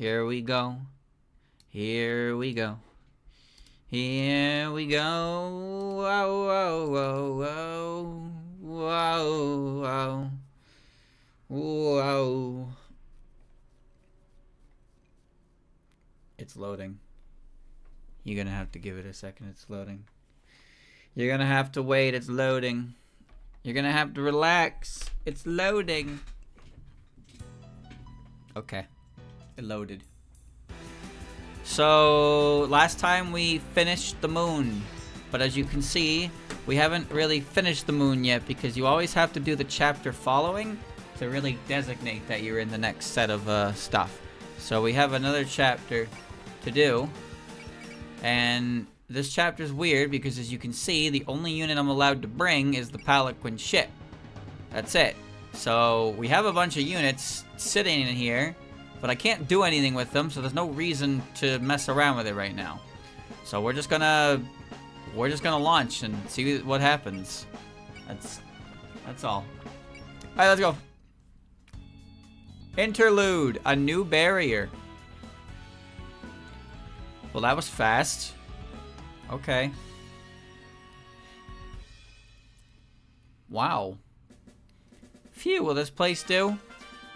Here we go. Here we go. Here we go. Whoa, whoa, whoa, whoa. Whoa, whoa. Whoa. It's loading. You're gonna have to give it a second. It's loading. You're gonna have to wait. It's loading. You're gonna have to relax. It's loading. Okay. It loaded. So, last time we finished the moon. But as you can see, we haven't really finished the moon yet because you always have to do the chapter following to really designate that you're in the next set of stuff. So we have another chapter to do. And this chapter's weird because as you can see, the only unit I'm allowed to bring is the Palanquin ship. That's it. So we have a bunch of units sitting in here, but I can't do anything with them, so there's no reason to mess around with it right now. So we're just gonna launch and see what happens. That's all. Alright, let's go. Interlude, a new barrier. Well, that was fast. Okay. Wow. Phew, will this place do?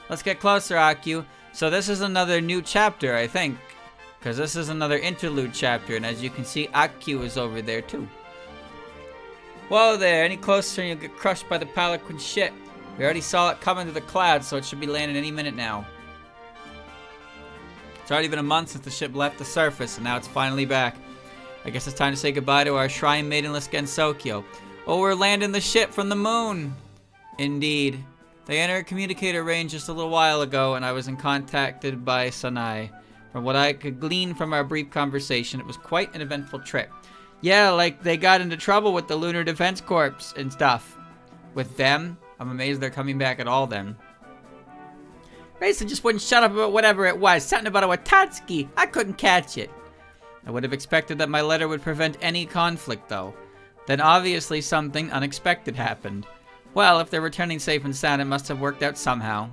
Let's get closer, Akku. So this is another new chapter, I think. Because this is another interlude chapter, and as you can see, Akku is over there too. Whoa there, any closer and you'll get crushed by the Palanquin ship. We already saw it coming through the clouds, so it should be landing any minute now. It's already been a month since the ship left the surface, and now it's finally back. I guess it's time to say goodbye to our shrine maidenless Gensokyo. Oh, we're landing the ship from the moon! Indeed. They entered communicator range just a little while ago, and I was contacted by Sanai. From what I could glean from our brief conversation, it was quite an eventful trip. Yeah, like they got into trouble with the Lunar Defense Corps and stuff. With them? I'm amazed they're coming back at all then. Rayson just wouldn't shut up about whatever it was. Something about a Watatsuki. I couldn't catch it. I would have expected that my letter would prevent any conflict, though. Then obviously something unexpected happened. Well, if they're returning safe and sound, it must have worked out somehow.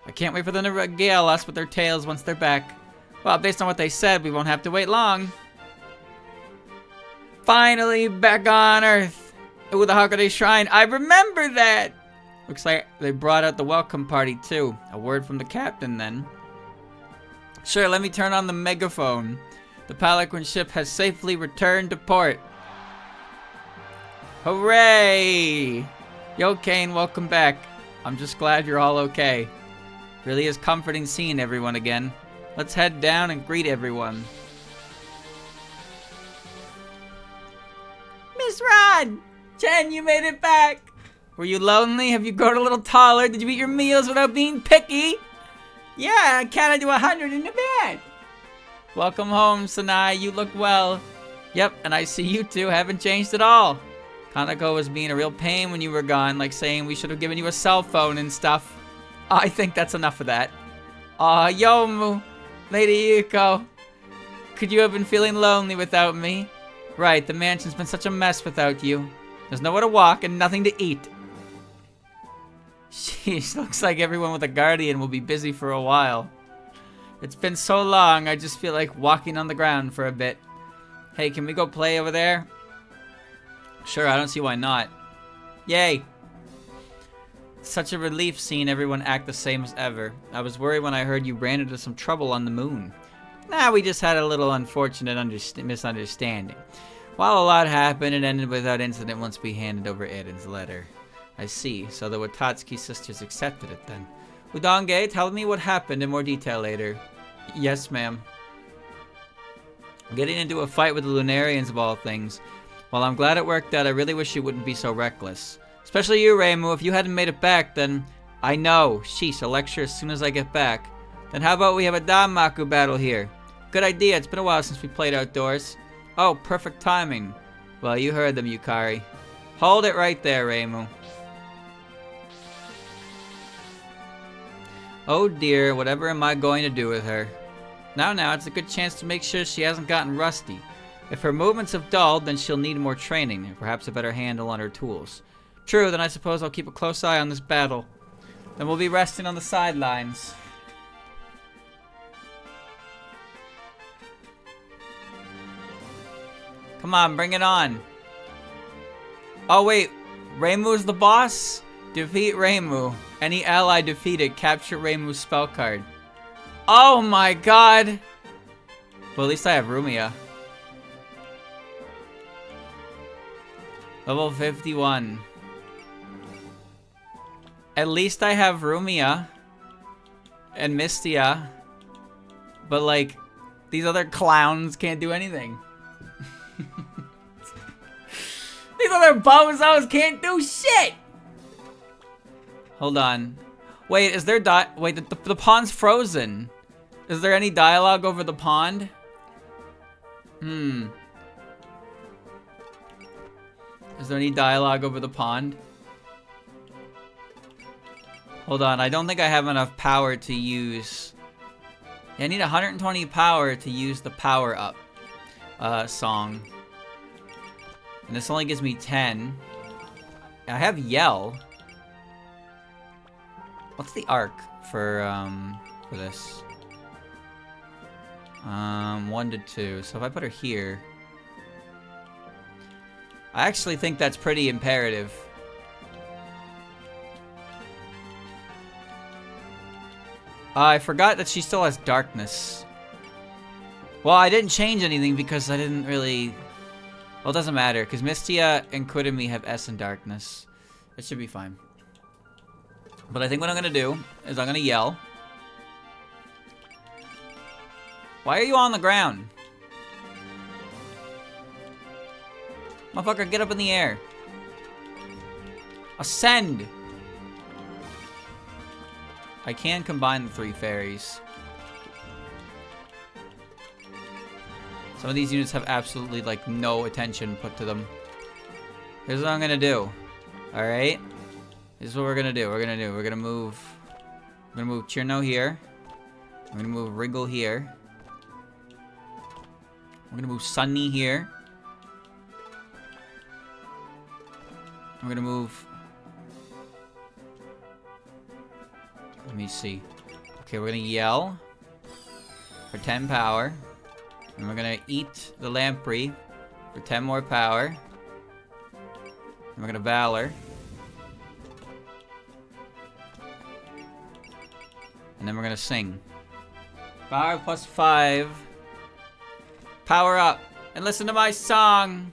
I can't wait for them to regale us with their tales once they're back. Well, based on what they said, we won't have to wait long. Finally, back on Earth. Ooh, the Hakone Shrine. I remember that! Looks like they brought out the welcome party, too. A word from the captain, then. Sure, let me turn on the megaphone. The Palanquin ship has safely returned to port. Hooray! Yo, Kane, welcome back. I'm just glad you're all okay. Really is comforting seeing everyone again. Let's head down and greet everyone. Miss Rod! Chen, you made it back! Were you lonely? Have you grown a little taller? Did you eat your meals without being picky? Yeah, I counted to 100 in the bed. Welcome home, Sanai. You look well. Yep, and I see you two haven't changed at all. Kanako was being a real pain when you were gone, like saying we should have given you a cell phone and stuff. I think that's enough of that. Aw, Yomu, Lady Yuko. Could you have been feeling lonely without me? Right, the mansion's been such a mess without you. There's nowhere to walk and nothing to eat. Sheesh, looks like everyone with a guardian will be busy for a while. It's been so long, I just feel like walking on the ground for a bit. Hey, can we go play over there? Sure, I don't see why not. Yay! Such a relief seeing everyone act the same as ever. I was worried when I heard you ran into some trouble on the moon. Nah, we just had a little unfortunate misunderstanding. While a lot happened, it ended without incident once we handed over Eden's letter. I see, so the Watatsuki sisters accepted it then. Udange, tell me what happened in more detail later. Yes, ma'am. Getting into a fight with the Lunarians of all things. While I'm glad it worked out, I really wish you wouldn't be so reckless. Especially you, Reimu. If you hadn't made it back, then... I know. Sheesh, a lecture as soon as I get back. Then how about we have a Danmaku battle here? Good idea. It's been a while since we played outdoors. Oh, perfect timing. Well, you heard them, Yukari. Hold it right there, Reimu. Oh dear, whatever am I going to do with her? Now, it's a good chance to make sure she hasn't gotten rusty. If her movements have dulled, then she'll need more training, and perhaps a better handle on her tools. True, then I suppose I'll keep a close eye on this battle. Then we'll be resting on the sidelines. Come on, bring it on. Oh, wait. Reimu's the boss? Defeat Reimu. Any ally defeated, capture Reimu's spell card. Oh my god! Well, at least I have Rumia. Level 51. At least I have Rumia. And Mystia. But, like, these other clowns can't do anything. These other bozos can't do shit! Hold on. Wait, is there wait, the pond's frozen. Is there any dialogue over the pond? Is there any dialogue over the pond? Hold on, I don't think I have enough power to use. Yeah, I need 120 power to use the power up song. And this only gives me 10. I have Yell. What's the arc for this? 1 to 2. So if I put her here, I actually think that's pretty imperative. I forgot that she still has darkness. Well, I didn't change anything because I didn't really... Well, it doesn't matter, because Mystia and Kurumi have S in darkness. It should be fine. But I think what I'm going to do is I'm going to yell. Why are you on the ground? Motherfucker, get up in the air. Ascend! I can combine the 3 fairies. Some of these units have absolutely, like, no attention put to them. Here's what I'm gonna do. Alright? This is what we're gonna do. We're gonna move Chirno here. We're gonna move Wriggle here. We're gonna move Sunny here. We're gonna move... Let me see. Okay, we're gonna yell for 10 power. And we're gonna eat the Lamprey for 10 more power. And we're gonna Valor. And then we're gonna sing. Power plus 5. Power up and listen to my song.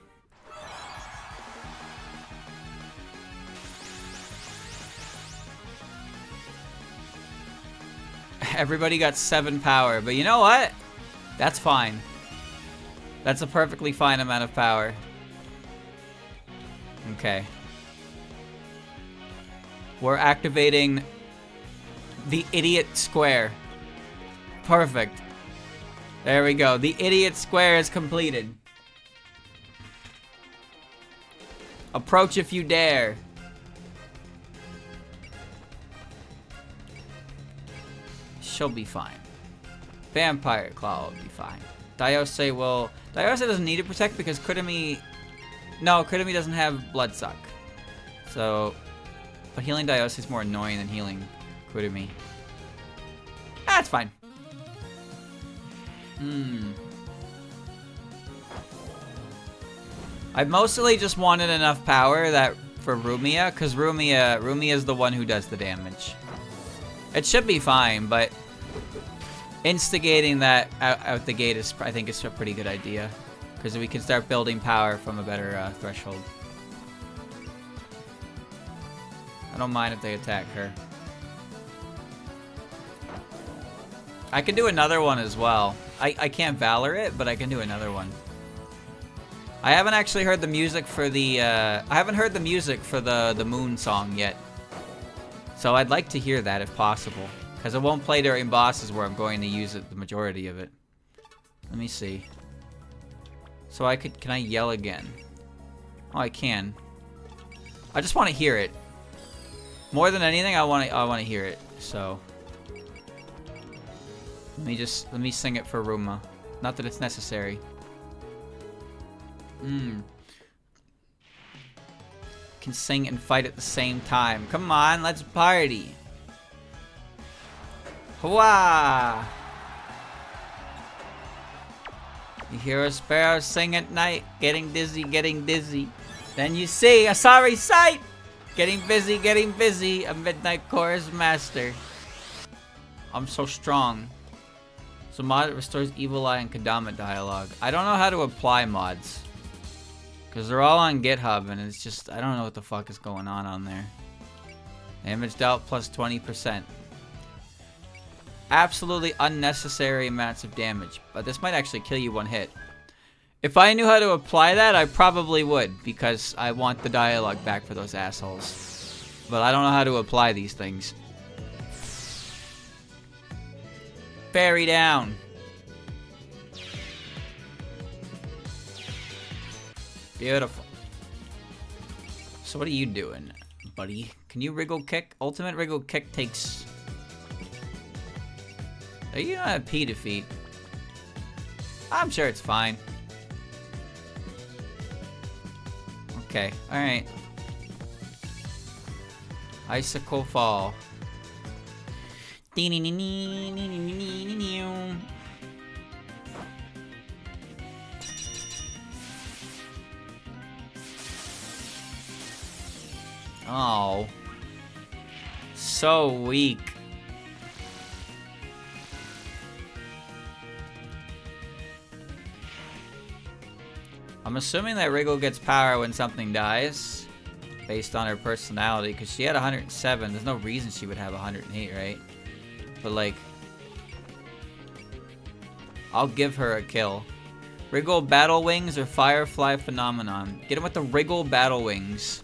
Everybody got 7 power, but you know what? That's fine. That's a perfectly fine amount of power. Okay. We're activating the idiot square. Perfect. There we go. The idiot square is completed. Approach if you dare. She'll be fine. Vampire Claw will be fine. Daiose will... Daiose doesn't need to protect because Kurumi... No, Kurumi doesn't have Bloodsuck. So... But healing Daiose is more annoying than healing Kurumi. That's fine. I mostly just wanted enough power that for Rumia, because Rumia is the one who does the damage. It should be fine, but instigating that out the gate is, I think, is a pretty good idea, because we can start building power from a better threshold. I don't mind if they attack her. I can do another one as well. I can't Valor it, but I can do another one. I haven't actually heard the music for the, I haven't heard the music for the Moon song yet. So I'd like to hear that if possible. Because it won't play during bosses where I'm going to use it, the majority of it. Let me see. So can I yell again? Oh, I can. I just want to hear it. More than anything, I want to hear it. So let me sing it for Ruma. Not that it's necessary. Can sing and fight at the same time. Come on, let's party. Hooah! You hear a sparrow sing at night, getting dizzy, getting dizzy. Then you see a sorry sight, getting busy, a midnight chorus master. I'm so strong. So mod restores Evil Eye and Kadama dialogue. I don't know how to apply mods. Because they're all on GitHub and it's just, I don't know what the fuck is going on there. Damage dealt plus 20%. Absolutely unnecessary amounts of damage. But this might actually kill you one hit. If I knew how to apply that, I probably would. Because I want the dialogue back for those assholes. But I don't know how to apply these things. Bury down. Beautiful. So what are you doing, buddy? Can you wriggle kick? Ultimate wriggle kick takes... Are you not a P defeat? I'm sure it's fine. Okay, alright. Icicle Fall. Oh. So weak. I'm assuming that Wriggle gets power when something dies. Based on her personality, because she had 107. There's no reason she would have 108, right? But like... I'll give her a kill. Wriggle Battle Wings or Firefly Phenomenon. Get him with the Wriggle Battle Wings.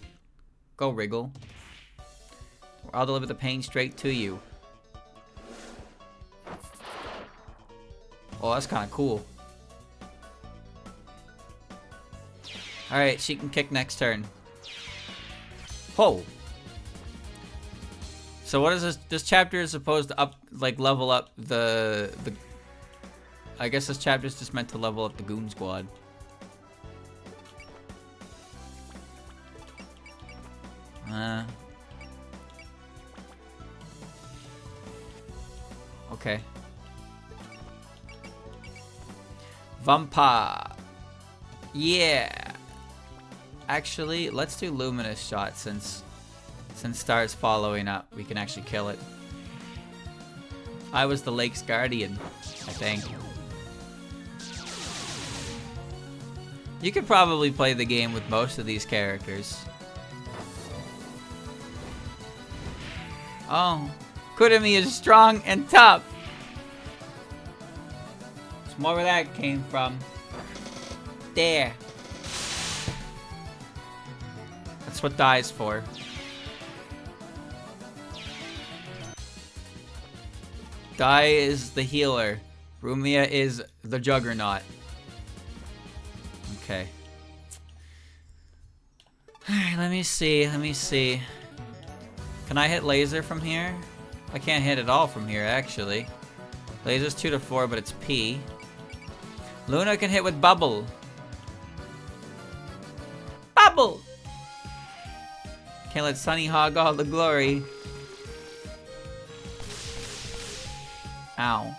Go, Wriggle. Or I'll deliver the pain straight to you. Oh, that's kind of cool. Alright, she can kick next turn. Oh! So what is this? This chapter is supposed to level up the... I guess this chapter is just meant to level up the Goon Squad. Okay. Vampa. Yeah. Actually, let's do Luminous Shot since Star's following up. We can actually kill it. I was the Lake's Guardian, I think. You could probably play the game with most of these characters. Oh, Kurumi is strong and tough. That's more where that came from. There. That's what Dai's for. Dai is the healer. Rumia is the juggernaut. Okay. Alright, let me see. Can I hit laser from here? I can't hit it all from here, actually. Laser's 2 to 4, but it's P. Luna can hit with bubble. Bubble! Can't let Sunny hog all the glory. Ow.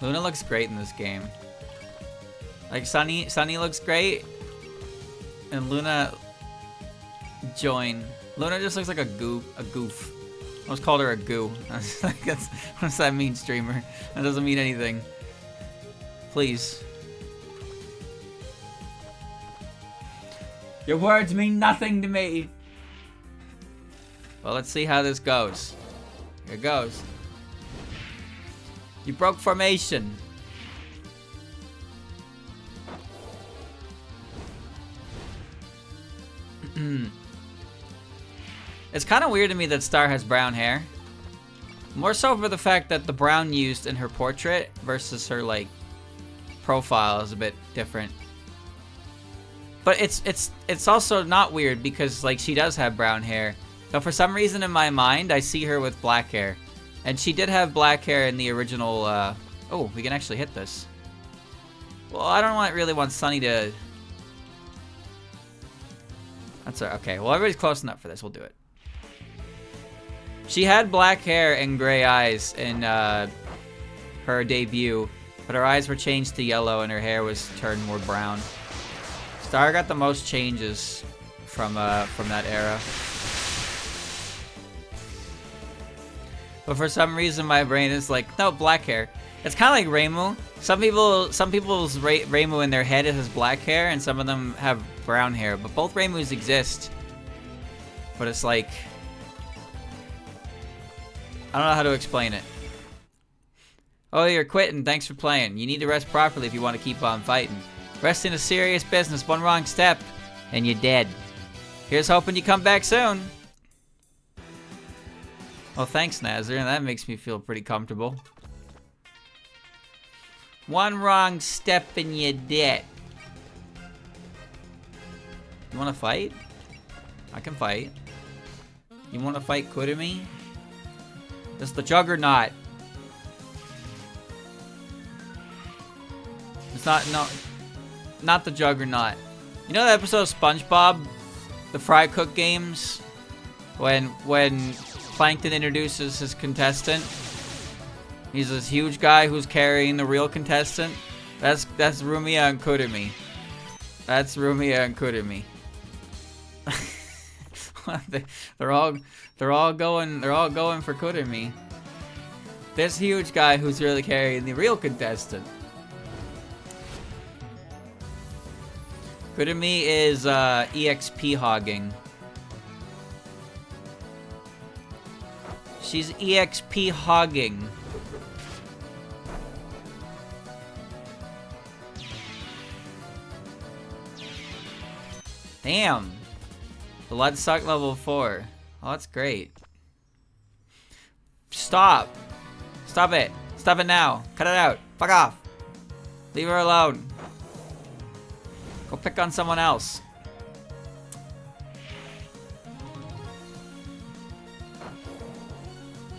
Luna looks great in this game. Like Sunny looks great, and Luna join. Luna just looks like a goof. I almost called her a goo. What does that mean, streamer? That doesn't mean anything. Please. Your words mean nothing to me. Well, let's see how this goes. Here goes. You broke formation. It's kind of weird to me that Star has brown hair. More so for the fact that the brown used in her portrait versus her, like, profile is a bit different. But it's also not weird because, like, she does have brown hair. But for some reason in my mind, I see her with black hair. And she did have black hair in the original, Oh, we can actually hit this. Well, I don't really want Sunny to... That's okay. Well, everybody's close enough for this. We'll do it. She had black hair and gray eyes in her debut, but her eyes were changed to yellow and her hair was turned more brown. Star got the most changes from that era. But for some reason, my brain is like, no, black hair. It's kind of like Reimu. Some people's Reimu in their head has black hair, and some of them have brown hair. But both Reimus exist. But it's like, I don't know how to explain it. Oh, you're quitting. Thanks for playing. You need to rest properly if you want to keep on fighting. Resting is serious business. One wrong step, and you're dead. Here's hoping you come back soon. Well, thanks, Nazir. That makes me feel pretty comfortable. One wrong step and you're dead. You want to fight? I can fight. You want to fight Kurumi? This is the Juggernaut. It's not the Juggernaut. You know that episode of SpongeBob, the Fry Cook games, when Plankton introduces his contestant? He's this huge guy who's carrying the real contestant. That's Rumiya and Kurumi. That's Rumiya and Kurumi. they're all going for Kurumi. This huge guy who's really carrying the real contestant. Kurumi is EXP hogging. She's EXP hogging. Damn. Bloodsuck level 4. Oh, that's great. Stop. Stop it. Stop it now. Cut it out. Fuck off. Leave her alone. Go pick on someone else.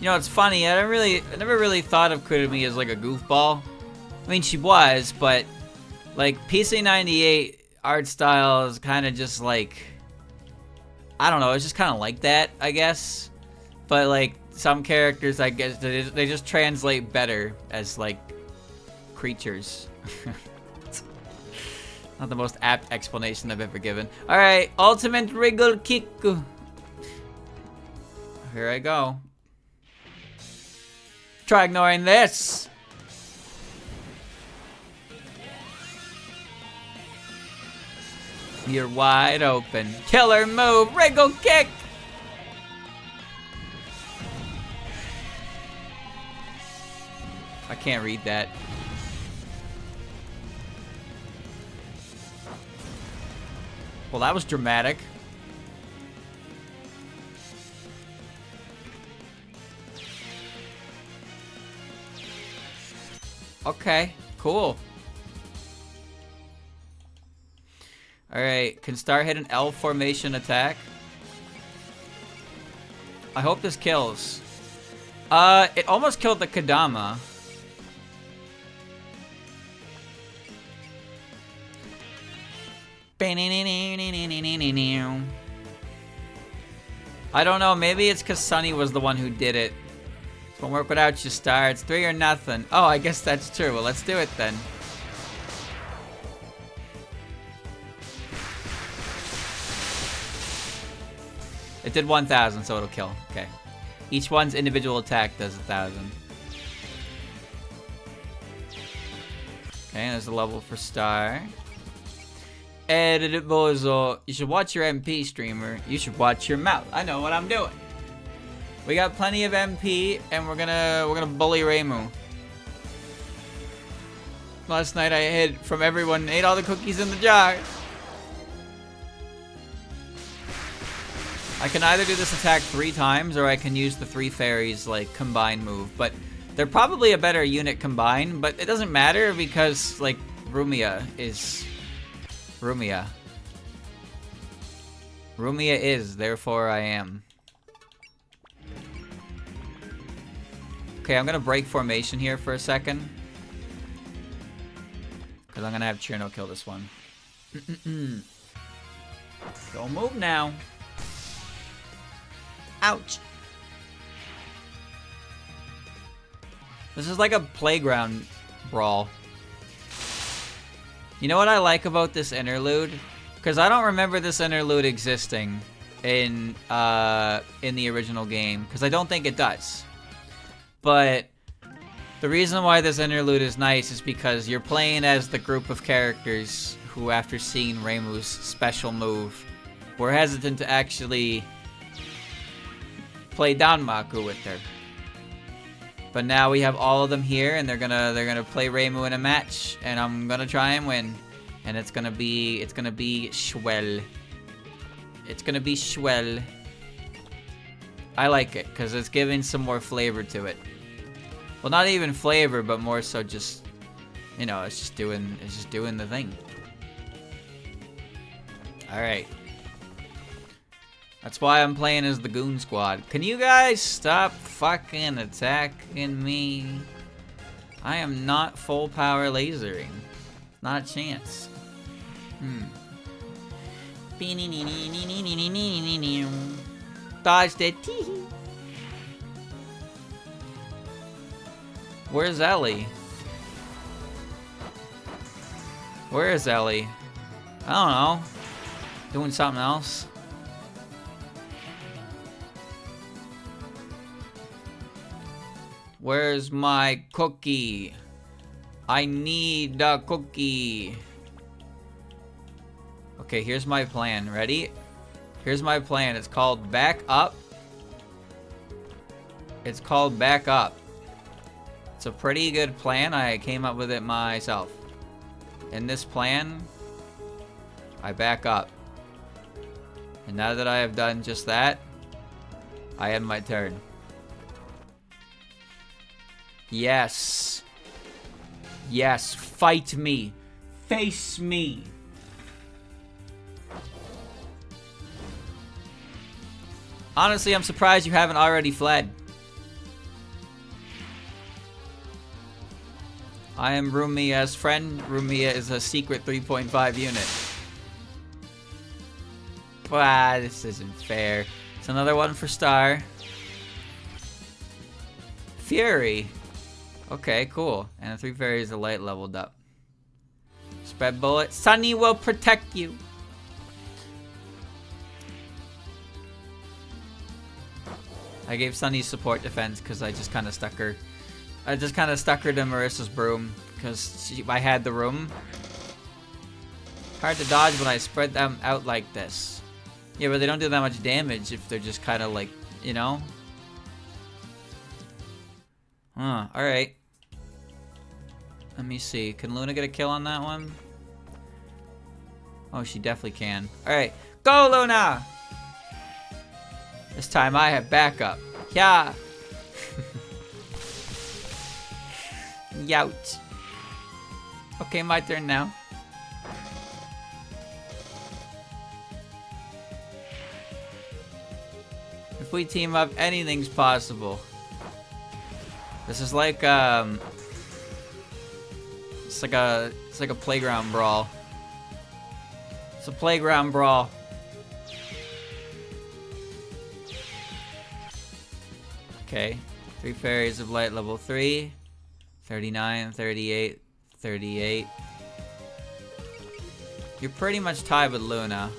You know, it's funny. I never really thought of Kurumi as like a goofball. I mean, she was, but like PC98 art style is kind of just like, I don't know, it's just kind of like that, I guess. But like some characters, I guess they just translate better as like creatures. Not the most apt explanation I've ever given. All right, ultimate wriggle kick. Here I go. Try ignoring this. You're wide open. Killer move, wriggle kick. I can't read that. Well, that was dramatic. Okay, cool. Alright, can Star hit an L formation attack? I hope this kills. It almost killed the Kadama. I don't know, maybe it's because Sunny was the one who did it. Won't work without you, Star. It's 3 or nothing. Oh, I guess that's true. Well, let's do it then. It did 1,000, so it'll kill. Okay. Each one's individual attack does 1,000. Okay, there's a level for Star. Edit Bozo. You should watch your MP, streamer. You should watch your mouth. I know what I'm doing. We got plenty of MP, and we're gonna bully Reimu. Last night I hid from everyone and ate all the cookies in the jar. I can either do this attack 3 times, or I can use the 3 fairies like combined move. But they're probably a better unit combined. But it doesn't matter because like Rumiya is Rumiya. Rumiya is, therefore I am. Okay, I'm gonna break formation here for a second. Because I'm gonna have Chirno kill this one. Don't move now. Ouch. This is like a playground brawl. You know what I like about this interlude? Because I don't remember this interlude existing in the original game. Because I don't think it does. But the reason why this interlude is nice is because you're playing as the group of characters who, after seeing Reimu's special move, were hesitant to actually play Danmaku with her. But now we have all of them here, and they're gonna play Reimu in a match, and I'm gonna try and win. And it's gonna be swell. It's gonna be swell. I like it because it's giving some more flavor to it. Well, not even flavor, but more so just, you know, it's just doing the thing. All right. That's why I'm playing as the Goon Squad. Can you guys stop fucking attacking me? I am not full power lasering. Not a chance. Dodge that tee. Where's Ellie? Where is Ellie? I don't know. Doing something else. Where's my cookie? I need a cookie. Okay, here's my plan. Ready? Here's my plan. It's called back up. It's called back up. It's a pretty good plan. I came up with it myself. In this plan, I back up. And now that I have done just that, I end my turn. Yes. Yes, fight me. Face me. Honestly, I'm surprised you haven't already fled. I am Rumia's friend. Rumia is a secret 3.5 unit. Bah, this isn't fair. It's another one for Star. Fury. Okay, cool. And the 3 fairies are light leveled up. Spread bullet. Sunny will protect you. I gave Sunny support defense because I just kind of stuck her. I just kind of stuck her to Marissa's broom because I had the room. Hard to dodge when I spread them out like this. Yeah, but they don't do that much damage if they're just kind of like, you know? Alright. Let me see. Can Luna get a kill on that one? Oh, she definitely can. Alright. Go, Luna! This time I have backup. Yeah! Yout. Okay, my turn now. If we team up, anything's possible. This is like it's like a playground brawl. It's a playground brawl. Okay. 3 fairies of light level 3. 39, 38, 38. You're pretty much tied with Luna.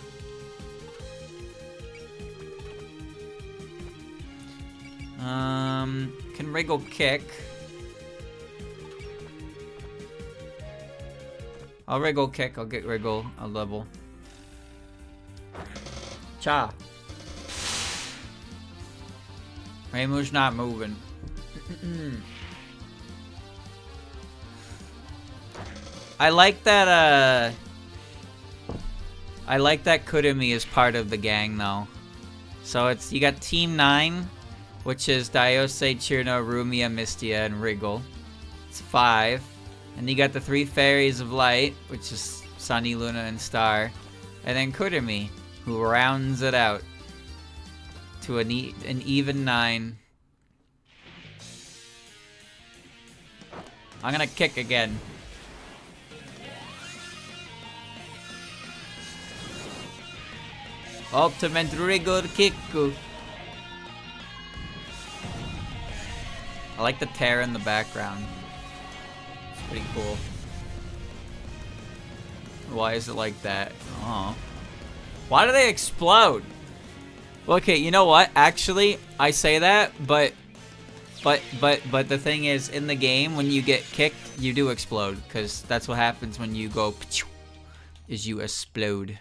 Can Wriggle kick? I'll Wriggle kick. I'll get Wriggle a level. Cha. Reimu's not moving. I like that, I like that Kurumi is part of the gang, though. So it's, you got Team 9, which is Daiose, Chirno, Rumia, Mistia, and Wriggle. It's 5. And you got the 3 Fairies of Light, which is Sunny, Luna, and Star. And then Kurumi, who rounds it out to an even 9. I'm gonna kick again. Ultimate Wriggle Kick. I like the tear in the background. It's pretty cool. Why is it like that? Oh. Why do they explode? Okay, you know what? Actually, I say that, but the thing is, in the game, when you get kicked, you do explode, because that's what happens when you go, is you explode.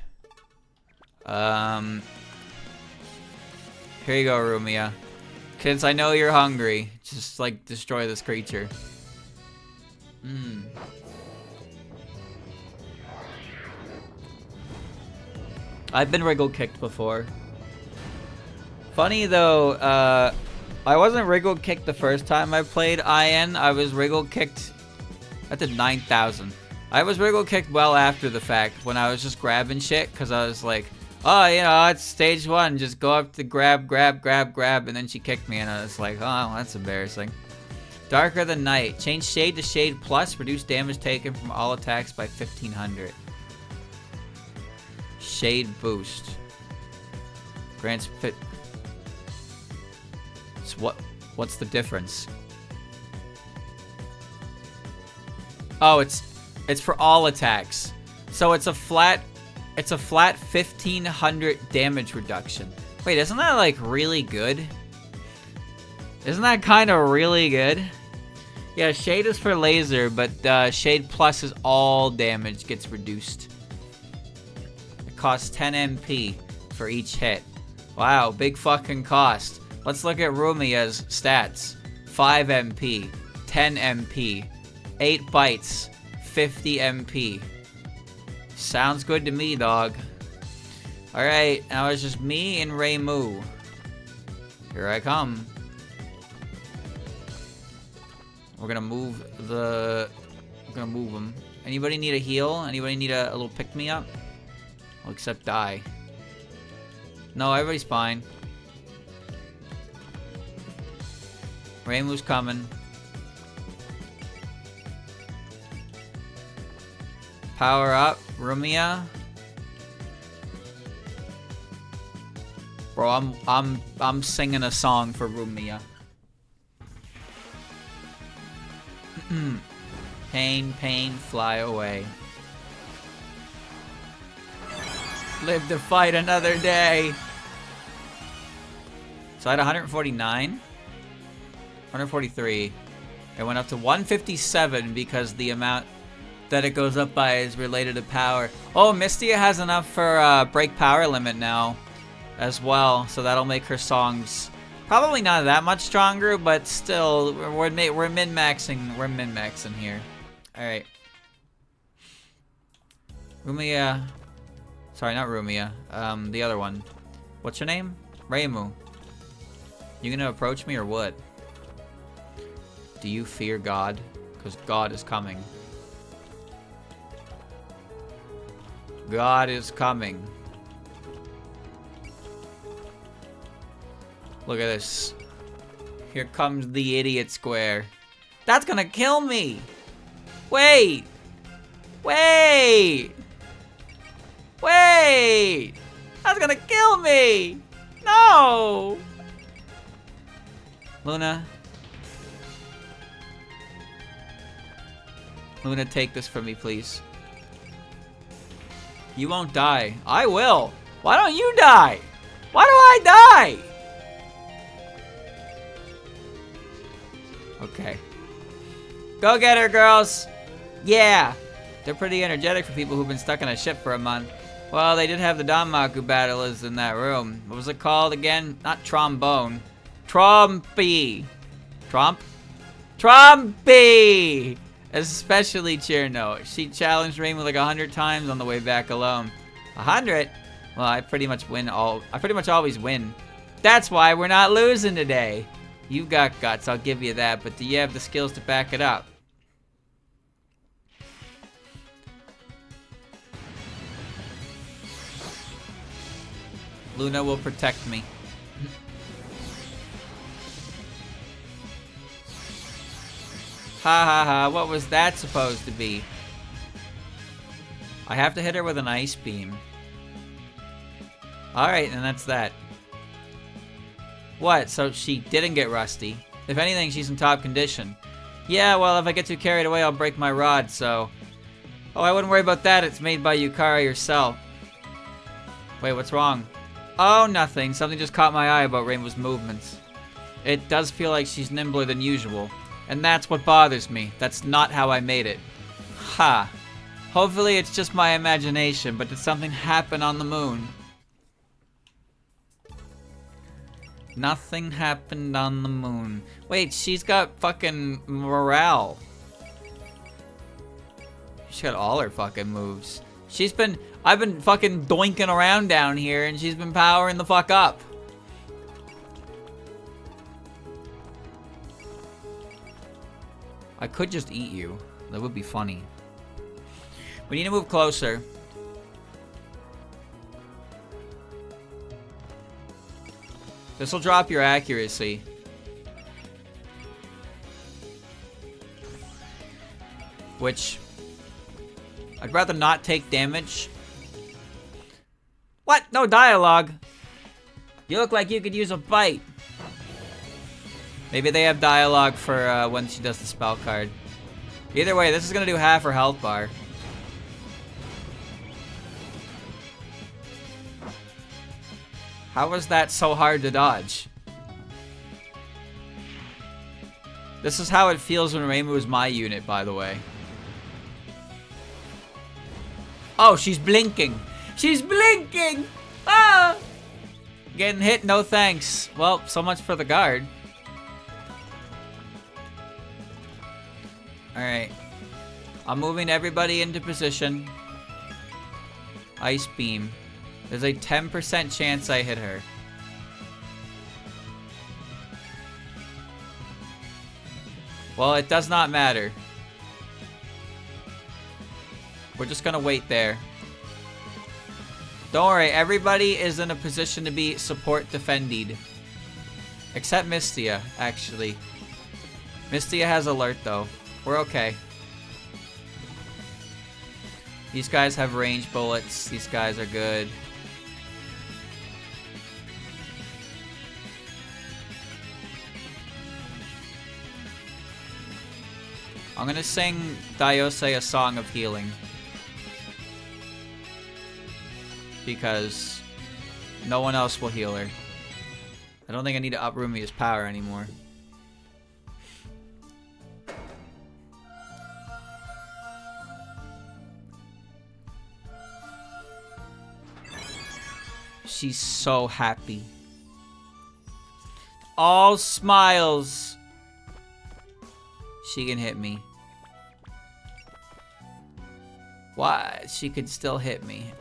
Here you go, Rumia. Kids, I know you're hungry. Just, like, destroy this creature. I've been wriggle kicked before. Funny though, I wasn't wriggle kicked the first time I played IN. I was wriggle kicked. I did 9,000. I was wriggle kicked well after the fact when I was just grabbing shit because I was like, oh, you know, it's stage 1. Just go up to grab, and then she kicked me and I was like, oh, that's embarrassing. Darker than night. Change shade to shade plus. Reduce damage taken from all attacks by 1,500. Shade boost. Grants fit. So what's the difference? Oh, it's for all attacks. So it's a flat 1,500 damage reduction. Wait, isn't that like really good? Isn't that kind of really good? Yeah, shade is for laser, but shade plus is all damage gets reduced. It costs 10 MP for each hit. Wow, big fucking cost. Let's look at Rumia's stats. 5 MP, 10 MP, 8 bites, 50 MP. Sounds good to me, dog. Alright, now it's just me and Raymu. Here I come. We're gonna move them. Anybody need a heal? Anybody need a little pick-me-up? Well, except die. No, everybody's fine. Raymu's coming. Power up, Rumia. Bro, I'm singing a song for Rumia. Pain, pain, fly away. Live to fight another day. So I had 149. 143. It went up to 157 because the amount that it goes up by is related to power. Oh, Mystia has enough for break power limit now as well, so that'll make her songs probably not that much stronger, but still we're min-maxing. We're min-maxing here. All right. Rumia. Sorry, not Rumia. The other one. What's your name? Raymu. You gonna approach me or what? Do you fear God? Because God is coming. God is coming. Look at this. Here comes the idiot square. That's gonna kill me! Wait! Wait! Wait! That's gonna kill me! No! Luna. Luna, take this from me, please. You won't die. I will. Why don't you die? Why do I die? Okay. Go get her, girls. Yeah. They're pretty energetic for people who've been stuck in a ship for a month. Well, they did have the Danmaku battlers in that room. What was it called again? Not trombone. Trompy. Tromp? Trompy! Especially Cherno. She challenged Raymu like 100 times on the way back alone. 100? Well, I pretty much always win. That's why we're not losing today. You've got guts, I'll give you that, but do you have the skills to back it up? Luna will protect me. Ha ha ha, what was that supposed to be? I have to hit her with an ice beam. Alright, and that's that. What? So she didn't get rusty. If anything, she's in top condition. Yeah, well, if I get too carried away, I'll break my rod, so... Oh, I wouldn't worry about that. It's made by Yukara yourself. Wait, what's wrong? Oh, nothing. Something just caught my eye about Rainbow's movements. It does feel like she's nimbler than usual. And that's what bothers me. That's not how I made it. Ha. Hopefully it's just my imagination, but did something happen on the moon? Nothing happened on the moon. Wait, she's got fucking morale. She's got all her fucking moves. I've been fucking doinking around down here and she's been powering the fuck up. I could just eat you. That would be funny. We need to move closer. This will drop your accuracy. Which... I'd rather not take damage. What? No dialogue. You look like you could use a bite. Maybe they have dialogue for when she does the spell card. Either way, this is gonna do half her health bar. How was that so hard to dodge? This is how it feels when Rainbow is my unit, by the way. Oh, she's blinking. She's blinking! Ah! Getting hit, no thanks. Well, so much for the guard. Alright. I'm moving everybody into position. Ice beam. There's a 10% chance I hit her. Well, it does not matter. We're just gonna wait there. Don't worry, everybody is in a position to be support defended. Except Mystia, actually. Mystia has alert though. We're okay. These guys have range bullets. These guys are good. I'm gonna sing Daiose a song of healing. Because no one else will heal her. I don't think I need to up Rumia's power anymore. She's so happy. All smiles. She can hit me. Why? She could still hit me.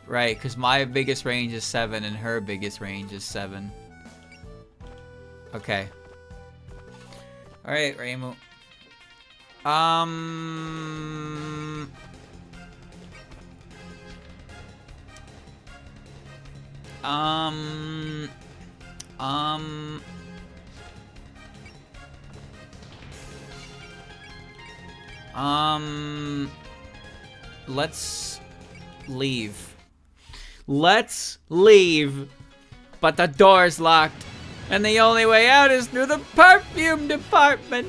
Right, because my biggest range is 7 and her biggest range is 7. Okay. Alright, Reimu. Let's leave. Let's leave. But the door's locked. And the only way out is through the perfume department.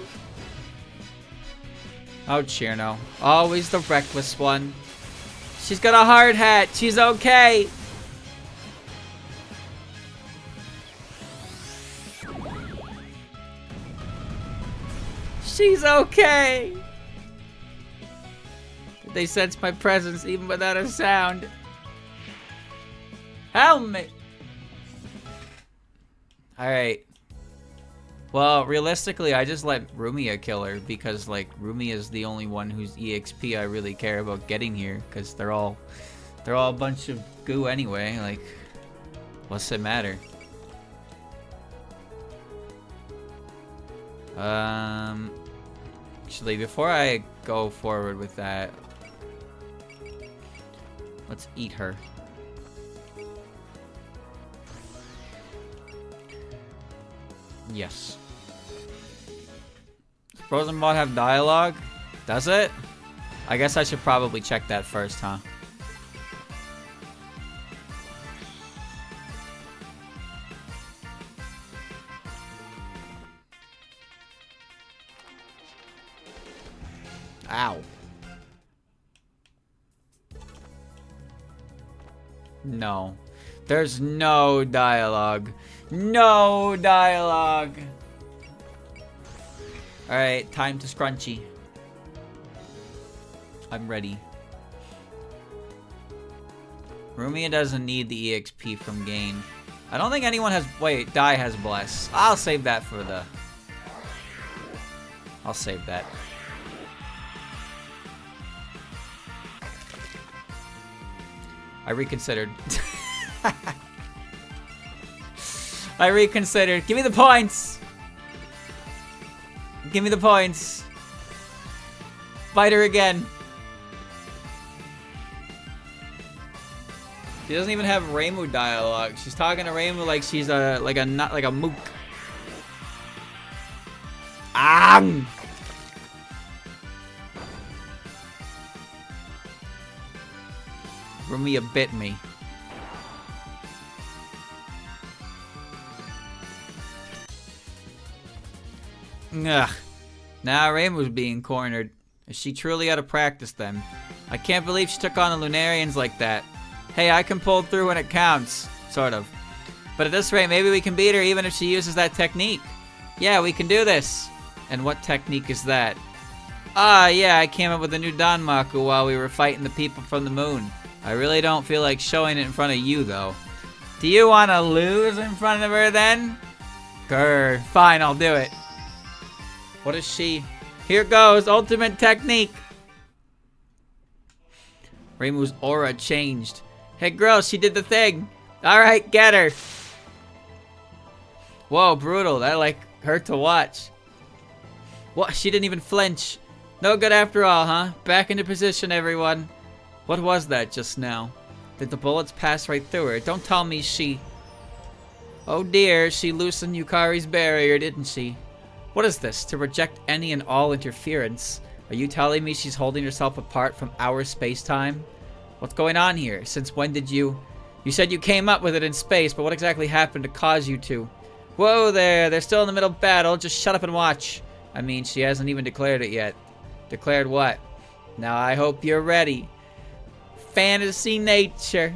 Oh, Chirno. Always the reckless one. She's got a hard hat. She's okay. She's okay. They sense my presence even without a sound. Help me. Alright. Well, realistically, I just let Rumia kill her because, like, Rumia is the only one whose EXP I really care about getting here because they're all a bunch of goo anyway. Like, what's it matter? Actually, before I go forward with that, let's eat her. Yes. Does Frozen Bot have dialogue? Does it? I guess I should probably check that first, huh? Ow. No. There's no dialogue. No dialogue. Alright, time to scrunchy. I'm ready. Rumia doesn't need the EXP from gain. I don't think anyone has... Wait, Dai has bless. I'll save that for the... I'll save that. I reconsidered. I reconsidered. Give me the points! Give me the points. Fight her again. She doesn't even have Reimu dialogue. She's talking to Reimu like she's like a mook. Rumia bit me. Ugh. Now Reimu's being cornered. Is she truly out of practice then? I can't believe she took on the Lunarians like that. Hey, I can pull through when it counts. Sort of. But at this rate, maybe we can beat her even if she uses that technique. Yeah, we can do this. And what technique is that? Ah, yeah, I came up with a new Danmaku while we were fighting the people from the moon. I really don't feel like showing it in front of you, though. Do you want to lose in front of her, then? Grr, fine, I'll do it. What is she? Here goes, ultimate technique. Reimu's aura changed. Hey, girl, she did the thing. Alright, get her. Whoa, brutal. That, like, hurt to watch. What? She didn't even flinch. No good after all, huh? Back into position, everyone. What was that just now? Did the bullets pass right through her? Don't tell me she... Oh dear, she loosened Yukari's barrier, didn't she? What is this? To reject any and all interference? Are you telling me she's holding herself apart from our space-time? What's going on here? Since when did you... You said you came up with it in space, but what exactly happened to cause you to... Whoa there, they're still in the middle of battle. Just shut up and watch. I mean, she hasn't even declared it yet. Declared what? Now I hope you're ready. Fantasy nature.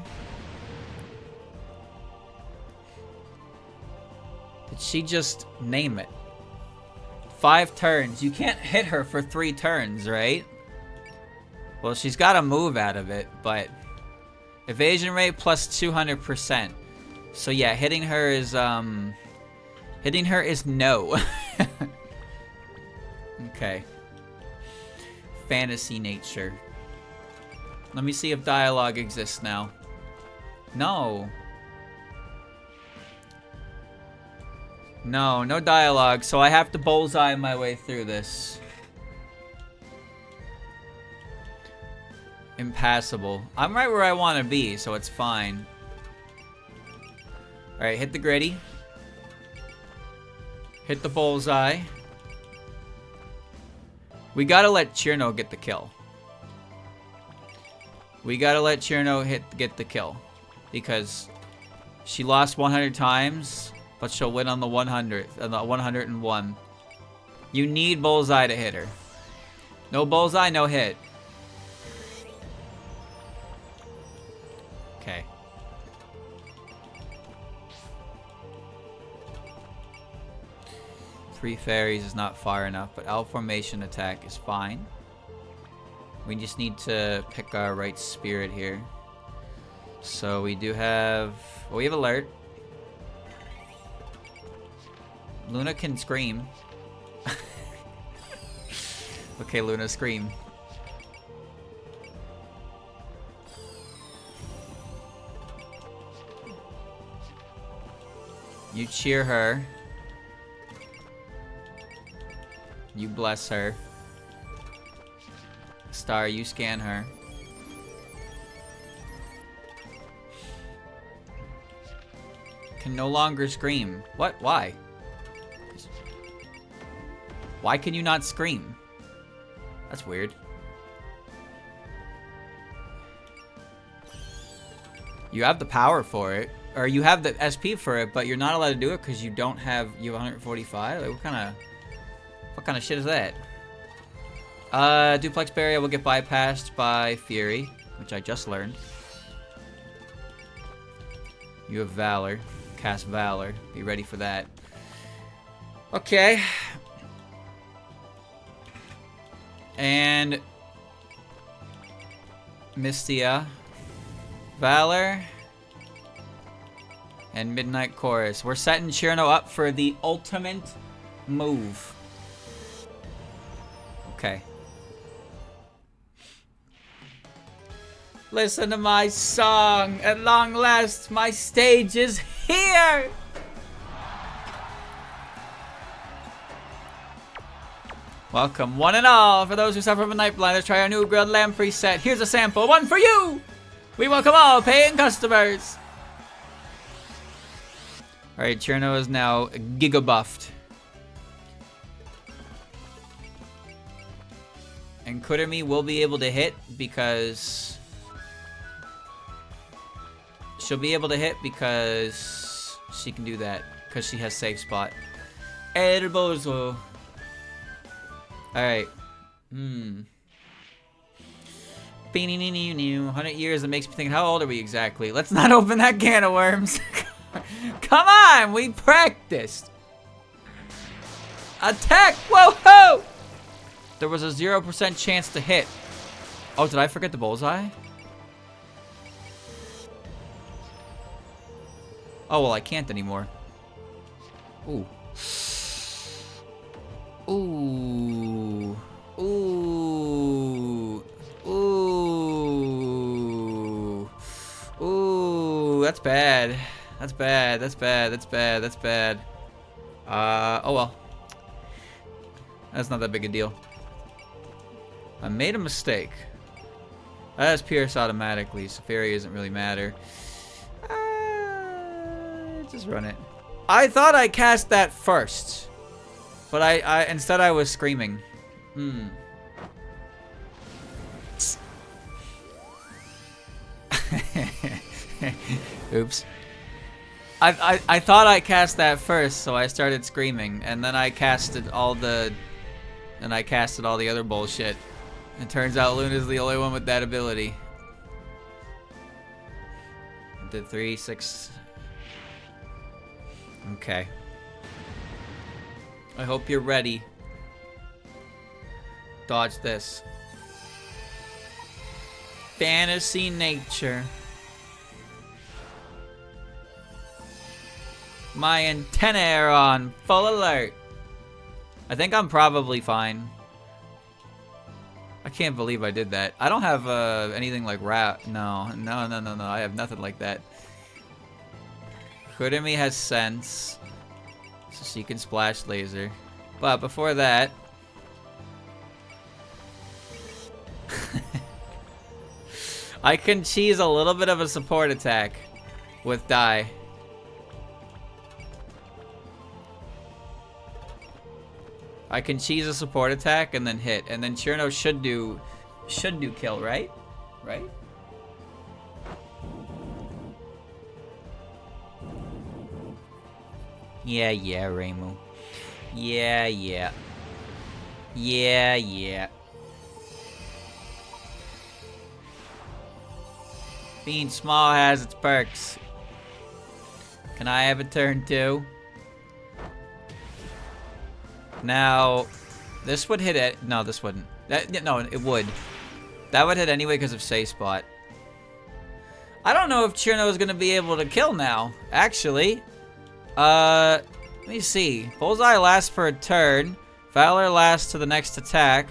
Did she just name it? 5 turns. You can't hit her for 3 turns, right? Well, she's got a move out of it, but... Evasion rate plus 200%. So yeah, hitting her is no. Okay. Fantasy nature. Let me see if dialogue exists now. No. No, no dialogue, so I have to bullseye my way through this. Impassable. I'm right where I want to be, so it's fine. Alright, hit the gritty. Hit the bullseye. We gotta let Chirno get the kill. We gotta let Chirno get the kill. Because she lost 100 times, but she'll win on the 100th, on the 101. You need bullseye to hit her. No bullseye, no hit. Okay. Three fairies is not far enough, but L formation attack is fine. We just need to pick our right spirit here. So we do have... Well, we have alert. Luna can scream. Okay, Luna, scream. You cheer her. You bless her. Star, you scan her. Can no longer scream. What? Why? Why can you not scream? That's weird. You have the power for it. Or you have the SP for it, but you're not allowed to do it because you don't have... You have 145? Like, what kind of shit is that? Duplex Barrier will get bypassed by Fury, which I just learned. You have Valor. Cast Valor. Be ready for that. Okay. And Mystia, Valor, and Midnight Chorus. We're setting Cherno up for the ultimate move. Okay. Listen to my song. At long last, my stage is here. Welcome, one and all. For those who suffer from a night blind, let's try our new grilled lamb preset. Here's a sample, one for you. We welcome all paying customers. All right, Cherno is now giga buffed. And Kurumi will be able to hit because... She'll be able to hit because she can do that. Because she has safe spot. El Bozo. Alright. 100 years, that makes me think, how old are we exactly? Let's not open that can of worms. Come on, we practiced. Attack! Whoa ho! There was a 0% chance to hit. Oh, did I forget the bullseye? Oh, well, I can't anymore. Ooh. Ooh. Ooh. Ooh. Ooh. That's bad. That's bad. That's bad. That's bad. That's bad. Oh well. That's not that big a deal. I made a mistake. That has Pierce automatically, so Fairy doesn't really matter. Just run it. I thought I cast that first. But I instead I was screaming. Oops. I thought I cast that first, so I started screaming, and then I casted all the other bullshit. It turns out Luna's the only one with that ability. Did 3, 6. Okay. I hope you're ready. Dodge this. Fantasy nature. My antennae are on full alert. I think I'm probably fine. I can't believe I did that. I don't have anything like rat. No. I have nothing like that. Kurumi has sense, so she can splash laser. But before that, I can cheese a little bit of a support attack with Dai. I can cheese a support attack and then hit, and then Cherno should do kill, right? Right? Yeah, Reimu. Yeah. Being small has its perks. Can I have a turn too? Now, this would hit it. No, this wouldn't. No, it would. That would hit anyway because of safe spot. I don't know if Cherno is going to be able to kill now, actually. Let me see. Bullseye lasts for a turn. Valor lasts to the next attack.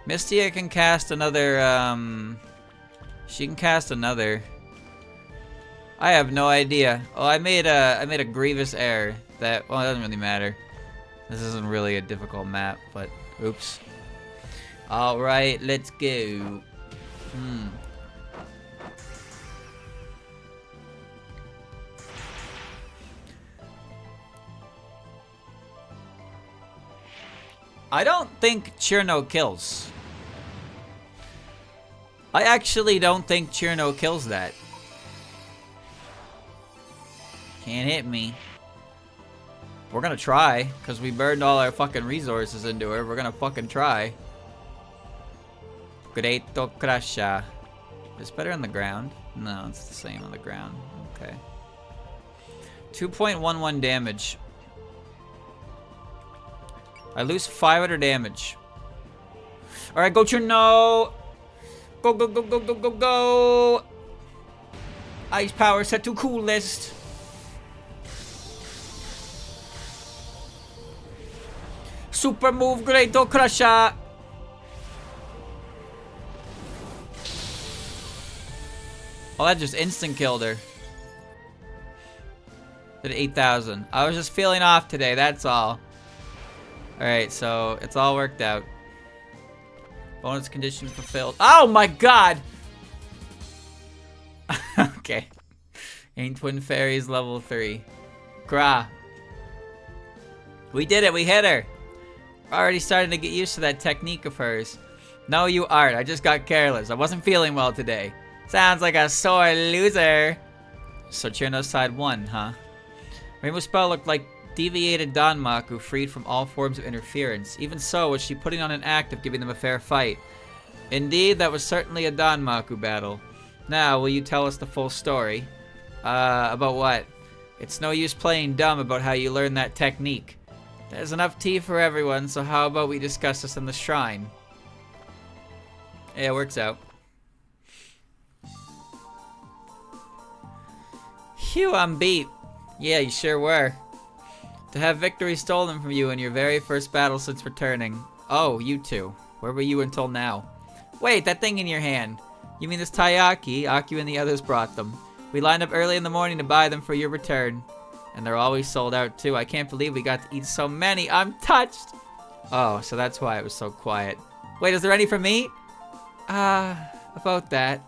Mystia can cast another, she can cast another. I have no idea. Oh, I made a grievous error that, well, it doesn't really matter. This isn't really a difficult map, but oops. Alright, let's go. I don't think Cherno kills. I actually don't think Cherno kills that. Can't hit me. We're gonna try, because we burned all our fucking resources into her. We're gonna fucking try. Great Crusher. It's better on the ground. No, it's the same on the ground. Okay. 2.11 damage. I lose 500 damage. Alright, go Cherno! Go, go, go, go, go, go, go! Ice power set to coolest. Super move, Great Crusher! Oh, that just instant killed her. Did 8,000. I was just feeling off today, that's all. Alright, so it's all worked out. Bonus condition fulfilled. Oh my god! Okay. Ain't Twin Fairies level 3. Gra. We did it, we hit her. We're already starting to get used to that technique of hers. No, you aren't. I just got careless. I wasn't feeling well today. Sounds like a sore loser. So Cherno's side 1, huh? Rainbow Spell looked like deviated Danmaku freed from all forms of interference. Even so, was she putting on an act of giving them a fair fight? Indeed, that was certainly a Danmaku battle. Now, will you tell us the full story? About what? It's no use playing dumb about how you learned that technique. There's enough tea for everyone, so how about we discuss this in the shrine? Yeah, it works out. Phew, I'm beat. Yeah, you sure were. To have victory stolen from you in your very first battle since returning. Oh, you two. Where were you until now? Wait, that thing in your hand. You mean this taiyaki? Aku and the others brought them. We lined up early in the morning to buy them for your return. And they're always sold out too. I can't believe we got to eat so many. I'm touched. Oh, so that's why it was so quiet. Wait, is there any for me? About that.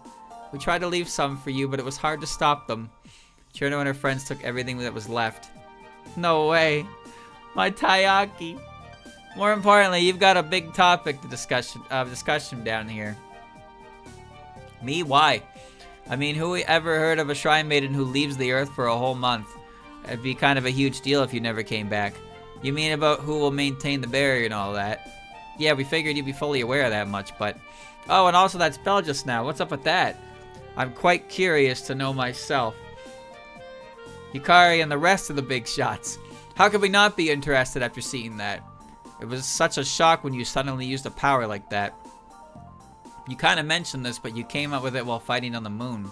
We tried to leave some for you, but it was hard to stop them. Cherno and her friends took everything that was left. No way. My taiyaki. More importantly, you've got a big topic to discussion down here. Me? Why? I mean, who ever heard of a shrine maiden who leaves the earth for a whole month? It'd be kind of a huge deal if you never came back. You mean about who will maintain the barrier and all that? Yeah, we figured you'd be fully aware of that much, but... Oh, and also that spell just now. What's up with that? I'm quite curious to know myself. Yukari and the rest of the big shots. How could we not be interested after seeing that? It was such a shock when you suddenly used a power like that. You kind of mentioned this, but you came up with it while fighting on the moon.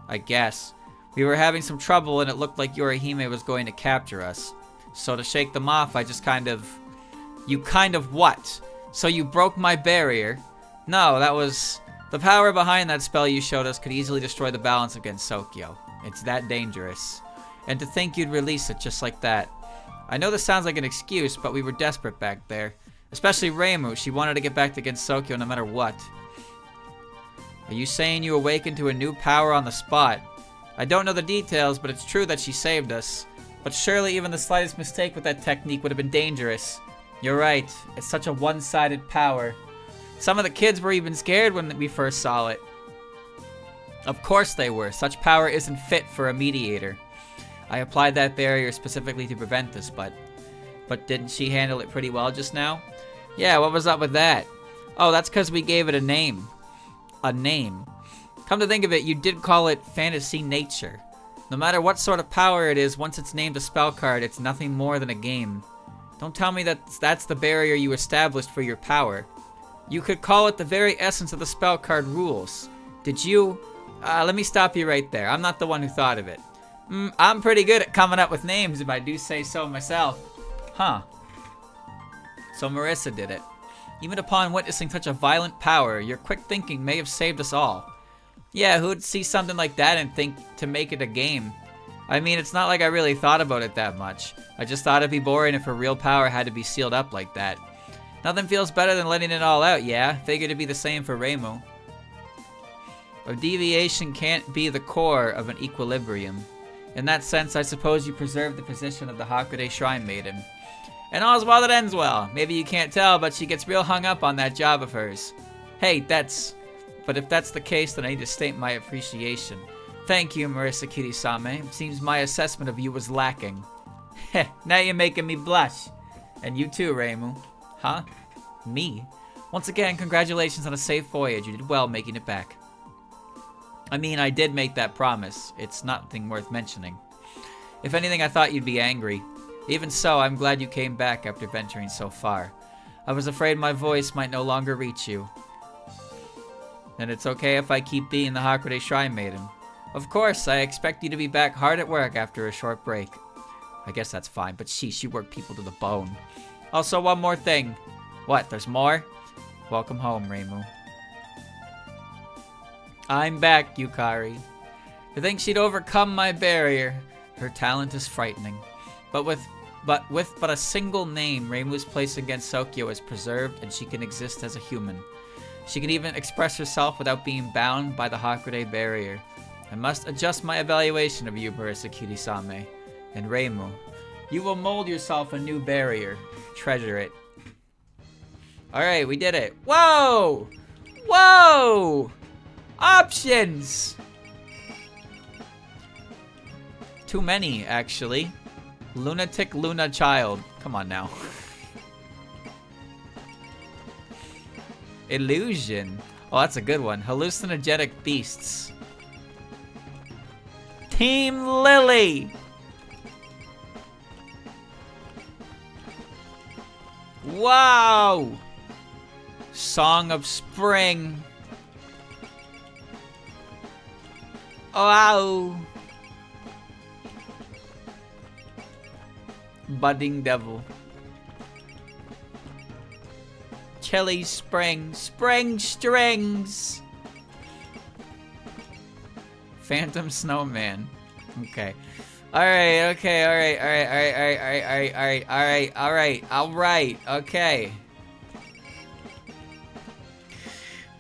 I guess. We were having some trouble and it looked like Yorihime was going to capture us. So to shake them off, I just kind of... You kind of what? So you broke my barrier? No, that was... The power behind that spell you showed us could easily destroy the balance against Sokyo. It's that dangerous. And to think you'd release it just like that. I know this sounds like an excuse, but we were desperate back there. Especially Reimu. She wanted to get back against Sokyo no matter what. Are you saying you awakened to a new power on the spot? I don't know the details, but it's true that she saved us. But surely even the slightest mistake with that technique would have been dangerous. You're right. It's such a one-sided power. Some of the kids were even scared when we first saw it. Of course they were. Such power isn't fit for a mediator. I applied that barrier specifically to prevent this, but didn't she handle it pretty well just now? Yeah, what was up with that? Oh, that's because we gave it a name. A name. Come to think of it, you did call it Fantasy Nature. No matter what sort of power it is, once it's named a spell card, it's nothing more than a game. Don't tell me that's the barrier you established for your power. You could call it the very essence of the spell card rules. Did you... let me stop you right there. I'm not the one who thought of it. I'm pretty good at coming up with names if I do say so myself. Huh. So Marissa did it. Even upon witnessing such a violent power, your quick thinking may have saved us all. Yeah, who'd see something like that and think to make it a game? I mean, it's not like I really thought about it that much. I just thought it'd be boring if her real power had to be sealed up like that. Nothing feels better than letting it all out, yeah? Figured it'd be the same for Reimu. A deviation can't be the core of an equilibrium. In that sense, I suppose you preserve the position of the Hakude Shrine Maiden. And all's well that ends well. Maybe you can't tell, but she gets real hung up on that job of hers. Hey, But if that's the case, then I need to state my appreciation. Thank you, Marissa Kirisame. Seems my assessment of you was lacking. Heh, now you're making me blush. And you too, Reimu. Huh? Me? Once again, congratulations on a safe voyage. You did well making it back. I mean, I did make that promise. It's nothing worth mentioning. If anything, I thought you'd be angry. Even so, I'm glad you came back after venturing so far. I was afraid my voice might no longer reach you. Then it's okay if I keep being the Hakude Shrine Maiden. Of course, I expect you to be back hard at work after a short break. I guess that's fine, but sheesh, you work people to the bone. Also, one more thing. What, there's more? Welcome home, Reimu. I'm back, Yukari. To think she'd overcome my barrier. Her talent is frightening. But with a single name, Reimu's place against Sokyo is preserved and she can exist as a human. She can even express herself without being bound by the Hakude barrier. I must adjust my evaluation of you, Marisa Kirisame. And Reimu, you will mold yourself a new barrier. Treasure it. Alright, we did it. Whoa! Whoa! Options! Too many, actually. Lunatic Luna Child. Come on now. Illusion. Oh, that's a good one. Hallucinogenic beasts. Team Lily! Wow! Song of Spring. Wow! Budding Devil. Chili Spring. Spring Strings. Phantom Snowman. Okay. Alright, okay, alright, okay.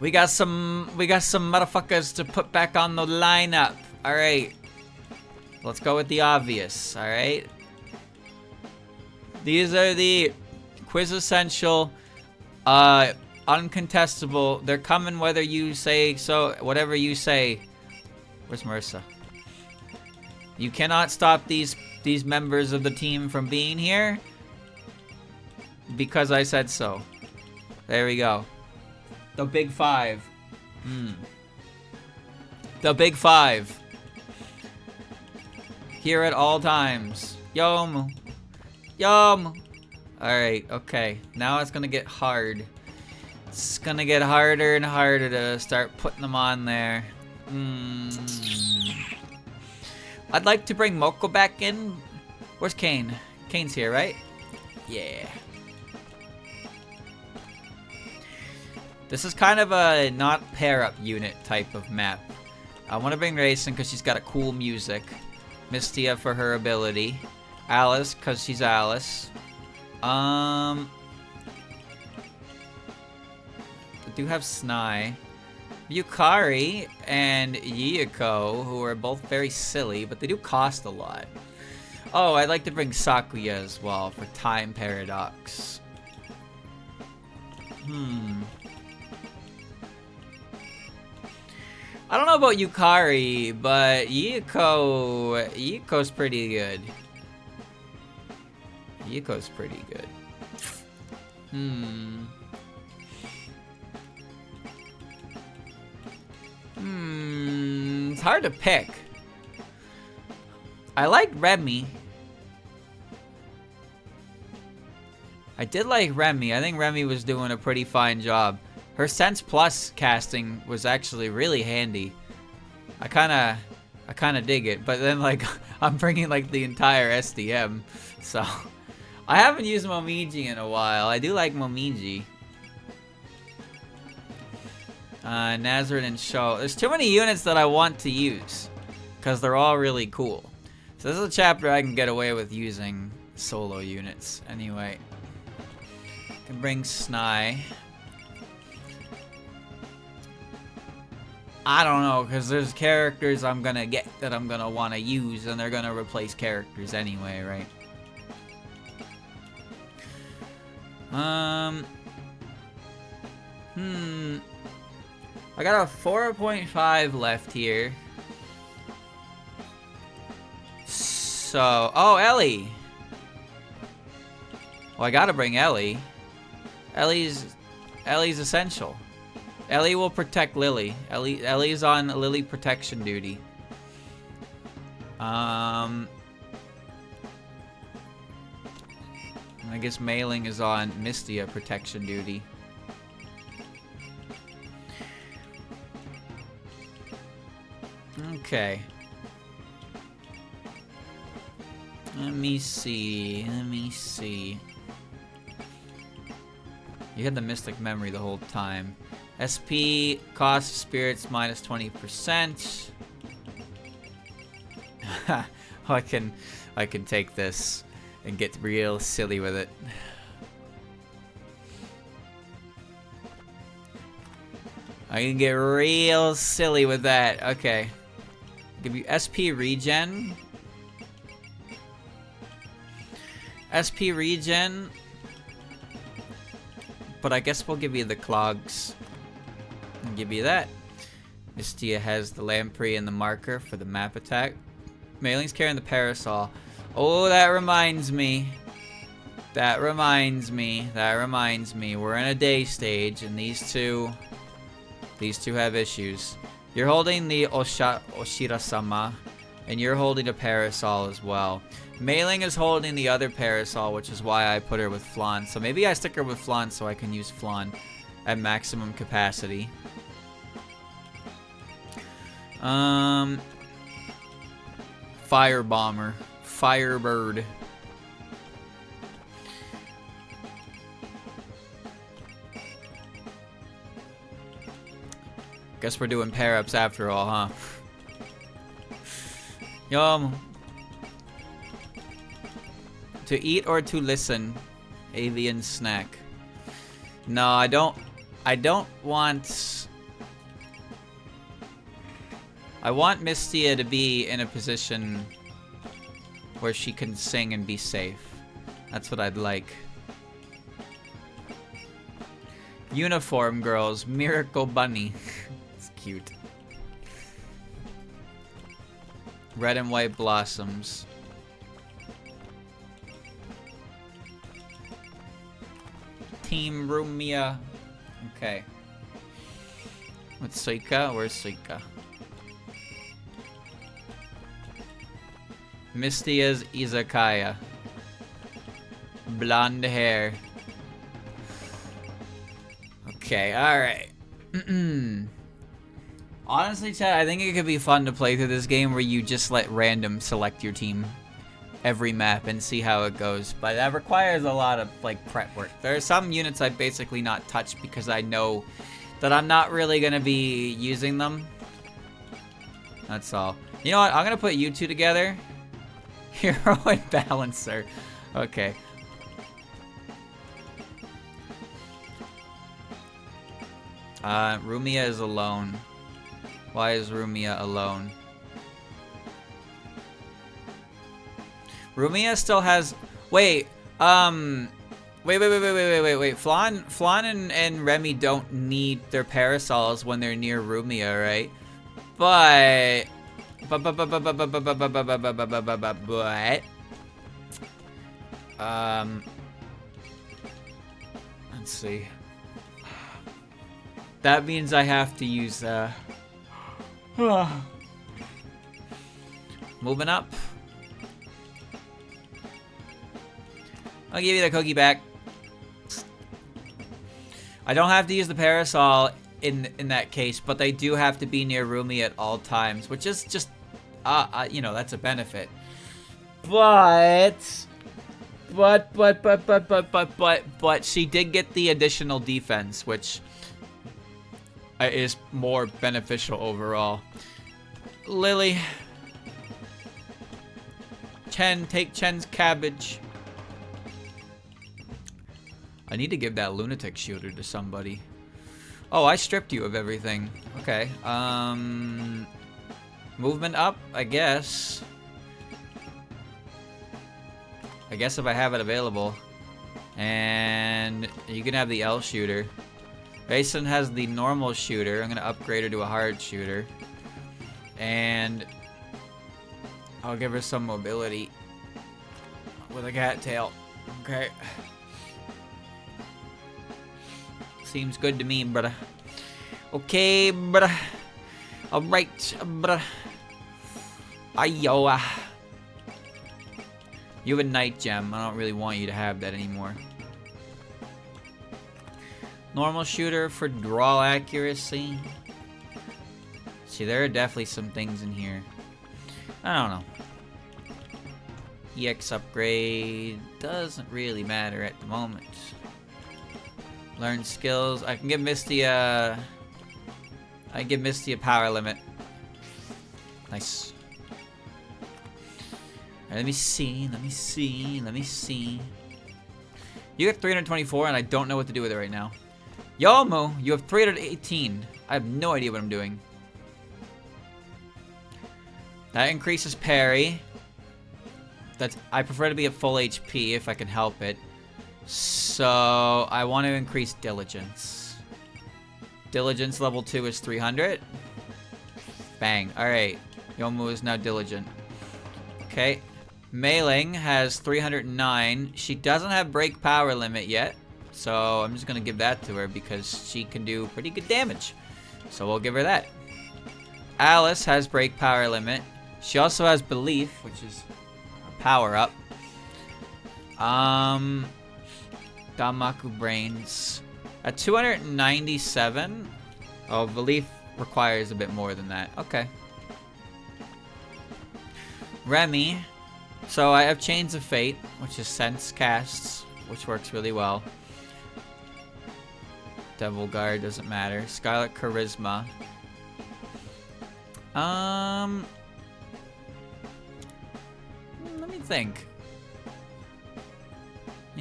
We got some motherfuckers to put back on the lineup. Alright. Let's go with the obvious, alright? These are the quintessential, uncontestable. They're coming whether you say so, whatever you say. Where's Marissa? You cannot stop these members of the team from being here because I said so. There we go. The Big Five. The Big Five. Here at all times. Yum. Yum. Alright, okay. Now it's gonna get hard. It's gonna get harder and harder to start putting them on there. I'd like to bring Moko back in. Where's Kane? Kane's here, right? Yeah. This is kind of a not pair-up unit type of map. I want to bring Racing because she's got a cool music. Mistia for her ability. Alice because she's Alice. I do have Snai. Yukari and Yuyiko, who are both very silly, but they do cost a lot. Oh, I'd like to bring Sakuya as well for Time Paradox. I don't know about Yukari, but Yuyiko's pretty good. Yuyiko's pretty good. It's hard to pick. I like Remy. I did like Remy. I think Remy was doing a pretty fine job. Her Sense Plus casting was actually really handy. I kinda dig it, but then like I'm bringing like the entire SDM, so I haven't used Momiji in a while. I do like Momiji. Nazareth and Show. There's too many units that I want to use because they're all really cool. So this is a chapter I can get away with using solo units. Anyway, I can bring Snai. I don't know, because there's characters I'm gonna get that I'm gonna want to use, and they're gonna replace characters anyway, right? I got a 4.5 left here. So, oh, Ellie. Well, I gotta bring Ellie. Ellie's Ellie's essential. Ellie will protect Lily. Ellie's on Lily protection duty. I guess Mailing is on Mystia protection duty. Okay. Let me see. You had the Mystic Memory the whole time. SP cost of spirits minus 20%. I can take this and get real silly with it. I can get real silly with that. Okay. Give you SP regen. SP regen. But I guess we'll give you the clogs. I'll give you that. Mystia has the lamprey and the marker for the map attack. Mailing's carrying the parasol. Oh, that reminds me. That reminds me. We're in a day stage, and these two have issues. You're holding the Oshira-sama, and you're holding a parasol as well. Mailing is holding the other parasol, which is why I put her with Flan. So maybe I stick her with Flan so I can use Flan at maximum capacity. Fire Bomber. Firebird. Guess we're doing pair-ups after all, huh? Yum. To eat or to listen? Avian snack. No, I don't want... I want Mystia to be in a position where she can sing and be safe. That's what I'd like. Uniform girls, Miracle Bunny. It's cute. Red and white blossoms. Team Rumia. Okay. With Suika? Where's Suika? Mystia's Izakaya. Blonde hair. Okay, alright. Honestly, Chad, I think it could be fun to play through this game where you just let random select your team every map and see how it goes. But that requires a lot of, like, prep work. There are some units I basically not touch because I know that I'm not really going to be using them. That's all. You know what? I'm going to put you two together. Hero and Balancer. Okay. Rumia is alone. Why is Rumia alone? Rumia still has... Wait. Wait. Flan and Remy don't need their parasols when they're near Rumia, right? But... let's see. That means I have to use, moving up. I'll give you the cookie back. I don't have to use the parasol in that case, but they do have to be near Rumi at all times, which is just, you know, that's a benefit. But she did get the additional defense, which is more beneficial overall. Lily. Chen, take Chen's cabbage. I need to give that lunatic shielder to somebody. Oh, I stripped you of everything. Okay. Movement up, I guess. I guess if I have it available. And you can have the L shooter. Basin has the normal shooter. I'm gonna upgrade her to a hard shooter. And I'll give her some mobility with a cattail. Okay. Seems good to me, brother. Okay, brother. Alright, brother. Ayo. You have a night gem. I don't really want you to have that anymore. Normal shooter for draw accuracy. See, there are definitely some things in here. I don't know. EX upgrade doesn't really matter at the moment. Learn skills. I can give Misty a... I give Misty a power limit. Nice. Alright, let me see. You have 324 and I don't know what to do with it right now. Yomu, you have 318. I have no idea what I'm doing. That increases parry. I prefer to be at full HP if I can help it. So I want to increase diligence. Diligence level 2 is 300. Bang. Alright. Yomu is now diligent. Okay. Mei-Ling has 309. She doesn't have break power limit yet. So I'm just going to give that to her because she can do pretty good damage. So we'll give her that. Alice has break power limit. She also has belief, which is a power up. Damaku brains. At 297. Oh, belief requires a bit more than that. Okay. Remy. So I have Chains of Fate, which is sense casts, which works really well. Devil Guard doesn't matter. Scarlet Charisma. Let me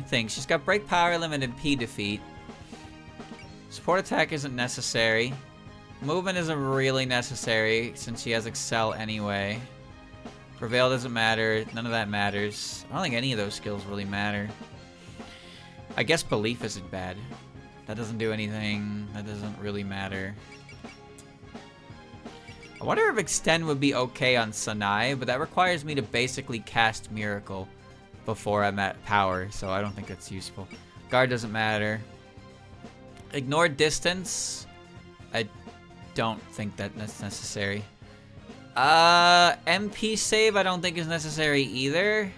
think. She's got break power limit and P defeat. Support attack isn't necessary. Movement isn't really necessary since she has excel anyway. Prevail doesn't matter. None of that matters. I don't think any of those skills really matter. I guess belief isn't bad. That doesn't do anything. That doesn't really matter. I wonder if extend would be okay on Sanai, but that requires me to basically cast Miracle before I'm at power, so I don't think that's useful. Guard doesn't matter. Ignore distance. I don't think that's necessary. MP save I don't think is necessary either.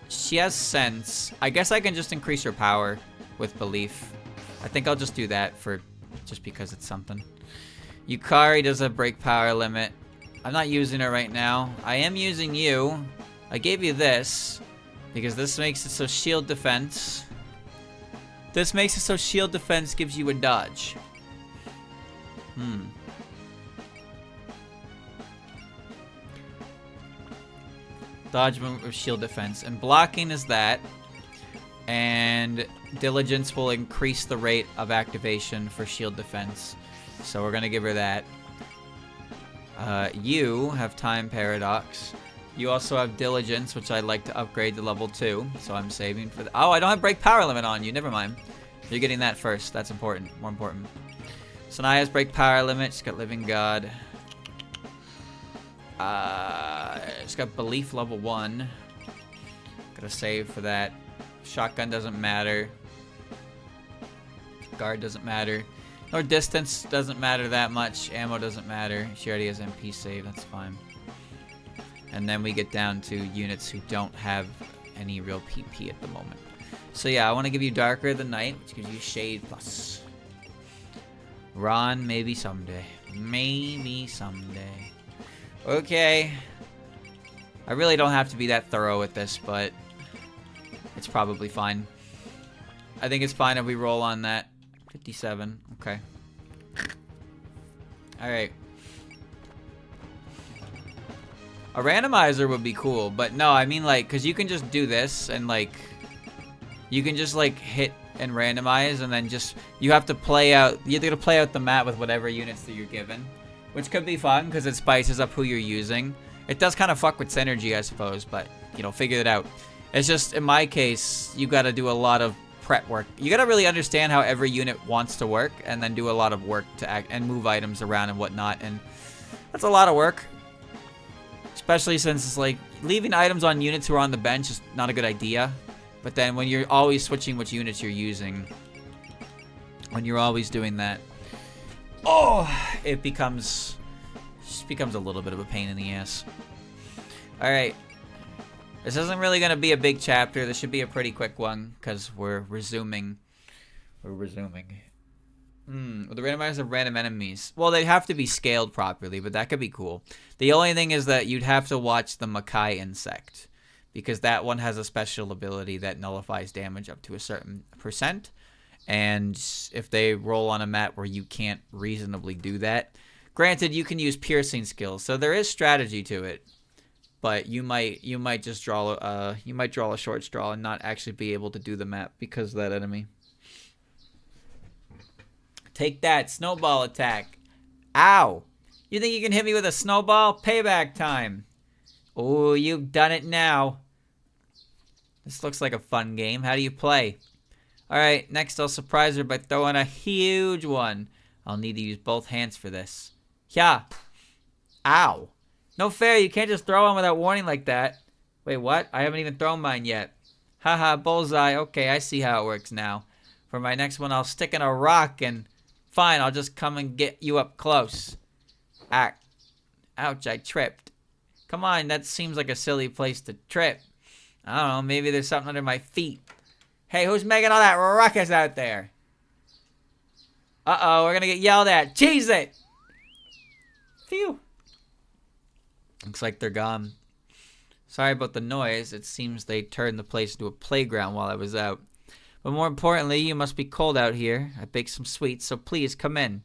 She has sense. I guess I can just increase her power with belief. I think I'll just do that just because it's something. Yukari does have break power limit. I'm not using her right now. I am using you. I gave you this because this makes it so shield defense. This makes it so shield defense gives you a dodge. Dodge movement with shield defense. And blocking is that. And diligence will increase the rate of activation for shield defense. So we're going to give her that. You have time paradox. You also have diligence, which I'd like to upgrade to level 2. So I'm saving for the... Oh, I don't have break power limit on you. Never mind. You're getting that first. That's important. More important. Sanai has break power limit. She's got living god. She's got belief level 1. Gotta save for that. Shotgun doesn't matter. Guard doesn't matter. Or distance doesn't matter that much. Ammo doesn't matter. She already has MP save. That's fine. And then we get down to units who don't have any real PP at the moment. So yeah, I want to give you Darker the Night, which gives you Shade Plus. Ron, maybe someday. Maybe someday. Okay. I really don't have to be that thorough with this, but it's probably fine. I think it's fine if we roll on that. 57. Okay. Alright. A randomizer would be cool, but no, I mean like, because you can just do this and like, you can just like hit and randomize and then just, you have to play out, you have to play out the map with whatever units that you're given, which could be fun because it spices up who you're using. It does kind of fuck with synergy, I suppose, but you know, figure it out. It's just, in my case, you got to do a lot of prep work. You got to really understand how every unit wants to work and then do a lot of work to act and move items around and whatnot, and that's a lot of work. Especially since it's like, leaving items on units who are on the bench is not a good idea. But then when you're always switching which units you're using, when you're always doing that, it becomes a little bit of a pain in the ass. Alright. This isn't really going to be a big chapter. This should be a pretty quick one, because we're resuming. The randomizers of random enemies. Well, they have to be scaled properly, but that could be cool. The only thing is that you'd have to watch the Makai insect, because that one has a special ability that nullifies damage up to a certain percent. And if they roll on a map where you can't reasonably do that, granted, you can use piercing skills, so there is strategy to it. But you might just draw a short straw and not actually be able to do the map because of that enemy. Take that, snowball attack. Ow! You think you can hit me with a snowball? Payback time. Oh, you've done it now. This looks like a fun game. How do you play? Alright, next I'll surprise her by throwing a huge one. I'll need to use both hands for this. Yeah. Ow. No fair, you can't just throw one without warning like that. Wait, what? I haven't even thrown mine yet. Haha, bullseye. Okay, I see how it works now. For my next one, I'll stick in a rock and... Fine, I'll just come and get you up close. Ouch, I tripped. Come on, that seems like a silly place to trip. I don't know, maybe there's something under my feet. Hey, who's making all that ruckus out there? Uh-oh, we're gonna get yelled at. Cheese it! Phew. Looks like they're gone. Sorry about the noise. It seems they turned the place into a playground while I was out. But more importantly, you must be cold out here. I baked some sweets, so please come in.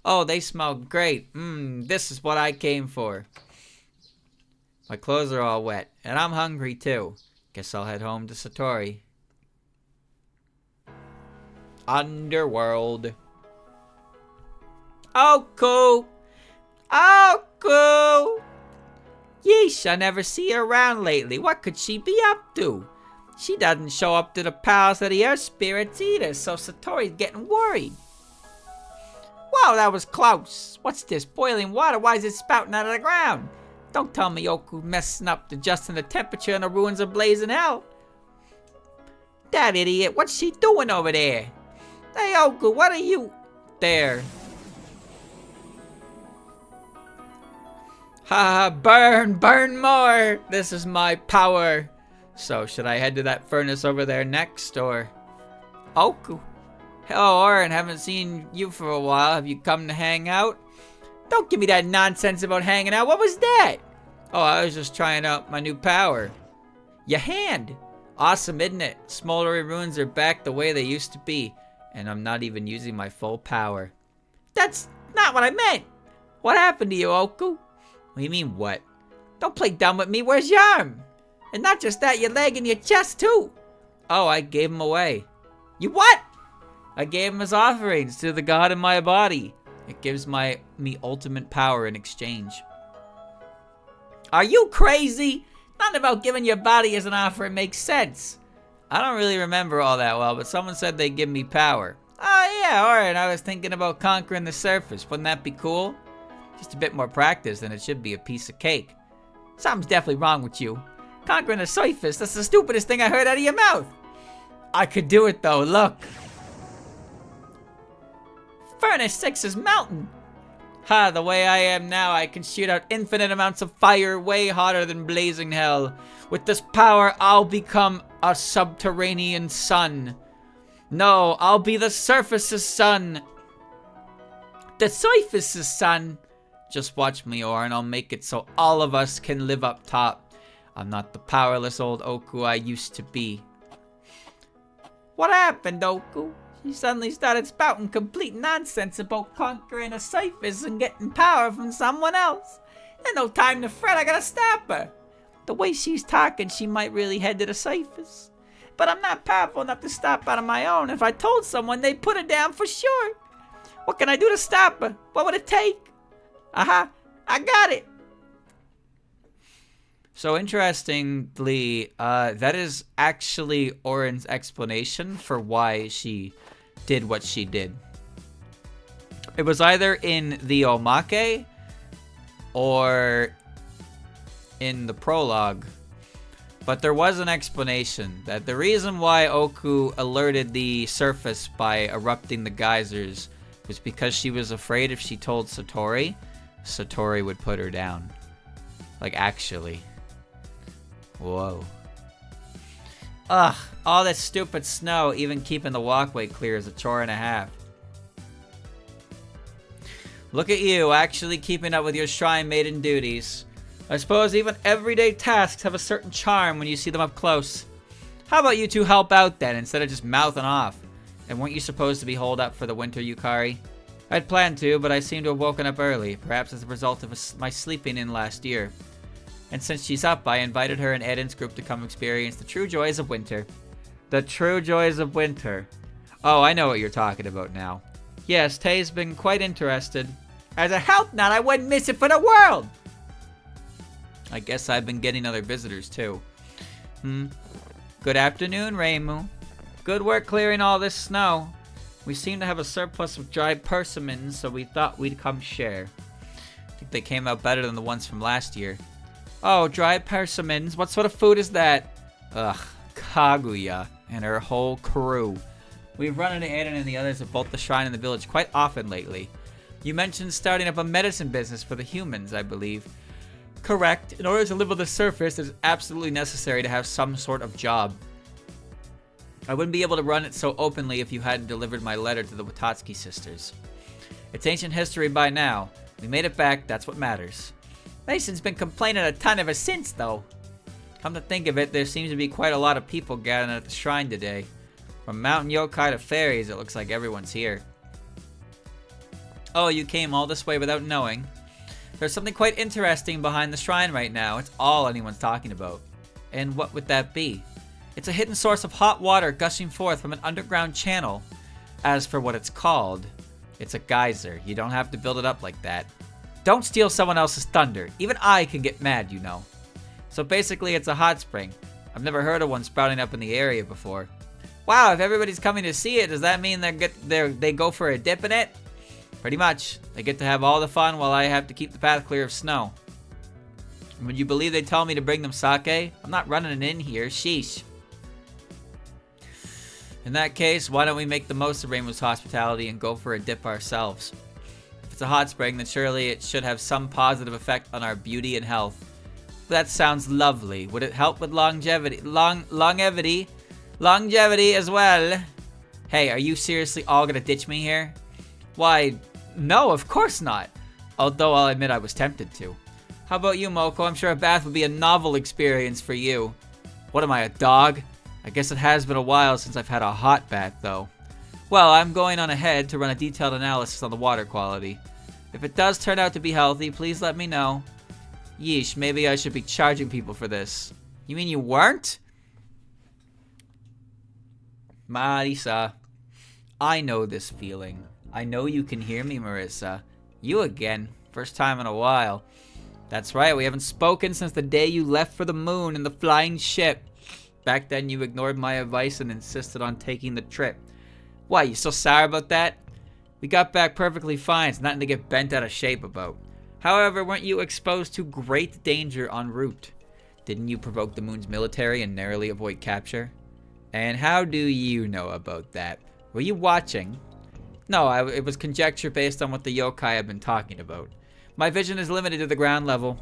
Oh, they smell great. This is what I came for. My clothes are all wet, and I'm hungry too. Guess I'll head home to Satori. Underworld. Oh, cool. Oh, cool. Yeesh, I never see her around lately. What could she be up to? She doesn't show up to the palace of the earth spirits either, so Satori's getting worried. Wow, that was close. What's this, boiling water? Why is it spouting out of the ground? Don't tell me Oku's messing up adjusting the temperature in the ruins of blazing hell. That idiot, what's she doing over there? Hey, Oku, what are you... There. Ha, burn, burn more. This is my power. So, should I head to that furnace over there next, or... Oku. Hello, Oren, haven't seen you for a while. Have you come to hang out? Don't give me that nonsense about hanging out. What was that? Oh, I was just trying out my new power. Your hand. Awesome, isn't it? Smoldering ruins are back the way they used to be. And I'm not even using my full power. That's not what I meant. What happened to you, Oku? What do you mean, what? Don't play dumb with me. Where's your arm? And not just that, your leg and your chest, too. Oh, I gave him away. You what? I gave him as offerings to the god in my body. It gives me ultimate power in exchange. Are you crazy? Nothing about giving your body as an offering makes sense. I don't really remember all that well, but someone said they'd give me power. Oh yeah, alright, I was thinking about conquering the surface. Wouldn't that be cool? Just a bit more practice and it should be a piece of cake. Something's definitely wrong with you. Conquering the surface, that's the stupidest thing I heard out of your mouth. I could do it though, look. Furnace 6 is melting. Ha, the way I am now, I can shoot out infinite amounts of fire way hotter than blazing hell. With this power, I'll become a subterranean sun. No, I'll be the surface's sun. The surface's sun. Just watch me, or and I'll make it so all of us can live up top. I'm not the powerless old Oku I used to be. What happened, Oku? She suddenly started spouting complete nonsense about conquering a surface and getting power from someone else. There's no time to fret, I gotta stop her. The way she's talking, she might really head to the surface. But I'm not powerful enough to stop her on my own. If I told someone, they'd put her down for sure. What can I do to stop her? What would it take? Aha, I got it. So interestingly, that is actually Oren's explanation for why she did what she did. It was either in the Omake or in the prologue But there was an explanation that the reason why Oku alerted the surface by erupting the geysers was because she was afraid if she told Satori, Satori would put her down. Like, actually. Whoa. Ugh, all this stupid snow, even keeping the walkway clear, is a chore and a half. Look at you, actually keeping up with your Shrine Maiden duties. I suppose even everyday tasks have a certain charm when you see them up close. How about you two help out then, instead of just mouthing off? And weren't you supposed to be holed up for the winter, Yukari? I'd planned to, but I seem to have woken up early, perhaps as a result of my sleeping in last year. And since she's up, I invited her and Eden's group to come experience the true joys of winter. The true joys of winter. Oh, I know what you're talking about now. Yes, Tay's been quite interested. As a health nut, I wouldn't miss it for the world! I guess I've been getting other visitors, too. Good afternoon, Reimu. Good work clearing all this snow. We seem to have a surplus of dried persimmons, so we thought we'd come share. I think they came out better than the ones from last year. Oh, dried persimmons? What sort of food is that? Ugh, Kaguya and her whole crew. We've run into Aiden and the others at both the shrine and the village quite often lately. You mentioned starting up a medicine business for the humans, I believe. Correct. In order to live on the surface, it's absolutely necessary to have some sort of job. I wouldn't be able to run it so openly if you hadn't delivered my letter to the Watatsuki sisters. It's ancient history by now. We made it back, that's what matters. Mason's been complaining a ton ever since, though. Come to think of it, there seems to be quite a lot of people gathering at the shrine today. From mountain yokai to fairies, it looks like everyone's here. Oh, you came all this way without knowing? There's something quite interesting behind the shrine right now. It's all anyone's talking about. And what would that be? It's a hidden source of hot water gushing forth from an underground channel. As for what it's called, it's a geyser. You don't have to build it up like that. Don't steal someone else's thunder. Even I can get mad, you know. So basically, it's a hot spring. I've never heard of one sprouting up in the area before. Wow, if everybody's coming to see it, does that mean they go for a dip in it? Pretty much. They get to have all the fun while I have to keep the path clear of snow. And would you believe they tell me to bring them sake? I'm not running it in here. Sheesh. In that case, why don't we make the most of Reimu's hospitality and go for a dip ourselves? If it's a hot spring, then surely it should have some positive effect on our beauty and health. That sounds lovely. Would it help with longevity? Longevity as well. Hey, are you seriously all gonna ditch me here? Why, no, of course not. Although I'll admit I was tempted to. How about you, Moko? I'm sure a bath would be a novel experience for you. What am I, a dog? I guess it has been a while since I've had a hot bath, though. Well, I'm going on ahead to run a detailed analysis on the water quality. If it does turn out to be healthy, please let me know. Yeesh, maybe I should be charging people for this. You mean you weren't? Marisa, I know this feeling. I know you can hear me, Marissa. You again. First time in a while. That's right, we haven't spoken since the day you left for the moon in the flying ship. Back then you ignored my advice and insisted on taking the trip. Why, you so sour about that? We got back perfectly fine, it's nothing to get bent out of shape about. However, weren't you exposed to great danger en route? Didn't you provoke the moon's military and narrowly avoid capture? And how do you know about that? Were you watching? No, it was conjecture based on what the yokai have been talking about. My vision is limited to the ground level.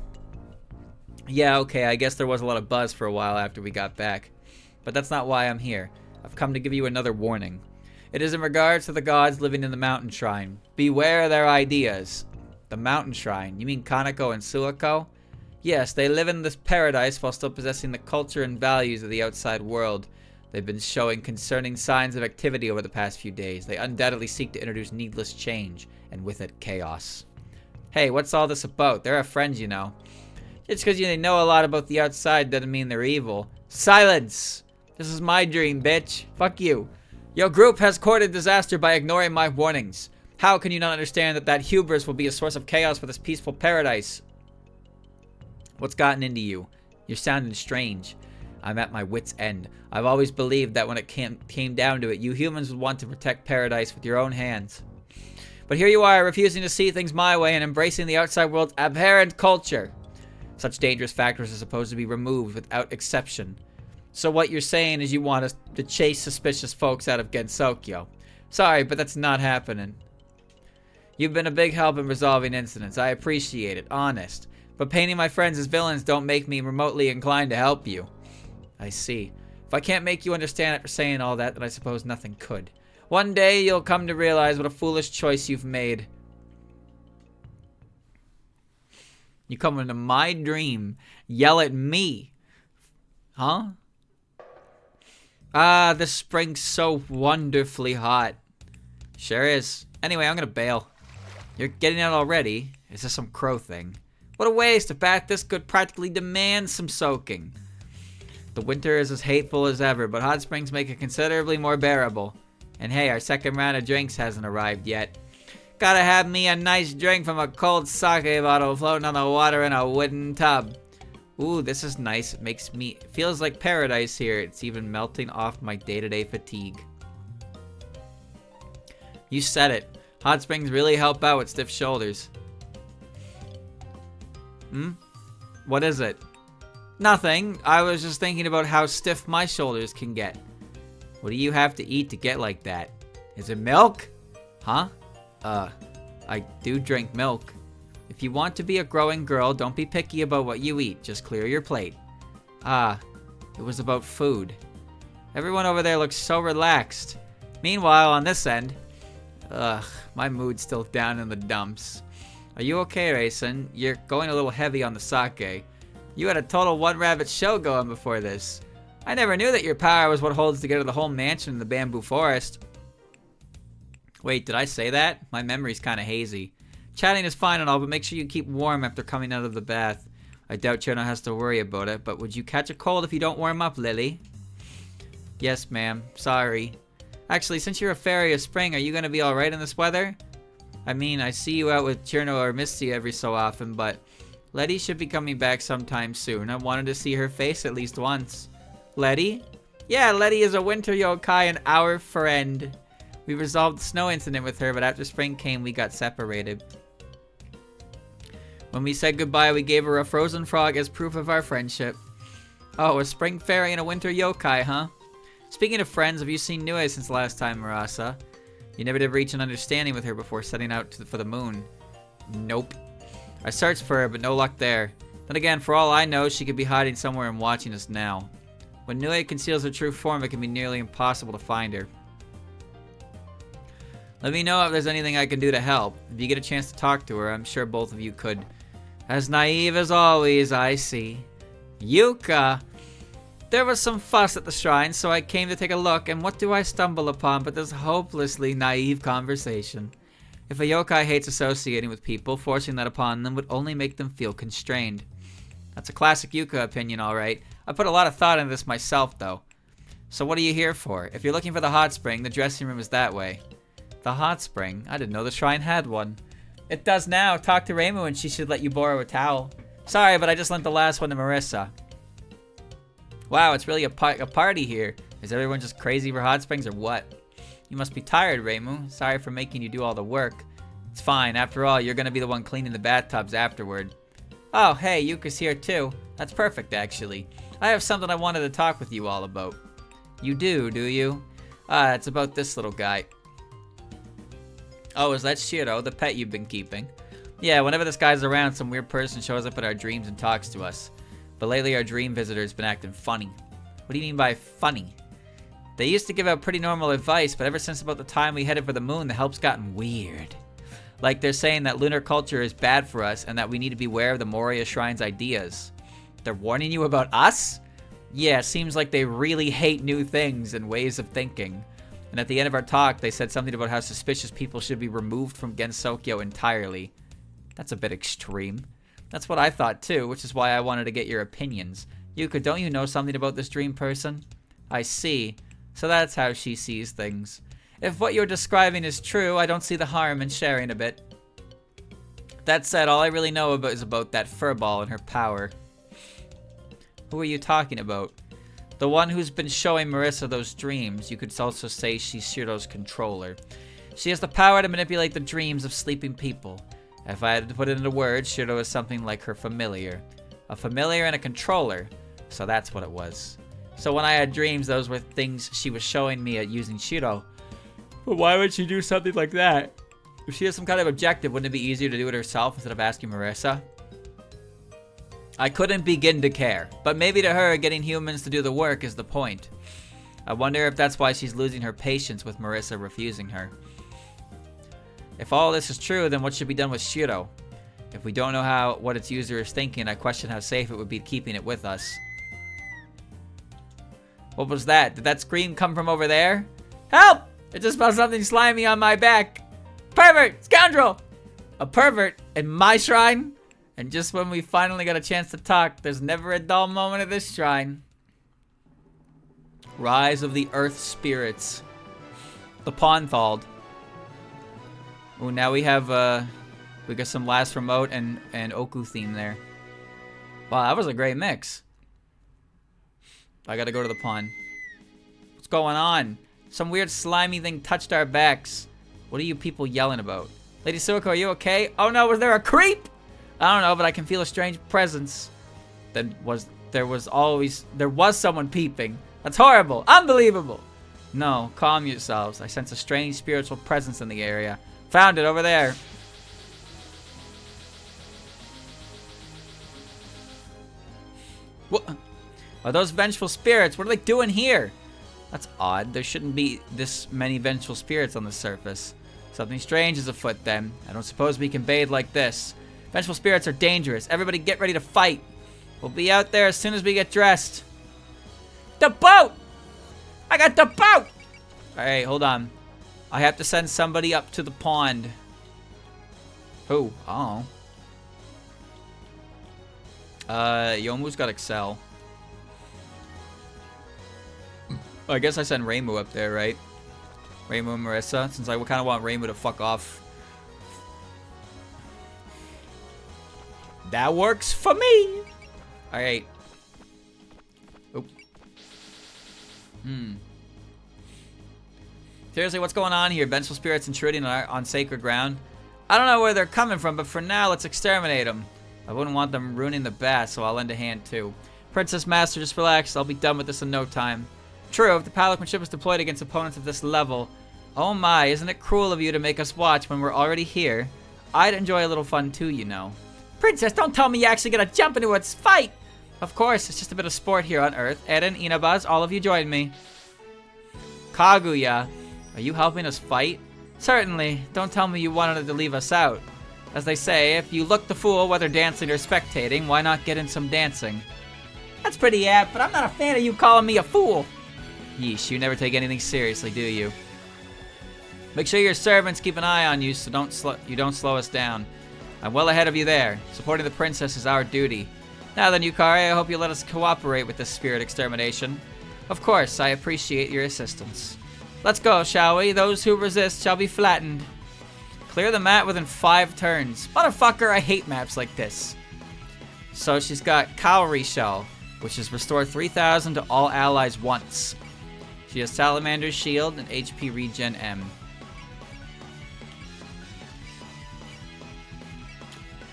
Yeah, okay, I guess there was a lot of buzz for a while after we got back. But that's not why I'm here. I've come to give you another warning. It is in regards to the gods living in the mountain shrine. Beware their ideas. The mountain shrine? You mean Kaneko and Suako? Yes, they live in this paradise while still possessing the culture and values of the outside world. They've been showing concerning signs of activity over the past few days. They undoubtedly seek to introduce needless change, and with it, chaos. Hey, what's all this about? They're our friends, you know. Just because you know a lot about the outside doesn't mean they're evil. Silence! This is my dream, bitch. Fuck you. Your group has courted disaster by ignoring my warnings. How can you not understand that hubris will be a source of chaos for this peaceful paradise? What's gotten into you? You're sounding strange. I'm at my wit's end. I've always believed that when it came down to it, you humans would want to protect paradise with your own hands. But here you are, refusing to see things my way and embracing the outside world's aberrant culture. Such dangerous factors are supposed to be removed without exception. So what you're saying is you want us to chase suspicious folks out of Gensokyo. Sorry, but that's not happening. You've been a big help in resolving incidents. I appreciate it, honest. But painting my friends as villains don't make me remotely inclined to help you. I see. If I can't make you understand after saying all that, then I suppose nothing could. One day you'll come to realize what a foolish choice you've made. You come into my dream, yell at me. Huh? Ah, this spring's so wonderfully hot. Sure is. Anyway, I'm gonna bail. You're getting out already? Is this some crow thing? What a waste! A bath this good practically demands some soaking. The winter is as hateful as ever, but hot springs make it considerably more bearable. And hey, our second round of drinks hasn't arrived yet. Gotta have me a nice drink from a cold sake bottle floating on the water in a wooden tub. Ooh, this is nice. It feels like paradise here. It's even melting off my day-to-day fatigue. You said it. Hot springs really help out with stiff shoulders. What is it? Nothing. I was just thinking about how stiff my shoulders can get. What do you have to eat to get like that? Is it milk? Huh? I do drink milk. If you want to be a growing girl, don't be picky about what you eat. Just clear your plate. Ah, it was about food. Everyone over there looks so relaxed. Meanwhile, on this end... Ugh, my mood's still down in the dumps. Are you okay, Raisin? You're going a little heavy on the sake. You had a total one-rabbit show going before this. I never knew that your power was what holds together the whole mansion in the bamboo forest. Wait, did I say that? My memory's kinda hazy. Chatting is fine and all, but make sure you keep warm after coming out of the bath. I doubt Cherno has to worry about it, but would you catch a cold if you don't warm up, Lily? Yes, ma'am. Sorry. Actually, since you're a fairy of spring, are you gonna be alright in this weather? I mean, I see you out with Cherno or Misty every so often, but Letty should be coming back sometime soon. I wanted to see her face at least once. Letty? Yeah, Letty is a winter yokai and our friend. We resolved the snow incident with her, but after spring came, we got separated. When we said goodbye, we gave her a frozen frog as proof of our friendship. Oh, a spring fairy and a winter yokai, huh? Speaking of friends, have you seen Nue since last time, Marasa? You never did reach an understanding with her before setting out for the moon. Nope. I searched for her, but no luck there. Then again, for all I know, she could be hiding somewhere and watching us now. When Nue conceals her true form, it can be nearly impossible to find her. Let me know if there's anything I can do to help. If you get a chance to talk to her, I'm sure both of you could. As naive as always, I see. Yuka! There was some fuss at the shrine, so I came to take a look, and what do I stumble upon but this hopelessly naive conversation? If a yokai hates associating with people, forcing that upon them would only make them feel constrained. That's a classic Yuka opinion, alright. I put a lot of thought into this myself, though. So what are you here for? If you're looking for the hot spring, the dressing room is that way. The hot spring? I didn't know the shrine had one. It does now. Talk to Reimu and she should let you borrow a towel. Sorry, but I just lent the last one to Marissa. Wow, it's really a party here. Is everyone just crazy for hot springs or what? You must be tired, Reimu. Sorry for making you do all the work. It's fine. After all, you're gonna be the one cleaning the bathtubs afterward. Oh, hey, Yuka's here too. That's perfect, actually. I have something I wanted to talk with you all about. You do you? It's about this little guy. Oh, is that Shiro, the pet you've been keeping? Yeah, whenever this guy's around, some weird person shows up in our dreams and talks to us. But lately our dream visitor's been acting funny. What do you mean by funny? They used to give out pretty normal advice, but ever since about the time we headed for the moon, the help's gotten weird. Like they're saying that lunar culture is bad for us and that we need to beware of the Moria Shrine's ideas. They're warning you about us? Yeah, it seems like they really hate new things and ways of thinking. And at the end of our talk, they said something about how suspicious people should be removed from Gensokyo entirely. That's a bit extreme. That's what I thought too, which is why I wanted to get your opinions. Yuka, don't you know something about this dream person? I see. So that's how she sees things. If what you're describing is true, I don't see the harm in sharing a bit. That said, all I really know about is about that furball and her power. Who are you talking about? The one who's been showing Marissa those dreams. You could also say she's Shiro's controller. She has the power to manipulate the dreams of sleeping people. If I had to put it into words, Shiro is something like her familiar. A familiar and a controller. So that's what it was. So when I had dreams, those were things she was showing me at using Shiro. But why would she do something like that? If she has some kind of objective, wouldn't it be easier to do it herself instead of asking Marissa? I couldn't begin to care. But maybe to her, getting humans to do the work is the point. I wonder if that's why she's losing her patience with Marissa refusing her. If all this is true, then what should be done with Shiro? If we don't know what its user is thinking, I question how safe it would be keeping it with us. What was that? Did that scream come from over there? Help! I just felt something slimy on my back. Pervert! Scoundrel! A pervert in my shrine? And just when we finally got a chance to talk, there's never a dull moment at this shrine. Rise of the Earth Spirits. The Pawn thawed. Oh, now we have, we got some Last Remote and Oku theme there. Wow, that was a great mix. I gotta go to the pawn. What's going on? Some weird slimy thing touched our backs. What are you people yelling about? Lady Suiko, are you okay? Oh no, was there a creep? I don't know, but I can feel a strange presence. There was someone peeping. That's horrible. Unbelievable. No, calm yourselves. I sense a strange spiritual presence in the area. Found it over there. What? Are those vengeful spirits? What are they doing here? That's odd. There shouldn't be this many vengeful spirits on the surface. Something strange is afoot then. I don't suppose we can bathe like this. Vengeful spirits are dangerous. Everybody get ready to fight. We'll be out there as soon as we get dressed. The boat! I got the boat! Alright, hold on. I have to send somebody up to the pond. Who? Oh. Yomu's got Excel. I guess I send Reimu up there, right? Reimu and Marissa, since I kind of want Reimu to fuck off. That works for me! Alright. Oop. Seriously, what's going on here? Vengeful spirits intruding on sacred ground? I don't know where they're coming from, but for now, let's exterminate them. I wouldn't want them ruining the bath, so I'll lend a hand too. Princess Master, just relax. I'll be done with this in no time. True, if the paladinship is deployed against opponents of this level. Oh my, isn't it cruel of you to make us watch when we're already here? I'd enjoy a little fun too, you know. Princess, don't tell me you actually gonna jump into a fight! Of course, it's just a bit of sport here on Earth. Eden, Inabaz, all of you join me. Kaguya, are you helping us fight? Certainly. Don't tell me you wanted to leave us out. As they say, if you look the fool, whether dancing or spectating, why not get in some dancing? That's pretty apt, but I'm not a fan of you calling me a fool. Yeesh, you never take anything seriously, do you? Make sure your servants keep an eye on you so you don't slow us down. I'm well ahead of you there. Supporting the princess is our duty. Now then, Yukari, I hope you let us cooperate with this spirit extermination. Of course, I appreciate your assistance. Let's go, shall we? Those who resist shall be flattened. Clear the map within 5 turns. Motherfucker, I hate maps like this. So she's got Cowrie Shell, which is restore 3,000 to all allies once. She has Salamander's Shield and HP Regen M.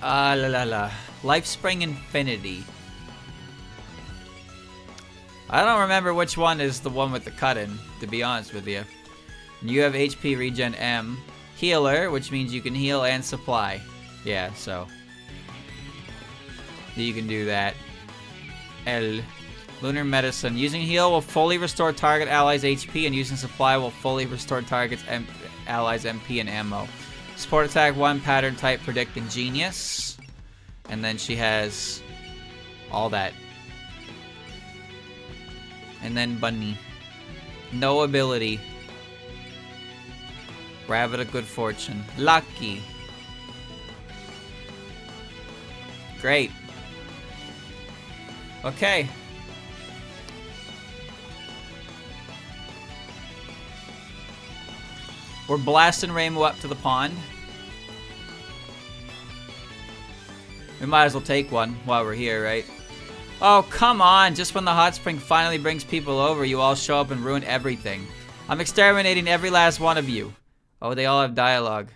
Lifespring Infinity. I don't remember which one is the one with the cut-in, to be honest with you. You have HP Regen M. Healer, which means you can heal and supply. Yeah, so you can do that. L. Lunar Medicine. Using heal will fully restore target allies' HP, and using supply will fully restore target's allies' MP and ammo. Support attack 1, pattern type, predict, and genius. And then she has all that. And then Bunny. No ability. Rabbit of good fortune. Lucky. Great. Okay. We're blasting Reimu up to the pond. We might as well take one while we're here, right? Oh, come on. Just when the hot spring finally brings people over, you all show up and ruin everything. I'm exterminating every last one of you. Oh, they all have dialogue.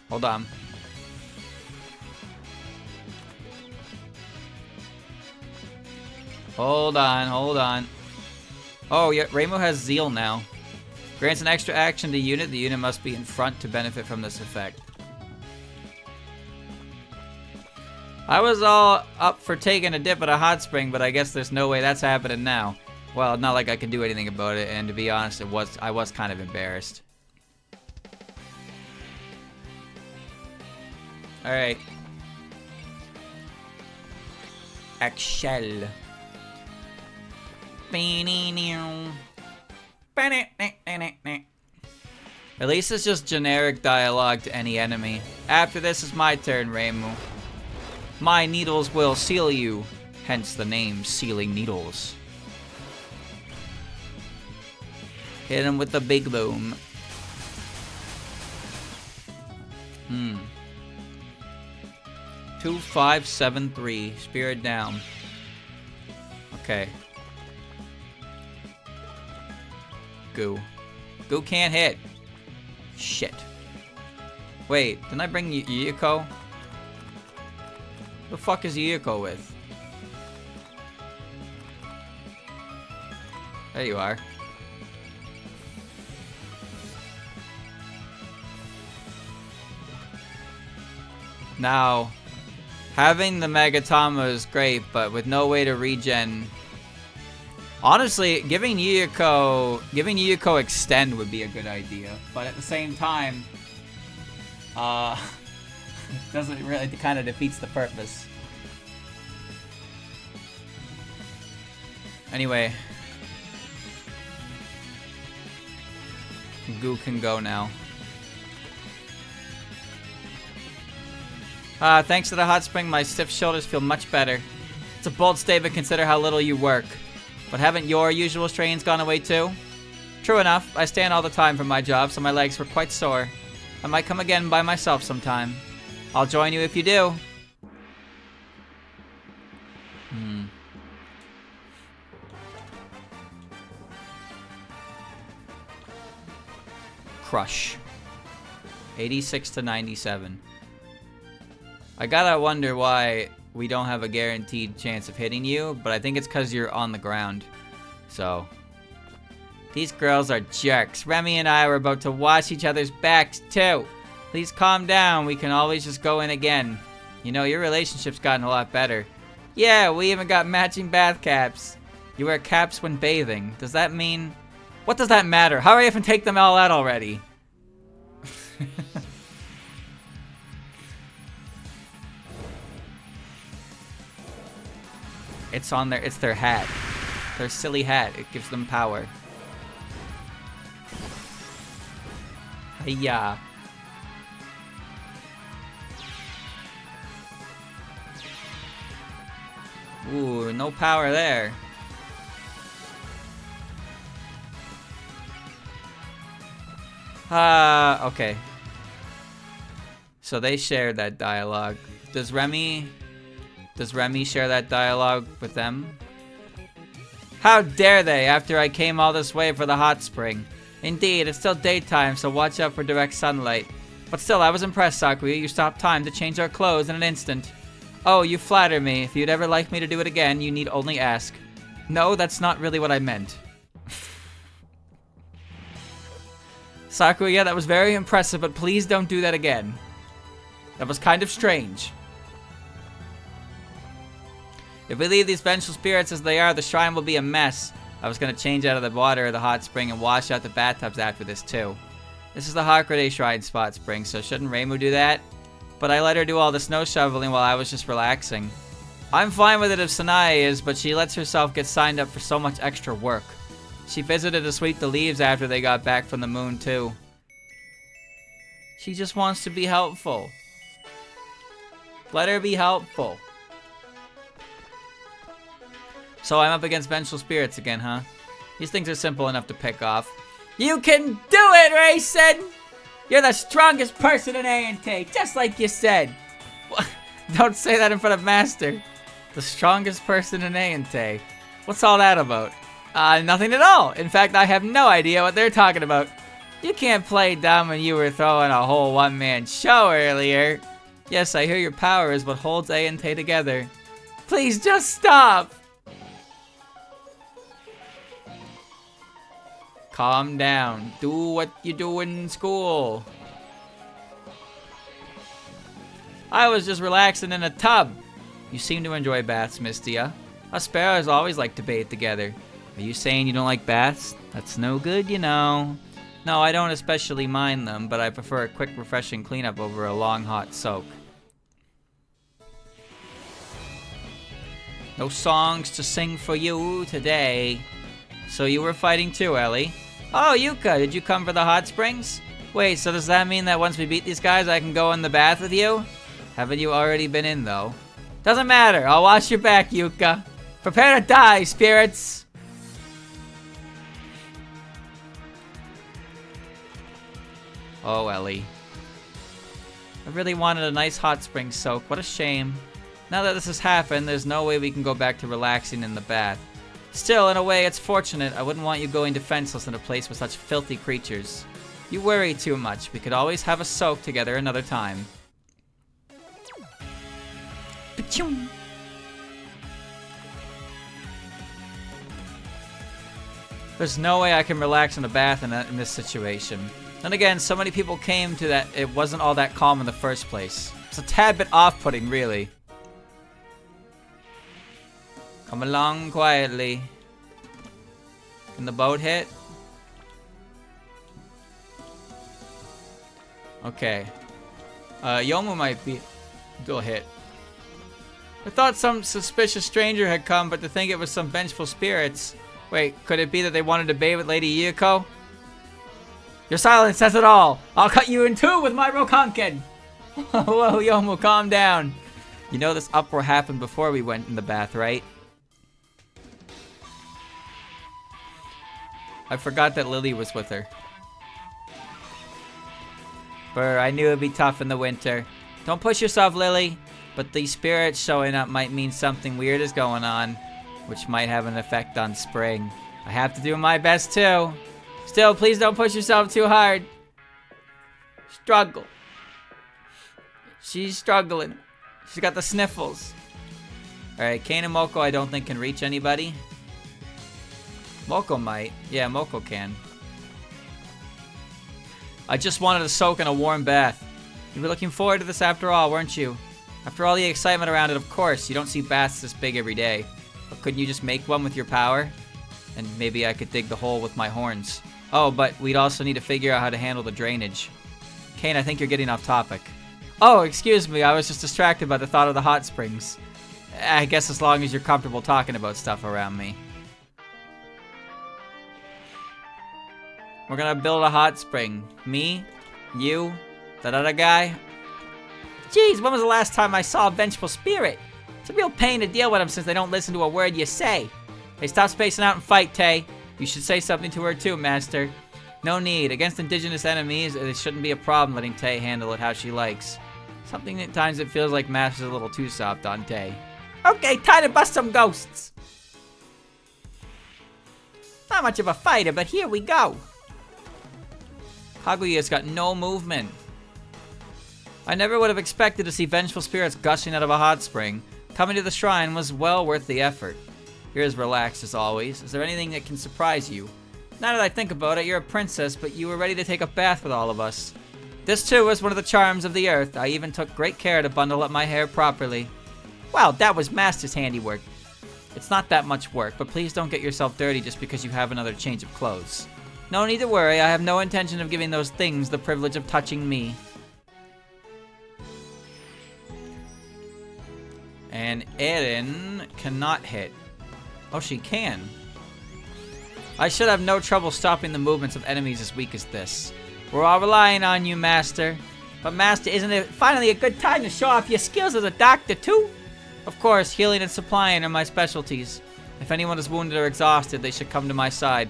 Hold on. Hold on, hold on. Oh, yeah, Rainbow has Zeal now. Grants an extra action to unit. The unit must be in front to benefit from this effect. I was all up for taking a dip at a hot spring, but I guess there's no way that's happening now. Well, not like I can do anything about it, and to be honest, I was kind of embarrassed. Alright. Excel. At least it's just generic dialogue to any enemy. After this is my turn, Reimu. My needles will seal you, hence the name Sealing Needles. Hit him with the big boom. 2573. Spirit down. Okay. Goo. Goo can't hit. Shit. Wait, didn't I bring Yuyuko? The fuck is Yuyuko with? There you are. Now, having the Megatama is great, but with no way to regen. Honestly, giving Yuyuko extend would be a good idea, but at the same time, doesn't really, it kind of defeats the purpose. Anyway, Goo can go now. Thanks to the hot spring, my stiff shoulders feel much better. It's a bold statement, consider how little you work. But haven't your usual strains gone away too? True enough, I stand all the time for my job, so my legs were quite sore. I might come again by myself sometime. I'll join you if you do. Crush. 86 to 97. I gotta wonder why we don't have a guaranteed chance of hitting you, but I think it's because you're on the ground. So, these girls are jerks. Remy and I were about to wash each other's backs too. Please calm down. We can always just go in again. You know, your relationship's gotten a lot better. Yeah, we even got matching bath caps. You wear caps when bathing. Does that mean... What does that matter? Hurry up and take them all out already. It's on their, it's their hat. Their silly hat. It gives them power. Hiya. Ooh, no power there. Okay. So they share that dialogue. Does Remy share that dialogue with them? How dare they, after I came all this way for the hot spring. Indeed, it's still daytime, so watch out for direct sunlight. But still, I was impressed, Sakuya. You stopped time to change our clothes in an instant. Oh, you flatter me. If you'd ever like me to do it again, you need only ask. No, that's not really what I meant. Sakuya, that was very impressive, but please don't do that again. That was kind of strange. If we leave these vengeful spirits as they are, the shrine will be a mess. I was going to change out of the water of the hot spring and wash out the bathtubs after this too. This is the Hakurei Shrine spot spring, so shouldn't Reimu do that? But I let her do all the snow shoveling while I was just relaxing. I'm fine with it if Sanae is, but she lets herself get signed up for so much extra work. She visited to sweep the leaves after they got back from the moon too. She just wants to be helpful. Let her be helpful. So I'm up against vengeful spirits again, huh? These things are simple enough to pick off. You can do it, Rayson! You're the strongest person in A&T, just like you said. Don't say that in front of Master. The strongest person in A&T. What's all that about? Nothing at all. In fact, I have no idea what they're talking about. You can't play dumb when you were throwing a whole one-man show earlier. Yes, I hear your power is what holds A&T together. Please just stop! Calm down. Do what you do in school. I was just relaxing in a tub. You seem to enjoy baths, Mistia. Us sparrows always like to bathe together. Are you saying you don't like baths? That's no good, you know. No, I don't especially mind them, but I prefer a quick, refreshing cleanup over a long, hot soak. No songs to sing for you today. So you were fighting too, Ellie? Oh, Yuka, did you come for the hot springs? Wait, so does that mean that once we beat these guys, I can go in the bath with you? Haven't you already been in, though? Doesn't matter, I'll watch your back, Yuka. Prepare to die, spirits! Oh, Ellie. I really wanted a nice hot spring soak. What a shame. Now that this has happened, there's no way we can go back to relaxing in the bath. Still, in a way, it's fortunate. I wouldn't want you going defenseless in a place with such filthy creatures. You worry too much. We could always have a soak together another time. Pachoo! There's no way I can relax in a bath in this situation. Then again, so many people came to that it wasn't all that calm in the first place. It's a tad bit off-putting, really. Come along quietly. Can the boat hit? Okay. Yomu might be... They'll hit. I thought some suspicious stranger had come, but to think it was some vengeful spirits. Wait, could it be that they wanted to bathe with Lady Yuko? Your silence says it all! I'll cut you in two with my Rokonkin! Whoa, Yomu, calm down. You know this uproar happened before we went in the bath, right? I forgot that Lily was with her. Brr, I knew it'd be tough in the winter. Don't push yourself, Lily. But these spirits showing up might mean something weird is going on, which might have an effect on spring. I have to do my best too. Still, please don't push yourself too hard. Struggle. She's struggling. She's got the sniffles. Alright, Kane and Moko I don't think can reach anybody. Moko might. Yeah, Moko can. I just wanted to soak in a warm bath. You were looking forward to this after all, weren't you? After all the excitement around it, of course. You don't see baths this big every day. But couldn't you just make one with your power? And maybe I could dig the hole with my horns. Oh, but we'd also need to figure out how to handle the drainage. Kane, I think you're getting off topic. Oh, excuse me. I was just distracted by the thought of the hot springs. I guess as long as you're comfortable talking about stuff around me. We're gonna build a hot spring. Me, you, that other guy. Jeez, when was the last time I saw a vengeful spirit? It's a real pain to deal with them since they don't listen to a word you say. Hey, stop spacing out and fight, Tay. You should say something to her too, Master. No need. Against indigenous enemies, it shouldn't be a problem letting Tay handle it how she likes. Something at times it feels like Master's a little too soft on Tay. Okay, time to bust some ghosts. Not much of a fighter, but here we go. Kaguya's got no movement. I never would have expected to see vengeful spirits gushing out of a hot spring. Coming to the shrine was well worth the effort. You're as relaxed as always. Is there anything that can surprise you? Now that I think about it, you're a princess, but you were ready to take a bath with all of us. This too was one of the charms of the earth. I even took great care to bundle up my hair properly. Wow, that was Master's handiwork. It's not that much work, but please don't get yourself dirty just because you have another change of clothes. No need to worry, I have no intention of giving those things the privilege of touching me. And Erin cannot hit. Oh, she can. I should have no trouble stopping the movements of enemies as weak as this. We're all relying on you, Master. But Master, isn't it finally a good time to show off your skills as a doctor, too? Of course, healing and supplying are my specialties. If anyone is wounded or exhausted, they should come to my side.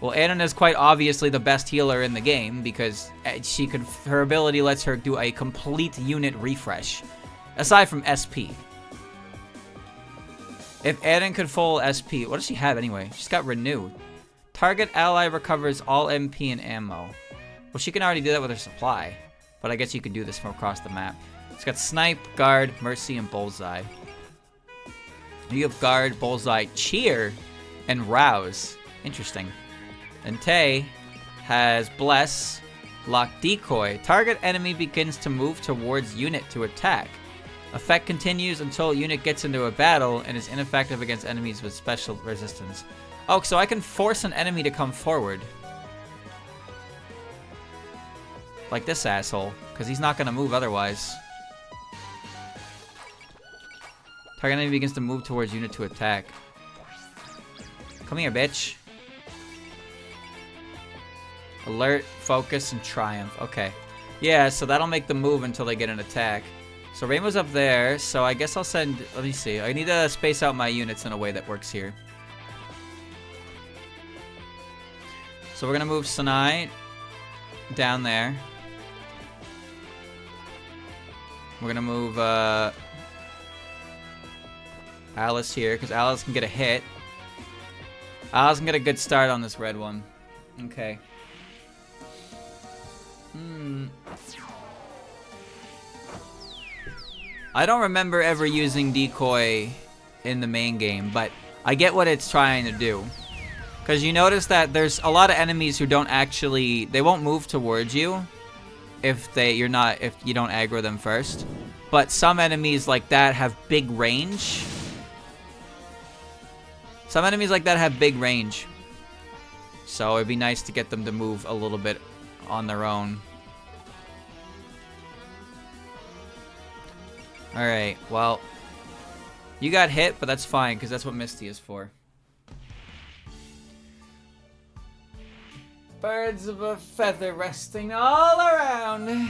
Well, Erin is quite obviously the best healer in the game because her ability lets her do a complete unit refresh, aside from SP. If Erin could full SP, what does she have anyway? She's got Renew. Target ally recovers all MP and ammo. Well, she can already do that with her supply, but I guess you can do this from across the map. It's got Snipe, Guard, Mercy, and Bullseye. You have Guard, Bullseye, Cheer. and rouse. Interesting. And Tay has bless, lock decoy. Target enemy begins to move towards unit to attack. Effect continues until unit gets into a battle and is ineffective against enemies with special resistance. Oh, so I can force an enemy to come forward. Like this asshole, because he's not going to move otherwise. Target enemy begins to move towards unit to attack. Come here, bitch. Alert, focus, and triumph. Okay. Yeah, so that'll make them move until they get an attack. So Rainbow's up there, so I guess I'll send... Let me see. I need to space out my units in a way that works here. So we're going to move Sanai down there. We're going to move Alice here, because Alice can get a hit. Alice can get a good start on this red one. Okay. I don't remember ever using decoy in the main game, but I get what it's trying to do. Because you notice that there's a lot of enemies who don't actually... They won't move towards you if you don't aggro them first. But some enemies like that have big range. Some enemies like that have big range. So it'd be nice to get them to move a little bit on their own. Alright, well, you got hit, but that's fine, because that's what Misty is for. Birds of a feather resting all around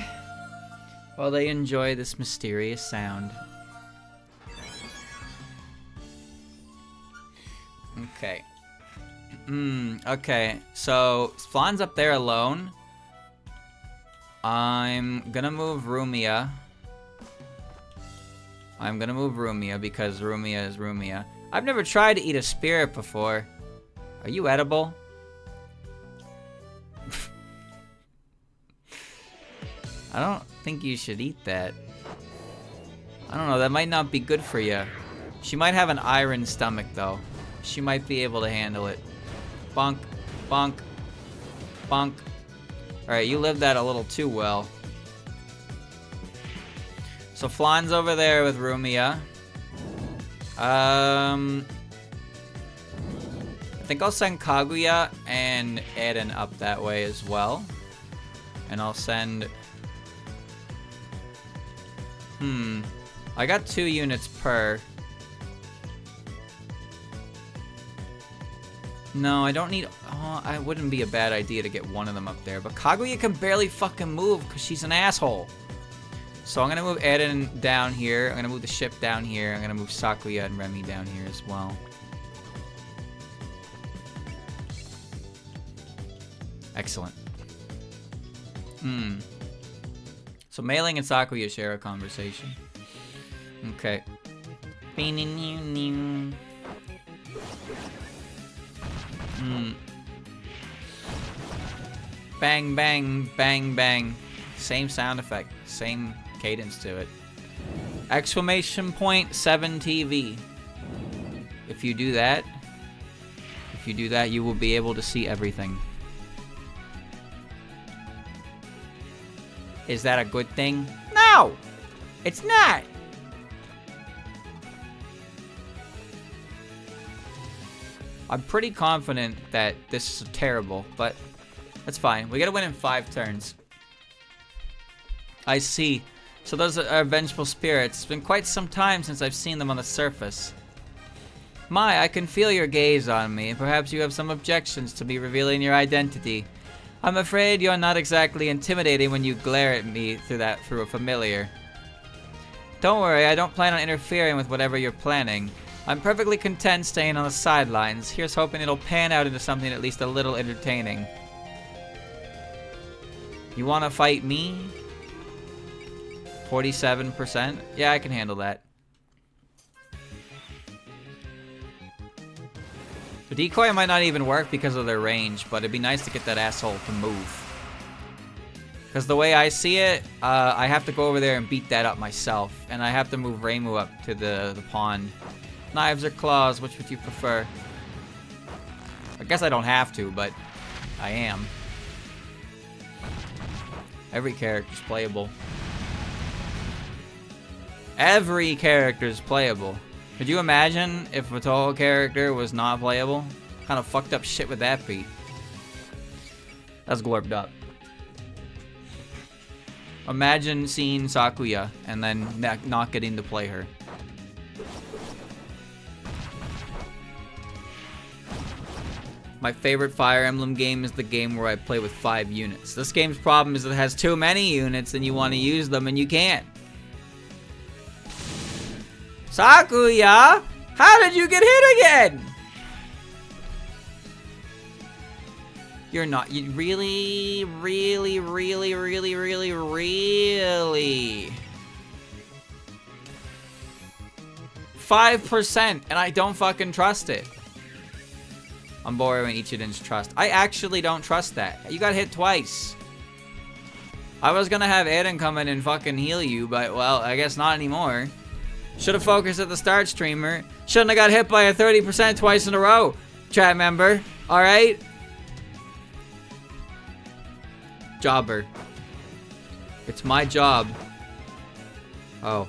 while they enjoy this mysterious sound. Okay. Okay, so Flan's up there alone. I'm gonna move Rumia. Because Rumia is Rumia. I've never tried to eat a spirit before. Are you edible? I don't think you should eat that. I don't know, that might not be good for you. She might have an iron stomach though. She might be able to handle it. Bonk, bonk, bonk. Alright, you lived that a little too well. So Flan's over there with Rumia. I think I'll send Kaguya and Eden up that way as well. And I'll send... I got 2 units per. No, I don't need... Oh, it wouldn't be a bad idea to get one of them up there. But Kaguya can barely fucking move because she's an asshole. So I'm going to move Eden down here. I'm going to move the ship down here. I'm going to move Sakuya and Remy down here as well. Excellent. So Mei-Ling and Sakuya share a conversation. Okay. Bang, bang, bang, bang. Same sound effect. Same cadence to it. Exclamation point 7 TV. If you do that, you will be able to see everything. Is that a good thing? No! It's not! I'm pretty confident that this is terrible, but that's fine. We gotta win in 5 turns. I see. So those are vengeful spirits. It's been quite some time since I've seen them on the surface. My, I can feel your gaze on me. Perhaps you have some objections to me revealing your identity. I'm afraid you're not exactly intimidating when you glare at me through a familiar. Don't worry, I don't plan on interfering with whatever you're planning. I'm perfectly content staying on the sidelines. Here's hoping it'll pan out into something at least a little entertaining. You wanna fight me? 47%? Yeah, I can handle that. The decoy might not even work because of their range, but it'd be nice to get that asshole to move. Because the way I see it, I have to go over there and beat that up myself. And I have to move Reimu up to the pond. Knives or claws, which would you prefer? guess I don't have to, but I am. Every character's playable. Every character's playable. Could you imagine if a Toho character was not playable? What kind of fucked up shit would that be? That's glorped up. Imagine seeing Sakuya and then not getting to play her. My favorite Fire Emblem game is the game where I play with 5 units. This game's problem is that it has too many units and you want to use them and you can't. Sakuya! How did you get hit again? You're not. You really? 5%, and I don't fucking trust it. I'm borrowing Ichiden's trust. I actually don't trust that. You got hit twice. I was gonna have Eren come in and fucking heal you, but, well, I guess not anymore. Should've focused at the start, streamer. Shouldn't have got hit by a 30% twice in a row, chat member. Alright? Jobber. It's my job. Oh.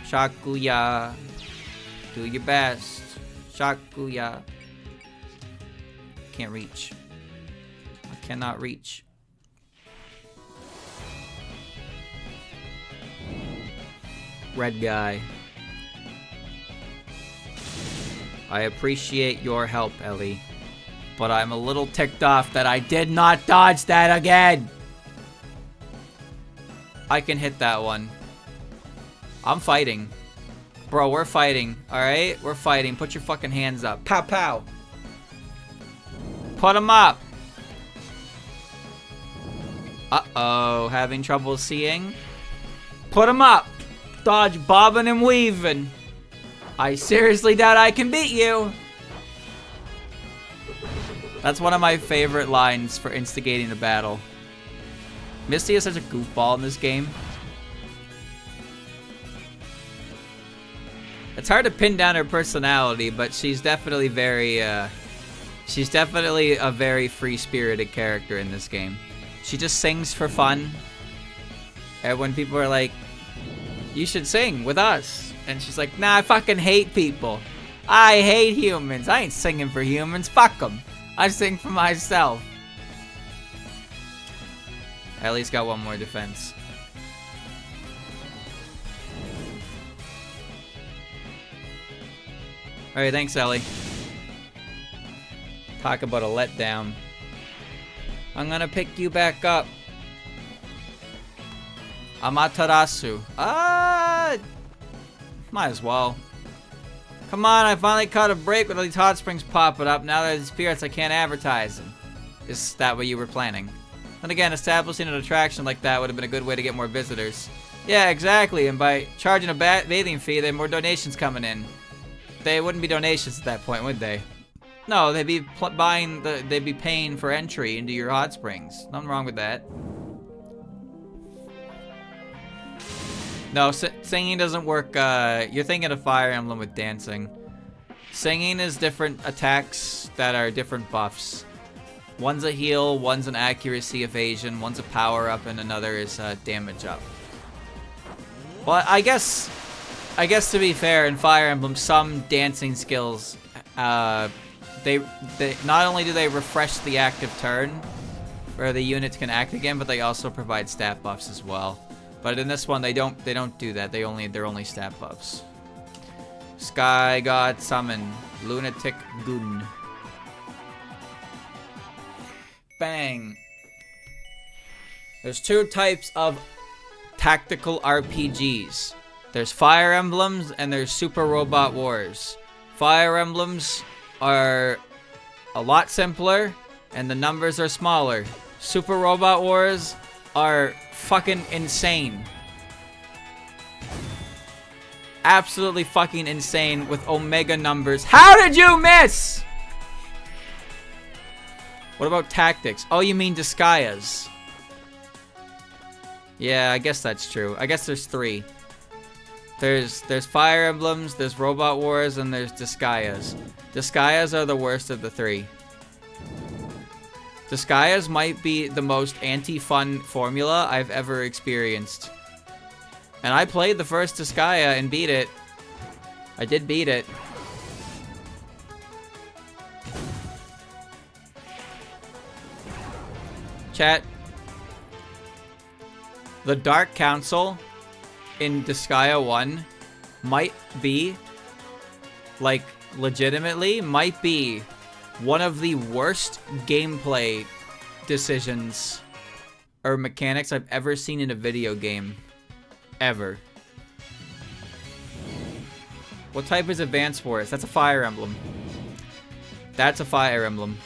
Sakuya. Do your best. Sakuya. Can't reach. I cannot reach. Red guy. I appreciate your help, Ellie. But I'm a little ticked off that I did not dodge that again. I can hit that one. I'm fighting. Bro, we're fighting. Alright? We're fighting. Put your fucking hands up. Pow pow. Put them up. Uh-oh. Having trouble seeing? Put them up. Dodge bobbing and weaving. I seriously doubt I can beat you. That's one of my favorite lines for instigating a battle. Misty is such a goofball in this game. It's hard to pin down her personality, but she's definitely very, she's definitely a very free-spirited character in this game. She just sings for fun. And when people are like, you should sing with us. And she's like, nah, I fucking hate people. I hate humans. I ain't singing for humans. Fuck them. I sing for myself. I at least got one more defense. Alright, thanks, Ellie. Talk about a letdown. I'm gonna pick you back up. Amaterasu. Might as well. Come on, I finally caught a break with all these hot springs popping up. Now that it's spirits, I can't advertise them. Is that what you were planning? Then again, establishing an attraction like that would have been a good way to get more visitors. Yeah, exactly. And by charging a bathing fee, there are more donations coming in. They wouldn't be donations at that point, would they? No, they'd be they'd be paying for entry into your hot springs. Nothing wrong with that. No, singing doesn't work. You're thinking of Fire Emblem with dancing. Singing is different attacks that are different buffs. One's a heal, one's an accuracy evasion, one's a power up, and another is damage up. Well, I guess to be fair, in Fire Emblem, some dancing skills, they not only do they refresh the active turn, where the units can act again, but they also provide stat buffs as well. But in this one, they don't do that. They're only stat buffs. Sky God Summon, Lunatic Goon. Bang. There's 2 types of tactical RPGs. There's Fire Emblems and there's Super Robot Wars. Fire Emblems are a lot simpler and the numbers are smaller. Super Robot Wars are fucking insane. Absolutely fucking insane with omega numbers. How did you miss? What about tactics? Oh, you mean Disgaeas. Yeah, I guess that's true. I guess there's 3. There's Fire Emblems, there's Robot Wars, and there's Disgaias. Disgaias are the worst of the three. Disgaias might be the most anti-fun formula I've ever experienced. And I played the first Disgaea and beat it. I did beat it. Chat. The Dark Council in Disgaea 1 might be, like, legitimately, might be one of the worst gameplay decisions or mechanics I've ever seen in a video game. Ever. What type is Advanced Force? That's a Fire Emblem. That's a Fire Emblem.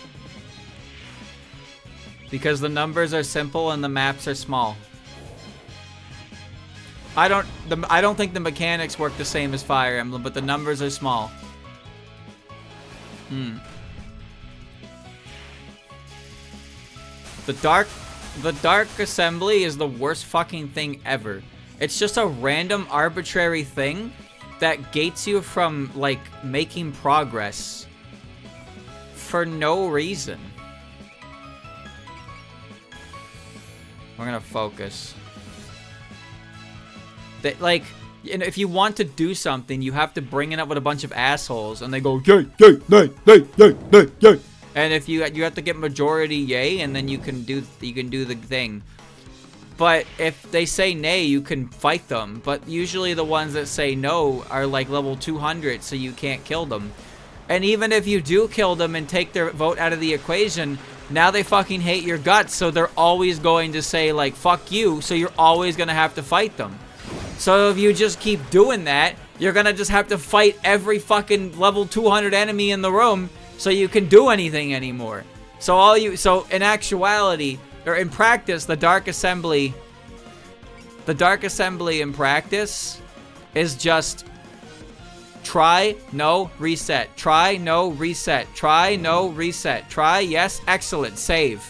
Because the numbers are simple and the maps are small. I don't think the mechanics work the same as Fire Emblem, but the numbers are small. The Dark Assembly is the worst fucking thing ever. It's just a random arbitrary thing that gates you from, like, making progress for no reason. We're gonna focus. That, like, if you want to do something, you have to bring it up with a bunch of assholes, and they go yay, yay, nay, nay, yay, nay, yay. And if you have to get majority yay, and then you can do the thing. But if they say nay, you can fight them. But usually the ones that say no are like level 200, so you can't kill them. And even if you do kill them and take their vote out of the equation, now they fucking hate your guts, so they're always going to say, like, fuck you, so you're always gonna have to fight them. So if you just keep doing that, you're gonna just have to fight every fucking level 200 enemy in the room so you can do anything anymore. So in actuality, or in practice, the Dark Assembly in practice is just try, no, reset. Try, no, reset. Try, no, reset. Try, yes, excellent, save.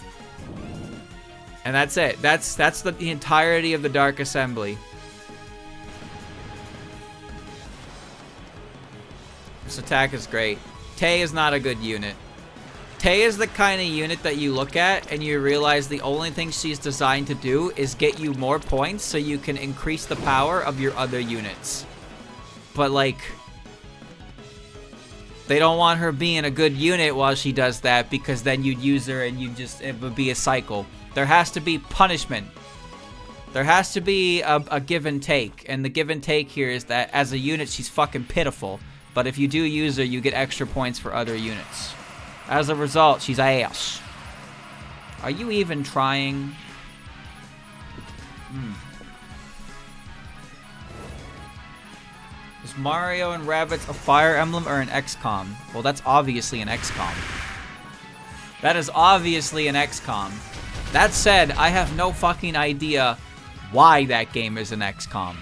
And that's it. That's the entirety of the Dark Assembly. This attack is great. Tay is not a good unit. Tay is the kind of unit that you look at and you realize the only thing she's designed to do is get you more points so you can increase the power of your other units. But, like, they don't want her being a good unit while she does that, because then you'd use her and it would be a cycle. There has to be punishment. There has to be a give and take. And the give and take here is that as a unit, she's fucking pitiful. But if you do use her, you get extra points for other units. As a result, she's ass. Are you even trying? Is Mario and Rabbids a Fire Emblem or an XCOM? Well, that's obviously an XCOM. That is obviously an XCOM. That said, I have no fucking idea why that game is an XCOM.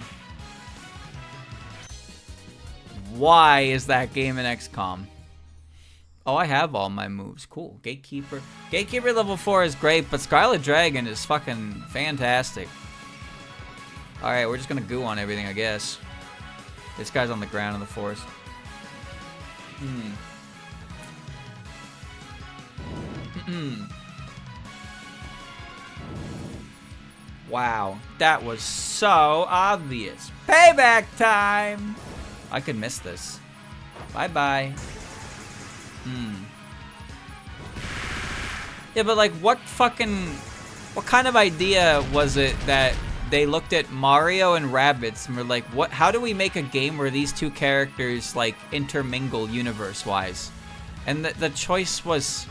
Why is that game an XCOM? Oh, I have all my moves. Cool. Gatekeeper. Gatekeeper level 4 is great, but Scarlet Dragon is fucking fantastic. Alright, we're just gonna goo on everything, I guess. This guy's on the ground in the forest. Wow, that was so obvious. Payback time! I could miss this. Bye-bye. Yeah, but like, what kind of idea was it that they looked at Mario and Rabbids and were like, how do we make a game where these two characters, like, intermingle universe-wise? And the choice was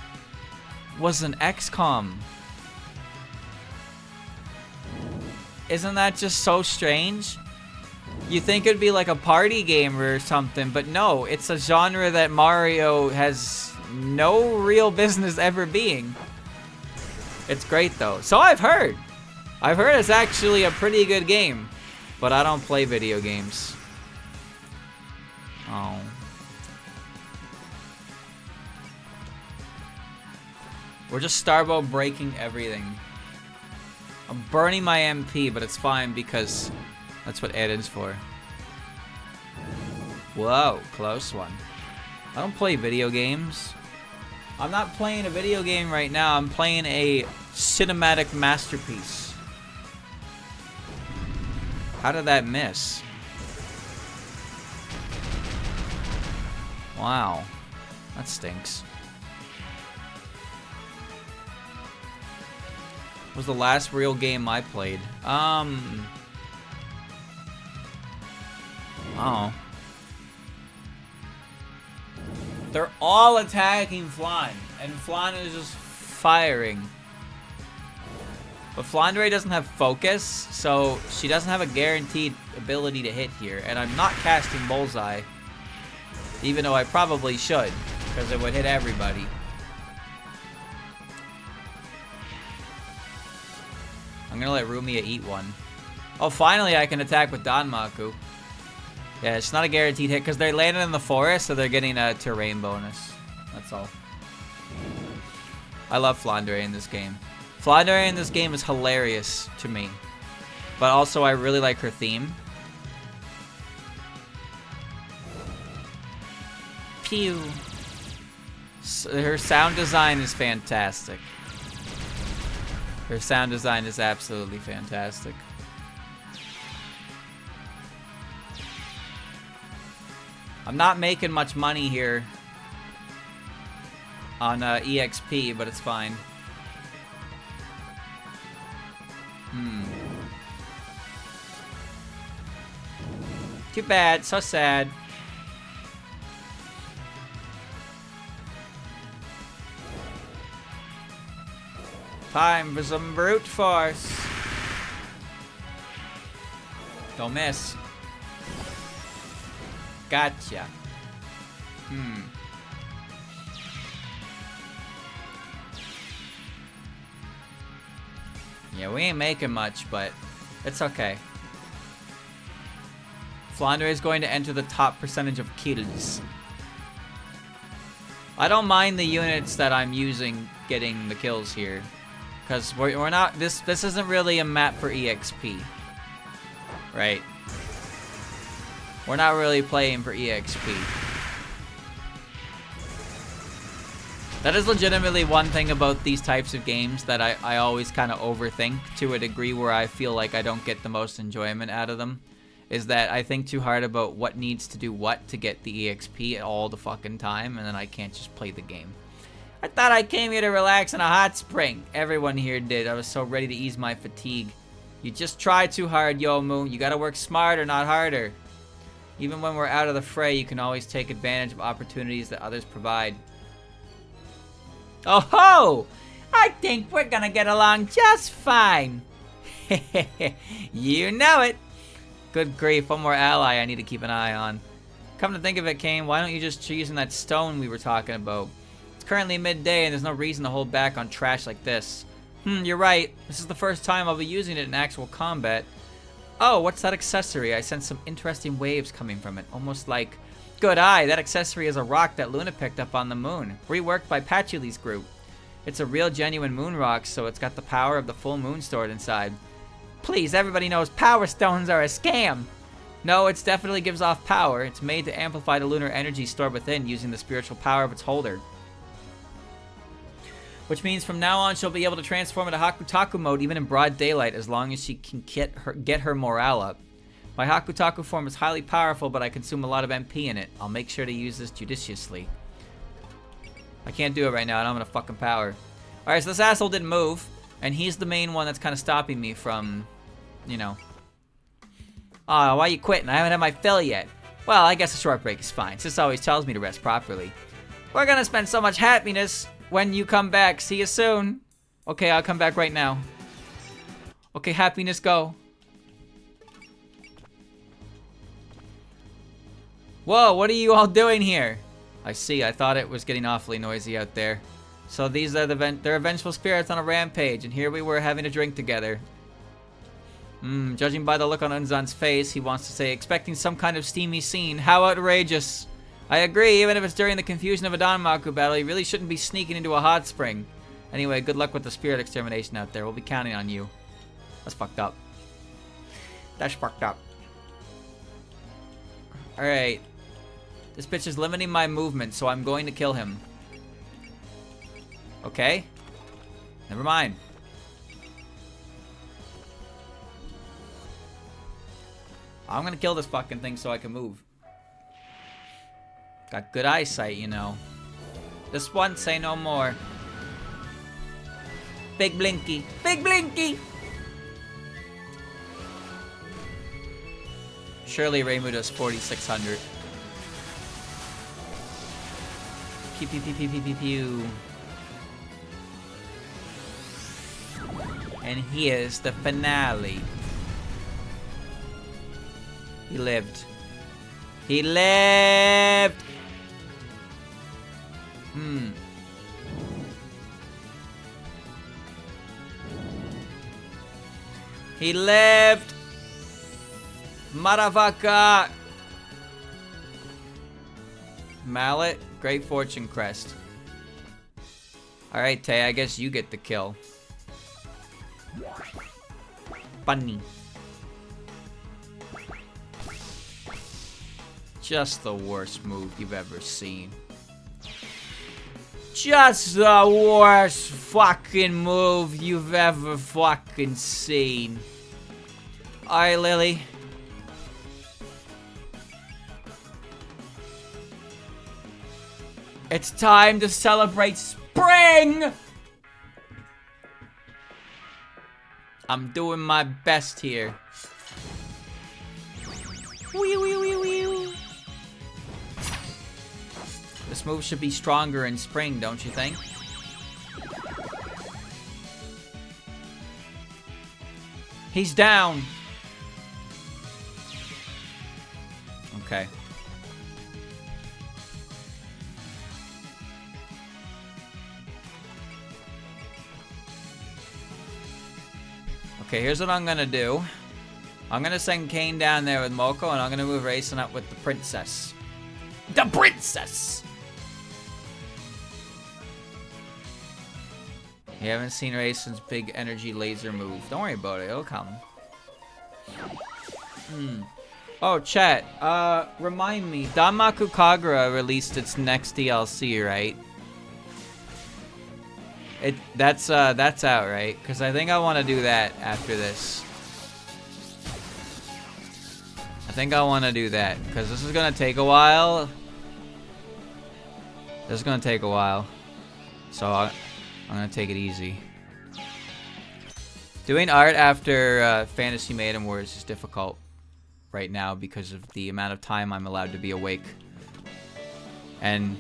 an XCOM. Isn't that just so strange? You think it'd be like a party game or something, but no, it's a genre that Mario has no real business ever being. It's great though. So I've heard. I've heard it's actually a pretty good game, but I don't play video games. Oh. We're just Starbow breaking everything. I'm burning my MP, but it's fine because that's what Eden's for. Whoa, close one. I don't play video games. I'm not playing a video game right now. I'm playing a cinematic masterpiece. How did that miss? Wow. That stinks. What was the last real game I played? Oh. They're all attacking Flan, and Flan is just firing. But Flandre doesn't have focus, so she doesn't have a guaranteed ability to hit here. And I'm not casting Bullseye, even though I probably should, because it would hit everybody. I'm gonna let Rumia eat one. Oh, finally I can attack with Danmaku. Yeah, it's not a guaranteed hit because they're landing in the forest, so they're getting a terrain bonus. That's all. I love Flandre in this game. Flandre in this game is hilarious to me. But also, I really like her theme. Pew. Her sound design is fantastic. Her sound design is absolutely fantastic. I'm not making much money here on EXP, but it's fine. Too bad, so sad. Time for some brute force. Don't miss. Gotcha. Yeah, we ain't making much, but it's okay. Flandre is going to enter the top percentage of kills. I don't mind the units that I'm using getting the kills here, because we're not. This isn't really a map for EXP, right? We're not really playing for EXP. That is legitimately one thing about these types of games that I always kind of overthink to a degree where I feel like I don't get the most enjoyment out of them. Is that I think too hard about what needs to do what to get the EXP all the fucking time, and then I can't just play the game. I thought I came here to relax in a hot spring. Everyone here did. I was so ready to ease my fatigue. You just try too hard, Yomu. You gotta work smarter, not harder. Even when we're out of the fray, you can always take advantage of opportunities that others provide. Oh ho! I think we're gonna get along just fine. You know it. Good grief, one more ally I need to keep an eye on. Come to think of it, Kane, why don't you just choose that stone we were talking about? It's currently midday and there's no reason to hold back on trash like this. You're right. This is the first time I'll be using it in actual combat. Oh, what's that accessory? I sense some interesting waves coming from it. Almost like... Good eye, that accessory is a rock that Luna picked up on the moon. Reworked by Patchouli's group. It's a real genuine moon rock, so it's got the power of the full moon stored inside. Please, everybody knows power stones are a scam. No, it definitely gives off power. It's made to amplify the lunar energy stored within using the spiritual power of its holder. Which means from now on she'll be able to transform into Hakutaku mode even in broad daylight as long as she can get her morale up. My Hakutaku form is highly powerful, but I consume a lot of MP in it. I'll make sure to use this judiciously. I can't do it right now. I don't have enough fucking power. Alright, so this asshole didn't move. And he's the main one that's kind of stopping me from, you know. Oh, why are you quitting? I haven't had my fill yet. Well, I guess a short break is fine. Sis always tells me to rest properly. We're gonna spend so much happiness when you come back. See you soon. Okay, I'll come back right now. Okay, happiness, go. Whoa, what are you all doing here? I see, I thought it was getting awfully noisy out there. So these are they're vengeful spirits on a rampage, and here we were having a drink together. Judging by the look on Unzan's face, he wants to say, expecting some kind of steamy scene. How outrageous. I agree, even if it's during the confusion of a Danmaku battle, you really shouldn't be sneaking into a hot spring. Anyway, good luck with the spirit extermination out there. We'll be counting on you. That's fucked up. That's fucked up. Alright. This bitch is limiting my movement, so I'm going to kill him. Okay? Never mind. I'm gonna kill this fucking thing so I can move. Got good eyesight, you know. This one, say no more. Big Blinky. Big Blinky! Surely Reimu does 4,600. Pew pew pew pew pew pew pew. And here's the finale. He lived. He lived! He lived! Motherfucker! Mallet, Great Fortune Crest. Alright, Tay, I guess you get the kill. Bunny. Just the worst move you've ever seen. Just the worst fucking move you've ever fucking seen. Alright, Lily. It's time to celebrate spring! I'm doing my best here. Wee wee wee wee. This move should be stronger in spring, don't you think? He's down. Okay. Okay, here's what I'm gonna do. I'm gonna send Kane down there with Moko, and I'm gonna move Racing up with the princess. The princess! You haven't seen Racen's big energy laser move. Don't worry about it, it'll come. Oh, chat. Remind me. Danmaku Kagura released its next DLC, right? That's out, right? Because I think I want to do that after this. I think I want to do that because this is gonna take a while. This is gonna take a while, so I'm gonna take it easy. Doing art after Fantasy Maiden Wars is difficult right now because of the amount of time I'm allowed to be awake. And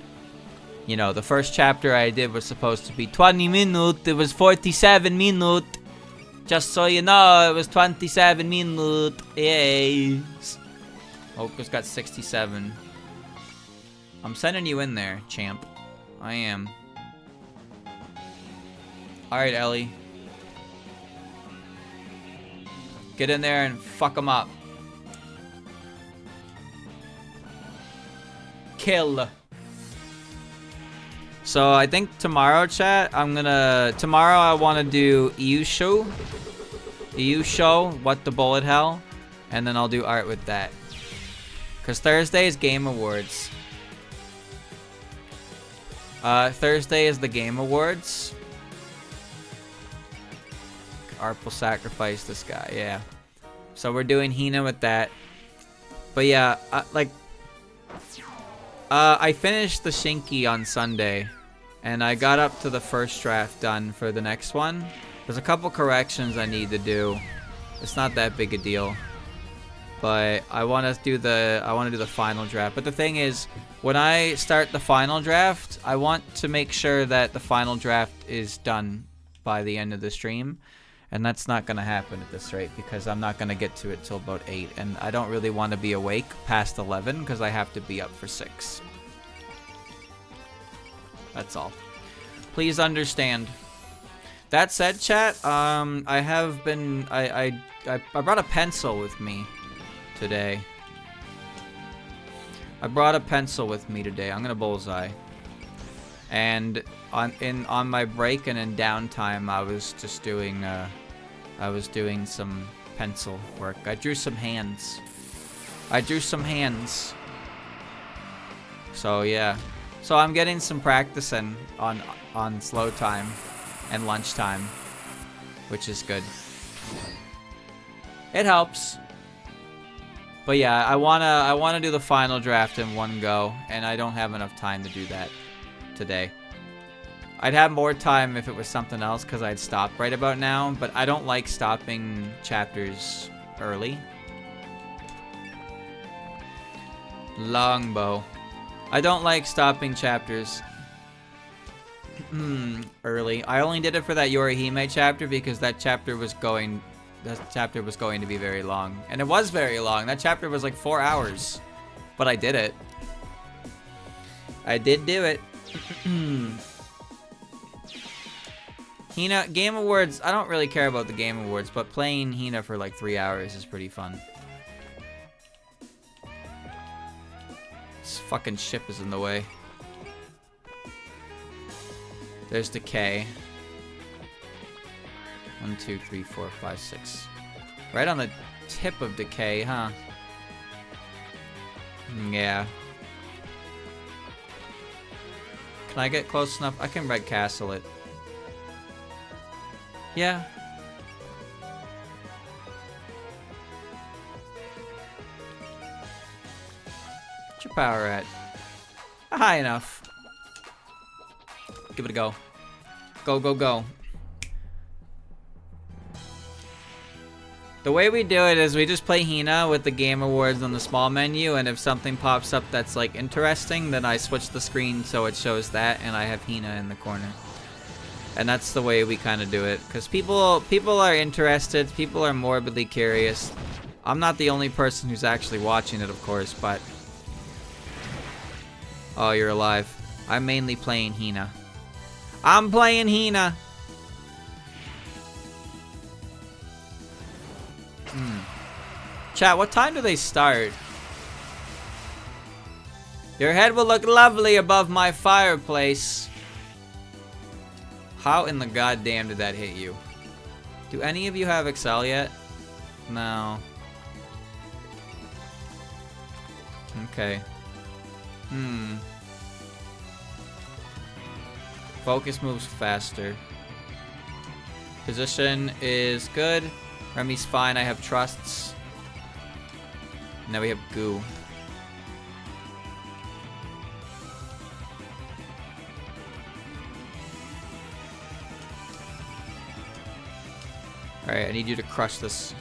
you know, the first chapter I did was supposed to be 20 minutes. It was 47 minutes. Just so you know, it was 27 minutes. Yes. Oka's got 67. I'm sending you in there, champ. I am. Alright, Ellie. Get in there and fuck them up. Kill. So I think tomorrow, chat, tomorrow I want to do Iusho, What the Bullet Hell, and then I'll do art with that. Because Thursday is Game Awards. Thursday is the Game Awards. Art will sacrifice this guy, yeah. So we're doing Hina with that. But yeah, I finished the Shinki on Sunday. And I got up to the first draft done for the next one. There's a couple corrections I need to do. It's not that big a deal. But I want to do the final draft. But the thing is, when I start the final draft, I want to make sure that the final draft is done by the end of the stream. And that's not going to happen at this rate because I'm not going to get to it till about 8. And I don't really want to be awake past 11 because I have to be up for 6. That's all. Please understand. That said, chat, I brought a pencil with me today. I'm gonna bullseye. And on my break and in downtime, I was just doing some pencil work. I drew some hands. So yeah. So I'm getting some practice in on slow time and lunchtime, which is good. It helps. But yeah, I wanna do the final draft in one go, and I don't have enough time to do that today. I'd have more time if it was something else, because I'd stop right about now, but I don't like stopping chapters early. Longbow. I don't like stopping chapters early. I only did it for that Yorihime chapter because that chapter was going to be very long. And it was very long. That chapter was like 4 hours. But I did it. I did do it. Hina, Game Awards, I don't really care about the Game Awards, but playing Hina for like 3 hours is pretty fun. This fucking ship is in the way. There's Decay. 1, 2, 3, 4, 5, 6. Right on the tip of Decay, huh? Yeah. Can I get close enough? I can Red Castle it. Yeah. What's your power at? High enough. Give it a go. Go, go, go. The way we do it is we just play Hina with the Game Awards on the small menu, and if something pops up that's like interesting, then I switch the screen so it shows that, and I have Hina in the corner. And that's the way we kind of do it, because people are interested, people are morbidly curious. I'm not the only person who's actually watching it, of course, but... Oh, you're alive. I'm mainly playing Hina. I'm playing Hina! Chat, what time do they start? Your head will look lovely above my fireplace. How in the goddamn did that hit you? Do any of you have Excel yet? No. Okay. Focus moves faster. Position is good. Remy's fine. I have trusts. Now we have goo. Alright, I need you to crush this.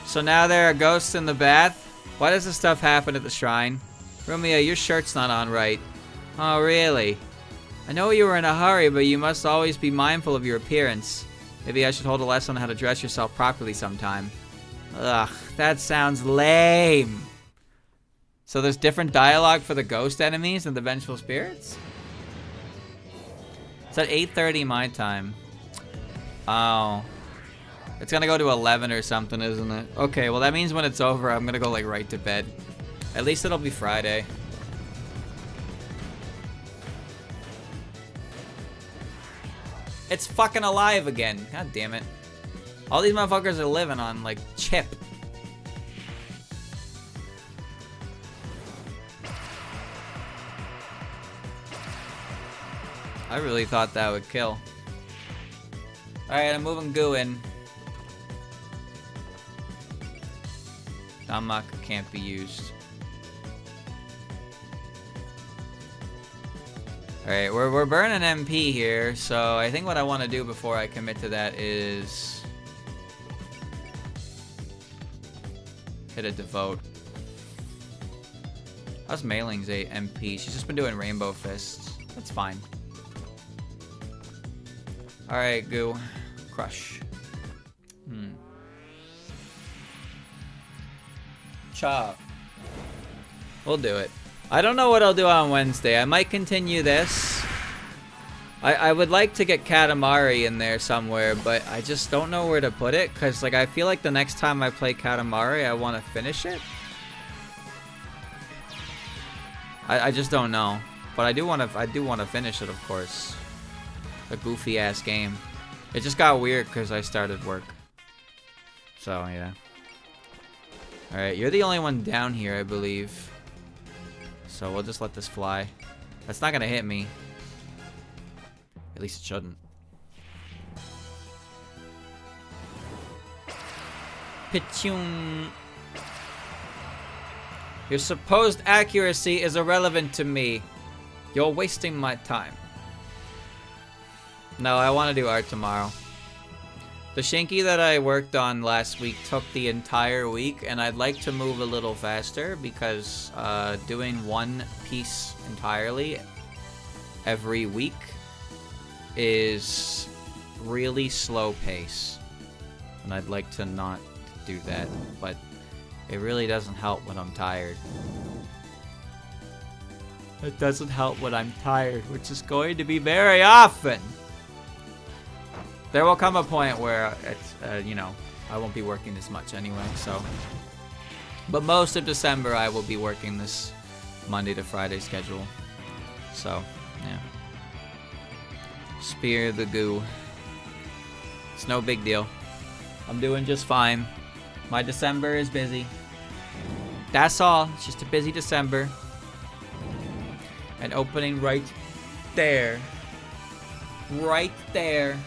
So now there are ghosts in the bath? Why does this stuff happen at the shrine? Romeo, your shirt's not on right. Oh, really? I know you were in a hurry, but you must always be mindful of your appearance. Maybe I should hold a lesson on how to dress yourself properly sometime. Ugh, that sounds lame. So there's different dialogue for the ghost enemies and the vengeful spirits? It's at 8:30 my time. Oh. It's gonna go to 11 or something, isn't it? Okay, well that means when it's over, I'm gonna go like right to bed. At least it'll be Friday. It's fucking alive again. God damn it. All these motherfuckers are living on like chip. I really thought that would kill. Alright, I'm moving goo in. Damak can't be used. Alright, we're burning MP here, so I think what I want to do before I commit to that is... hit a devote. How's Mailing's a MP? She's just been doing Rainbow Fists. That's fine. Alright, goo. Crush. Chop. We'll do it. I don't know what I'll do on Wednesday. I might continue this. I would like to get Katamari in there somewhere, but I just don't know where to put it, because like I feel like the next time I play Katamari, I want to finish it. I just don't know, but I do want to finish it, of course. A goofy ass game. It just got weird because I started work. So yeah. All right, you're the only one down here, I believe. So we'll just let this fly. That's not gonna hit me. At least it shouldn't. Pichung. Your supposed accuracy is irrelevant to me. You're wasting my time. No, I want to do art tomorrow. The Shinky that I worked on last week took the entire week, and I'd like to move a little faster because doing one piece entirely every week is really slow pace. And I'd like to not do that, but it really doesn't help when I'm tired. It doesn't help when I'm tired, which is going to be very often. There will come a point where it's, you know, I won't be working this much anyway, so. But most of December I will be working this Monday to Friday schedule. So, yeah. Spear the goo. It's no big deal. I'm doing just fine. My December is busy. That's all. It's just a busy December. And opening right there. Right there.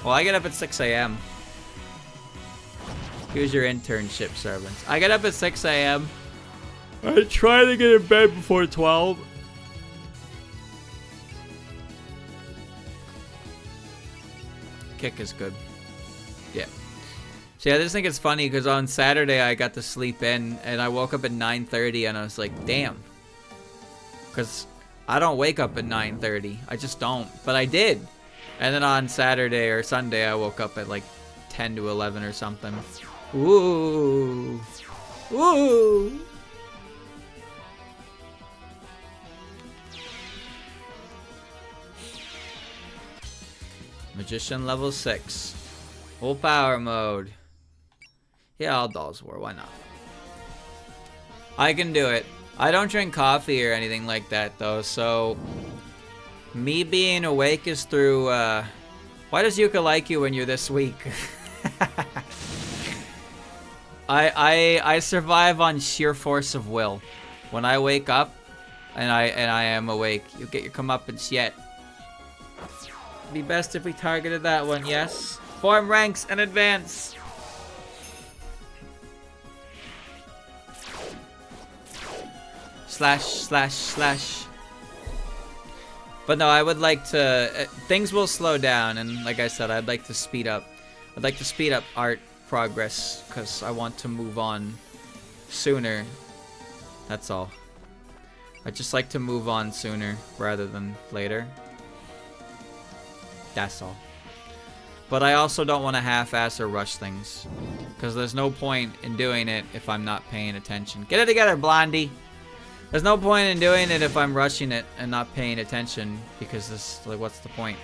Well, I get up at 6 a.m. Here's your internship servants. I get up at 6 a.m. I try to get in bed before 12. Kick is good. Yeah. See, I just think it's funny because on Saturday I got to sleep in and I woke up at 9:30 and I was like, damn. Because I don't wake up at 9:30. I just don't. But I did. And then on Saturday or Sunday I woke up at like 10 to 11 or something. Ooh. Ooh. Magician level 6. Full power mode. Yeah, all Dolls War. Why not? I can do it. I don't drink coffee or anything like that, though, so... Me being awake is through, Why does Yuka like you when you're this weak? I survive on sheer force of will. When I wake up, and I am awake, you get your comeuppance yet. Be best if we targeted that one, yes. Form ranks and advance. Slash, slash, slash. But no, I would like to... things will slow down, and like I said, I'd like to speed up. I'd like to speed up art progress, because I want to move on sooner. That's all. I'd just like to move on sooner, rather than later. That's all. But I also don't want to half-ass or rush things. Because there's no point in doing it if I'm not paying attention. Get it together, Blondie! There's no point in doing it if I'm rushing it and not paying attention. Because this, like, what's the point?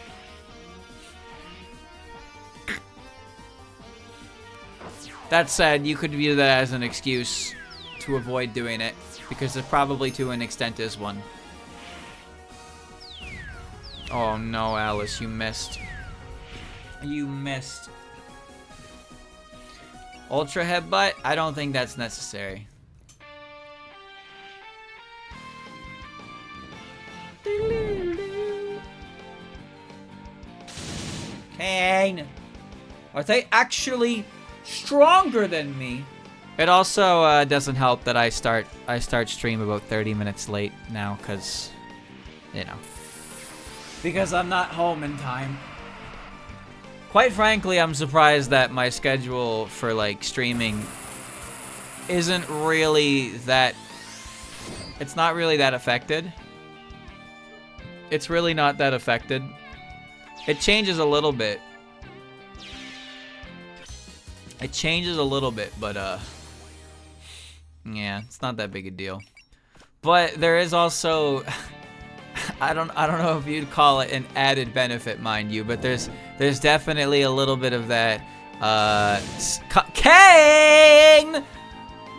That said, you could view that as an excuse to avoid doing it. Because it probably to an extent is one. Oh no, Alice, you missed. You missed. Ultra headbutt? I don't think that's necessary. Kane! Are they actually stronger than me? It also doesn't help that I start stream about 30 minutes late now, cause, you know, because I'm not home in time. Quite frankly, I'm surprised that my schedule for like streaming isn't really that. It's not really that affected. It's really not that affected. It changes a little bit. It changes a little bit, but yeah, it's not that big a deal. But there is also I don't know if you'd call it an added benefit, mind you, but there's definitely a little bit of that Kane!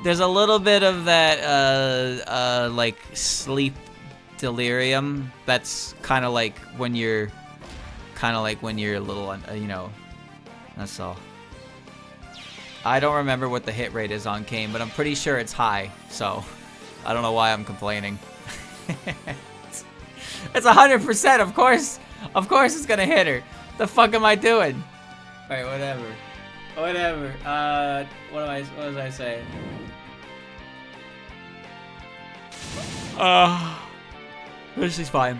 There's a little bit of that like sleep delirium. That's kind of like when you're a little, you know, that's all. I don't remember what the hit rate is on Kane, but I'm pretty sure it's high. So, I don't know why I'm complaining. It's 100%, of course. Of course it's gonna hit her. The fuck am I doing? Alright, whatever. Whatever. What was I saying? This is fine.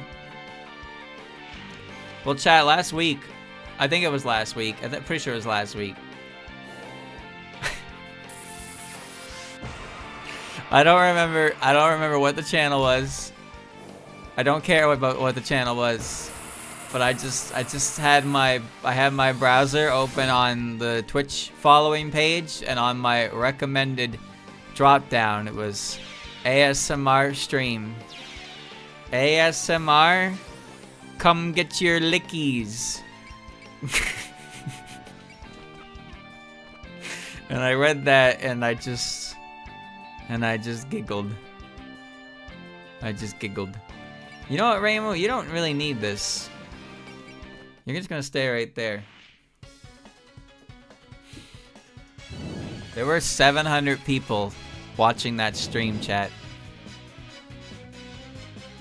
Well, chat, last week, I think it was last week. I'm pretty sure it was last week. I don't remember what the channel was. I don't care about what the channel was. But I just had my browser open on the Twitch following page, and on my recommended drop down it was ASMR stream. ASMR, come get your lickies. And I read that and I just giggled. I just giggled. You know what, Rainbow? You don't really need this. You're just gonna stay right there. There were 700 people watching that stream, chat.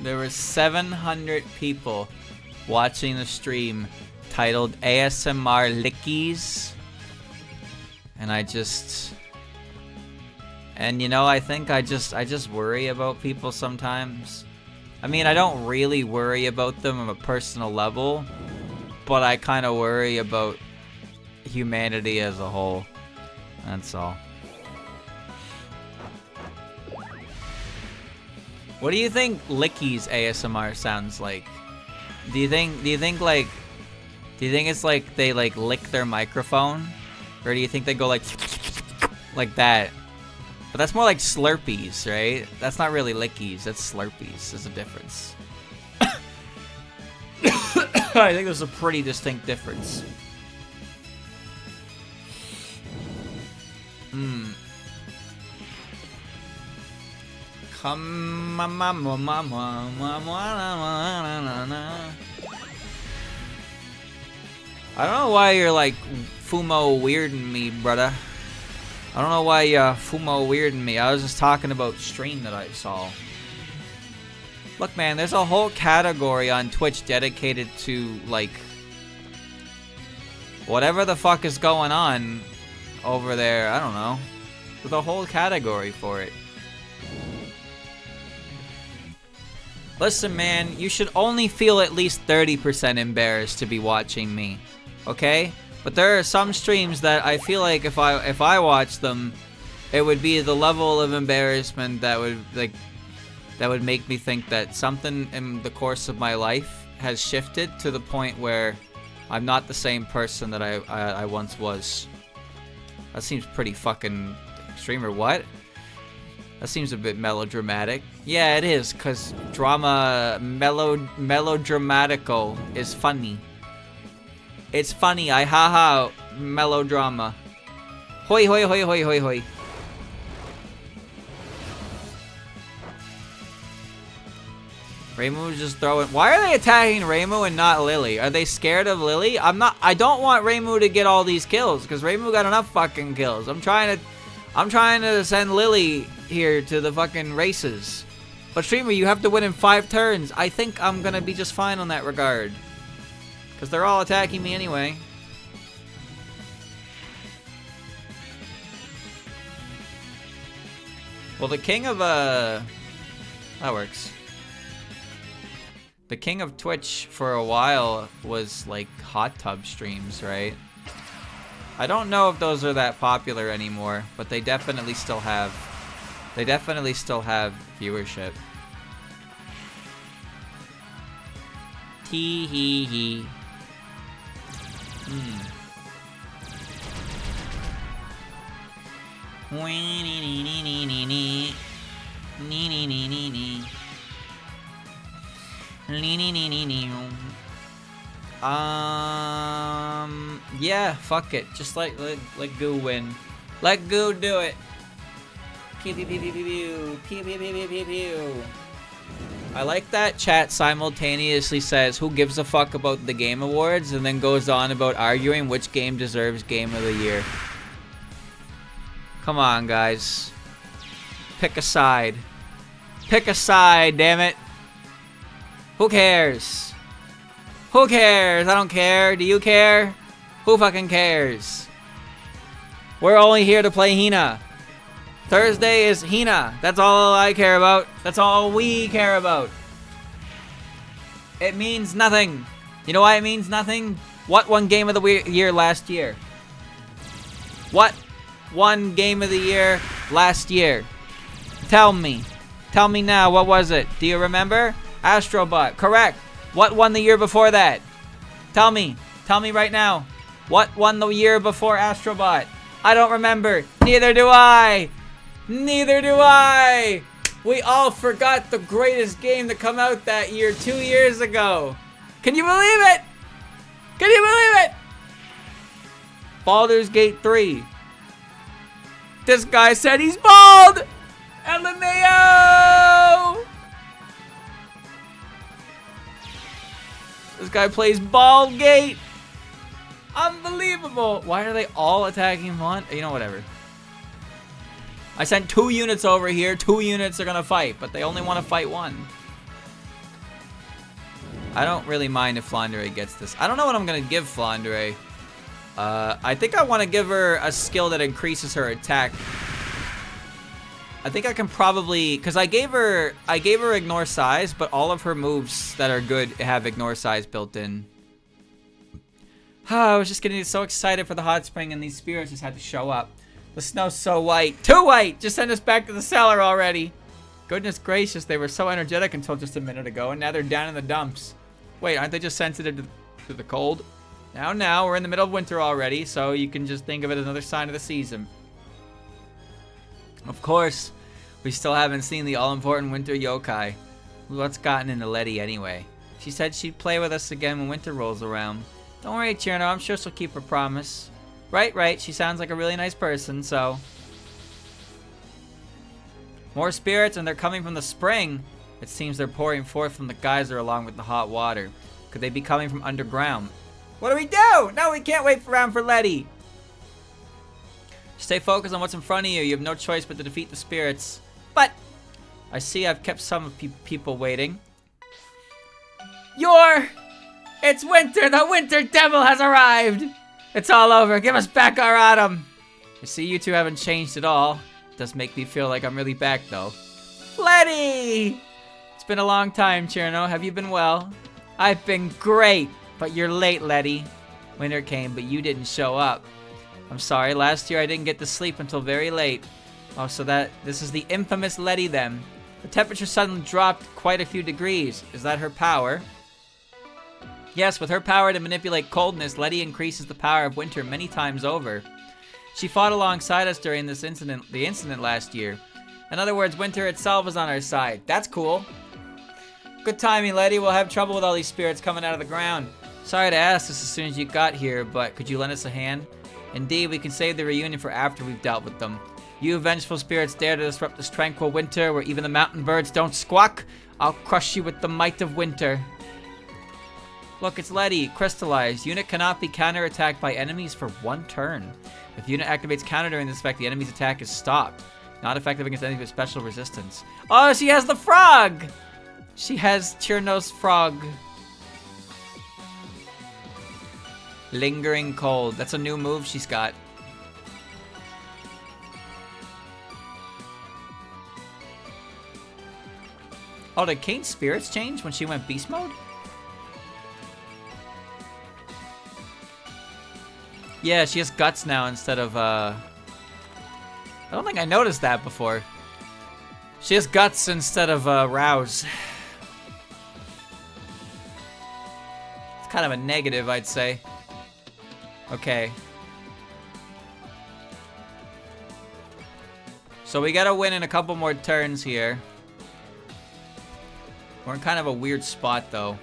There were 700 people watching the stream titled ASMR Lickies. And you know, I think I just worry about people sometimes. I mean, I don't really worry about them on a personal level, but I kind of worry about humanity as a whole. That's all. What do you think Licky's ASMR sounds like? Do you think it's like they like lick their microphone? Or do you think they go like that? But that's more like Slurpees, right? That's not really Lickies, that's Slurpees. There's a difference. I think there's a pretty distinct difference. Come, I don't know why you're like Fumo weirding me, brother. I don't know why Fumo weirding me. I was just talking about stream that I saw. Look, man, there's a whole category on Twitch dedicated to, like, whatever the fuck is going on over there. I don't know. There's a whole category for it. Listen, man, you should only feel at least 30% embarrassed to be watching me, okay? But there are some streams that I feel like if I watch them, it would be the level of embarrassment that would make me think that something in the course of my life has shifted to the point where I'm not the same person that I once was. That seems pretty fucking extreme, or what? That seems a bit melodramatic. Yeah, it is, cause melodramatical is funny. It's funny, I haha melodrama. Hoi hoi hoi hoi hoi hoi. Reimu's just throwing. Why are they attacking Reimu and not Lily? Are they scared of Lily? I don't want Reimu to get all these kills, because Reimu got enough fucking kills. I'm trying to send Lily here to the fucking races. But streamer, you have to win in 5 turns. I think I'm gonna be just fine on that regard, because they're all attacking me anyway. Well, the king of that works. The king of Twitch for a while was like hot tub streams, right? I don't know if those are that popular anymore, but they definitely still have viewership. Tee hee hee. Yeah, fuck it. Just let Goo win. Let Goo do it. Pew pew pew pew pew pew pew pew pew pew pew. I like that chat simultaneously says who gives a fuck about the Game Awards and then goes on about arguing which game deserves Game of the Year. Come on, guys. Pick a side. Pick a side, damn it. Who cares? Who cares? I don't care. Do you care? Who fucking cares? We're only here to play Hina. Thursday is Hina. That's all I care about. That's all we care about. It means nothing. You know why it means nothing? What won Game of the Year last year? What won Game of the Year last year? Tell me. Tell me now. What was it? Do you remember? Astrobot. Correct. What won the year before that? Tell me. Tell me right now. What won the year before Astrobot? I don't remember. Neither do I. Neither do I. We all forgot the greatest game to come out that year 2 years ago. Can you believe it? Can you believe it? Baldur's Gate 3. This guy said he's bald. LMAO. This guy plays Bald Gate. Unbelievable. Why are they all attacking Vaughn? You know, whatever. I sent 2 units over here. 2 units are going to fight, but they only want to fight 1. I don't really mind if Flandre gets this. I don't know what I'm going to give Flandre. I think I want to give her a skill that increases her attack. I think I can probably, because I gave her ignore size, but all of her moves that are good have ignore size built in. I was just getting so excited for the hot spring, and these spirits just had to show up. The snow's so white. Too white! Just send us back to the cellar already. Goodness gracious, they were so energetic until just a minute ago, and now they're down in the dumps. Wait, aren't they just sensitive to the cold? Now, we're in the middle of winter already, so you can just think of it as another sign of the season. Of course, we still haven't seen the all-important winter yokai. What's gotten into Letty anyway? She said she'd play with us again when winter rolls around. Don't worry, Cherno, I'm sure she'll keep her promise. Right, she sounds like a really nice person, so... More spirits, and they're coming from the spring. It seems they're pouring forth from the geyser along with the hot water. Could they be coming from underground? What do we do? No, we can't wait around for Letty. Stay focused on what's in front of you. You have no choice but to defeat the spirits. But I see I've kept some of people waiting. It's winter. The winter devil has arrived. It's all over. Give us back our autumn. I see you two haven't changed at all. It does make me feel like I'm really back, though. Letty! It's been a long time, Cherno. Have you been well? I've been great. But you're late, Letty. Winter came, but you didn't show up. I'm sorry, last year I didn't get to sleep until very late. Oh, so this is the infamous Letty then. The temperature suddenly dropped quite a few degrees. Is that her power? Yes, with her power to manipulate coldness, Letty increases the power of winter many times over. She fought alongside us during the incident last year. In other words, winter itself is on our side. That's cool. Good timing, Letty. We'll have trouble with all these spirits coming out of the ground. Sorry to ask this as soon as you got here, but could you lend us a hand? Indeed, we can save the reunion for after we've dealt with them. You vengeful spirits dare to disrupt this tranquil winter where even the mountain birds don't squawk? I'll crush you with the might of winter. Look, it's Letty, crystallized. Unit cannot be counterattacked by enemies for 1 turn. If unit activates counter during this effect, the enemy's attack is stopped. Not effective against enemies with special resistance. Oh, she has the frog! She has Cherno's frog. Lingering cold. That's a new move she's got. Oh, did Kane's spirits change when she went beast mode? Yeah, she has guts now instead of, I don't think I noticed that before. She has guts instead of, rouse. It's kind of a negative, I'd say. Okay. So we gotta win in a couple more turns here. We're in kind of a weird spot, though.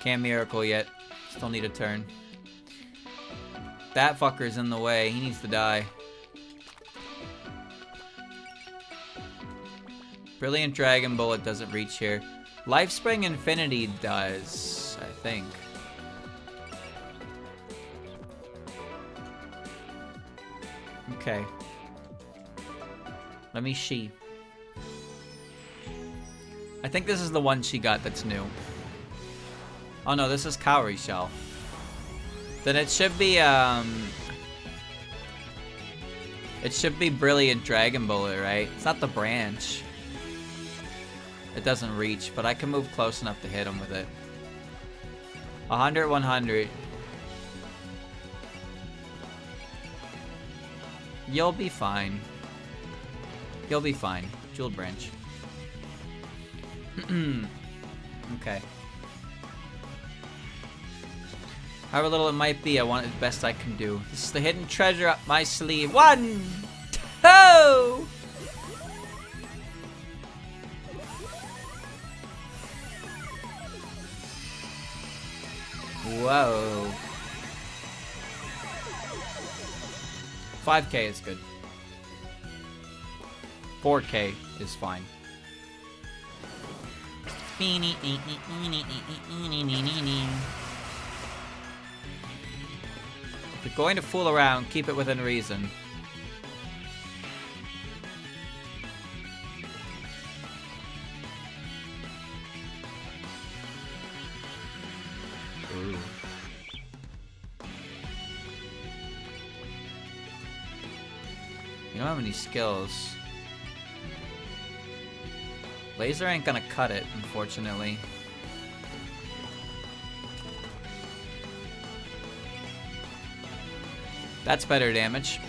Can't miracle yet. Still need a turn. That fucker's in the way. He needs to die. Brilliant Dragon Bullet doesn't reach here. Lifespring Infinity does, I think. Okay. Let me see. I think this is the one she got that's new. Oh no, this is Cowrie Shell. Then it should be, it should be Brilliant Dragon Bullet, right? It's not the branch. It doesn't reach, but I can move close enough to hit him with it. 100, 100. You'll be fine. You'll be fine. Jewel Branch. Okay. However little it might be, I want it the best I can do. This is the hidden treasure up my sleeve. 1, 2! Whoa. 5K is good. 4K is fine. If you're going to fool around, keep it within reason. Ooh. You don't have any skills. Laser ain't gonna cut it, unfortunately. That's better damage.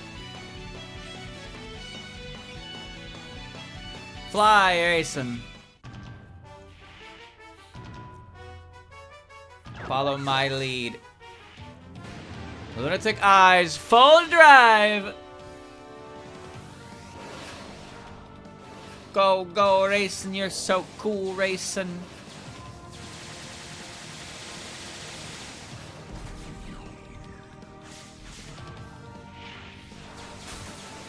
Fly, Racing. Follow my lead. Lunatic Eyes, full drive! Go, go, Racing, you're so cool, Racing.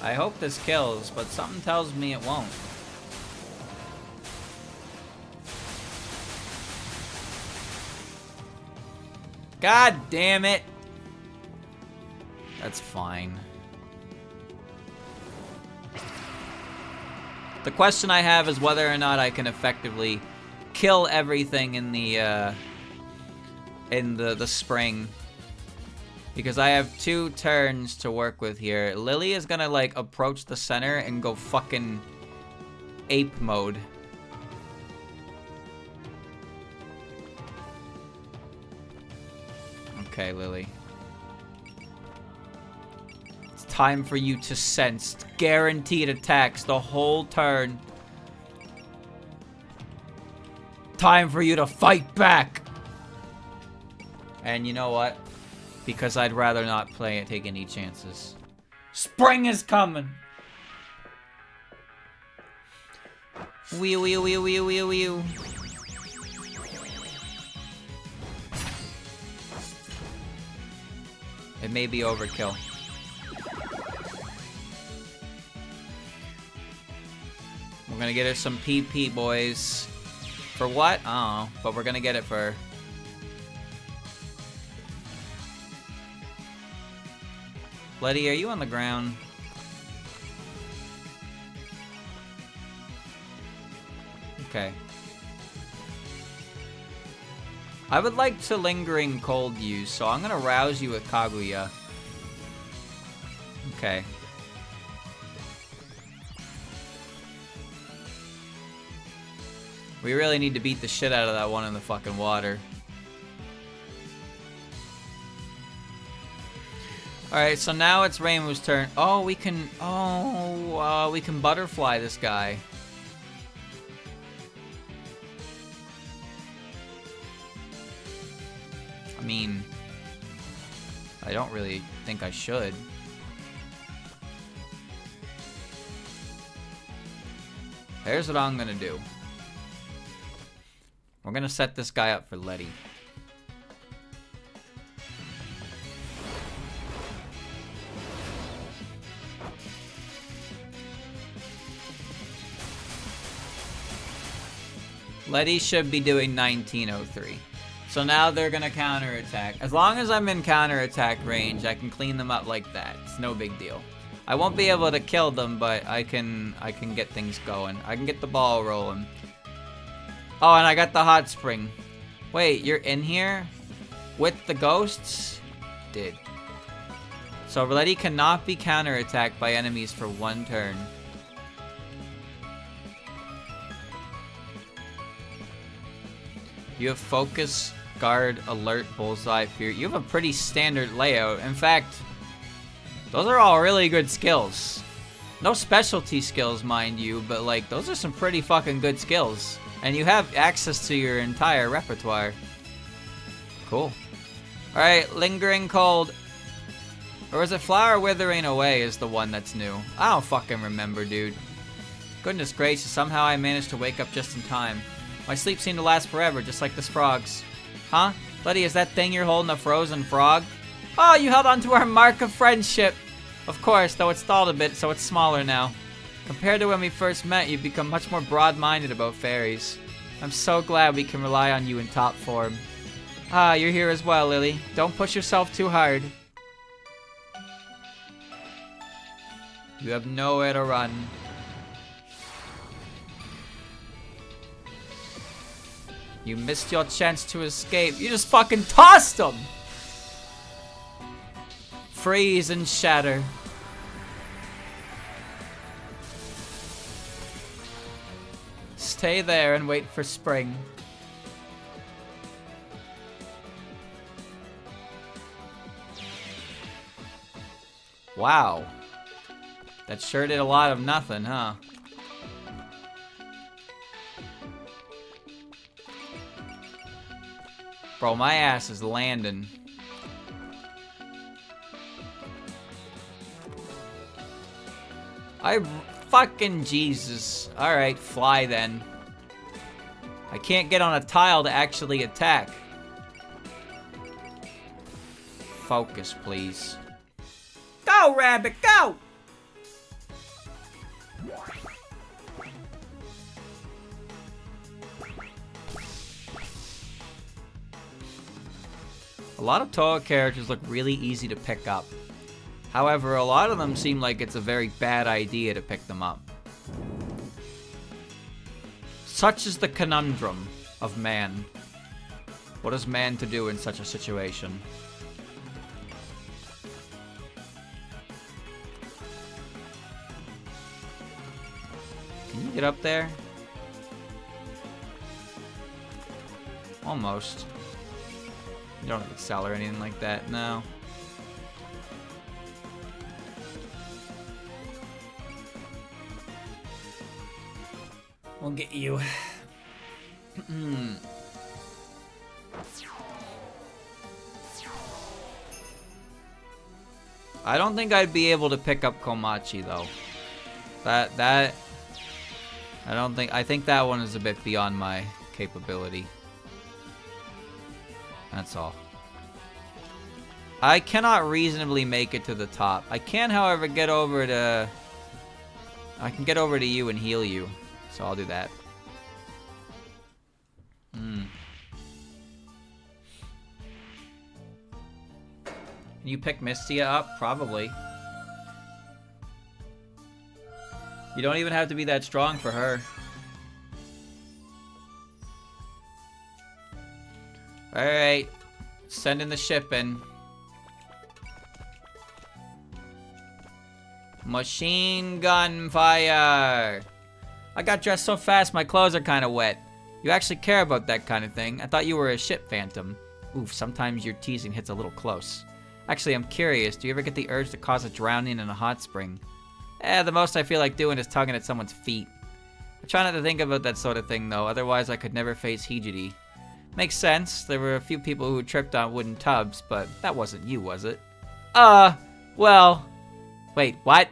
I hope this kills, but something tells me it won't. God damn it! That's fine. The question I have is whether or not I can effectively kill everything in the spring. Because I have 2 turns to work with here. Lily is gonna, like, approach the center and go fucking ape mode. Okay, Lily. It's time for you to sense guaranteed attacks the whole turn. Time for you to fight back! And you know what? Because I'd rather not take any chances. Spring is coming! Wee wee wee wee wee wee. It may be overkill. We're gonna get her some PP, boys. For what? I don't know, but we're gonna get it for her. Letty, are you on the ground? Okay. I would like to lingering cold use, so I'm gonna rouse you with Kaguya. Okay. We really need to beat the shit out of that one in the fucking water. Alright, so now it's Reimu's turn. Oh, we can... Oh, we can butterfly this guy. I mean... I don't really think I should. Here's what I'm gonna do. We're gonna set this guy up for Letty. Letty should be doing 1903. So now they're gonna counterattack. As long as I'm in counterattack range, I can clean them up like that. It's no big deal. I won't be able to kill them, but I can get things going. I can get the ball rolling. Oh, and I got the hot spring. Wait, you're in here? With the ghosts? Did. So Letty cannot be counterattacked by enemies for 1 turn. You have focus, guard, alert, bullseye, fear. You have a pretty standard layout. In fact, those are all really good skills. No specialty skills, mind you, but like, those are some pretty fucking good skills. And you have access to your entire repertoire. Cool. Alright, lingering cold. Or is it flower withering away is the one that's new? I don't fucking remember, dude. Goodness gracious, somehow I managed to wake up just in time. My sleep seemed to last forever, just like this frog's. Huh? Letty, is that thing you're holding a frozen frog? Oh, you held on to our mark of friendship. Of course, though it's stalled a bit, so it's smaller now. Compared to when we first met, you've become much more broad-minded about fairies. I'm so glad we can rely on you in top form. Ah, you're here as well, Lily. Don't push yourself too hard. You have nowhere to run. You missed your chance to escape. You just fucking tossed them! Freeze and shatter. Stay there and wait for spring. Wow. That sure did a lot of nothing, huh? Bro, my ass is landing. Fucking Jesus. Alright, fly then. I can't get on a tile to actually attack. Focus, please. Go, rabbit, go! A lot of Toa characters look really easy to pick up. However, a lot of them seem like it's a very bad idea to pick them up. Such is the conundrum of man. What is man to do in such a situation? Can you get up there? Almost. You don't have Excel or anything like that, no. We'll get you. I don't think I'd be able to pick up Komachi though. I think that one is a bit beyond my capability. That's all. I cannot reasonably make it to the top. I can, however, get over to... I can get over to you and heal you. So I'll do that. Can you pick Mystia up? Probably. You don't even have to be that strong for her. Alright. Sending the ship in. Machine gun fire! I got dressed so fast my clothes are kind of wet. You actually care about that kind of thing. I thought you were a ship phantom. Oof, sometimes your teasing hits a little close. Actually, I'm curious, do you ever get the urge to cause a drowning in a hot spring? The most I feel like doing is tugging at someone's feet. I try not to think about that sort of thing though, otherwise I could never face Hijiri. Makes sense, there were a few people who tripped on wooden tubs, but that wasn't you, was it? Well... Wait, what?